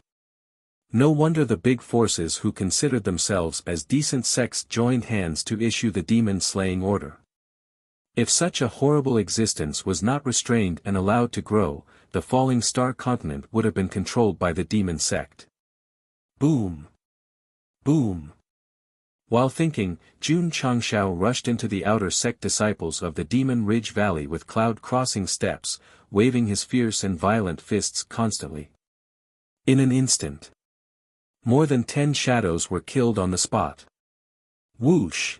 No wonder the big forces who considered themselves as decent sects joined hands to issue the demon-slaying order. If such a horrible existence was not restrained and allowed to grow, the falling star continent would have been controlled by the demon sect. Boom! Boom! While thinking, Jun Changshao rushed into the outer sect disciples of the Demon Ridge Valley with cloud-crossing steps, waving his fierce and violent fists constantly. In an instant, more than 10 shadows were killed on the spot. Whoosh!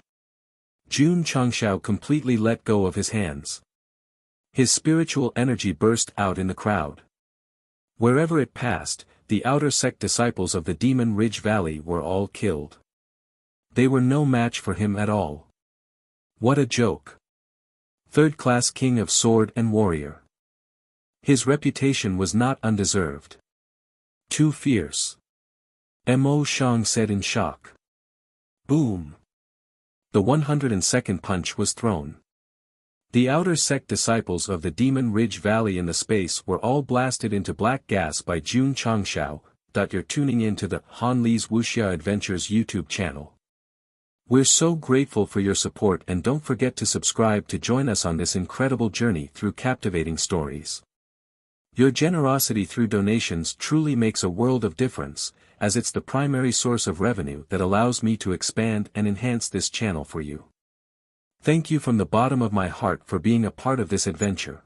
Jun Changshao completely let go of his hands. His spiritual energy burst out in the crowd. Wherever it passed, the outer sect disciples of the Demon Ridge Valley were all killed. They were no match for him at all. What a joke. Third-class king of sword and warrior. His reputation was not undeserved. Too fierce. Mo Shang said in shock. Boom. The 102nd punch was thrown. The outer sect disciples of the Demon Ridge Valley in the space were all blasted into black gas by Jun Changshao. You're tuning in to the Han Li's Wuxia Adventures YouTube channel. We're so grateful for your support, and don't forget to subscribe to join us on this incredible journey through captivating stories. Your generosity through donations truly makes a world of difference, as it's the primary source of revenue that allows me to expand and enhance this channel for you. Thank you from the bottom of my heart for being a part of this adventure.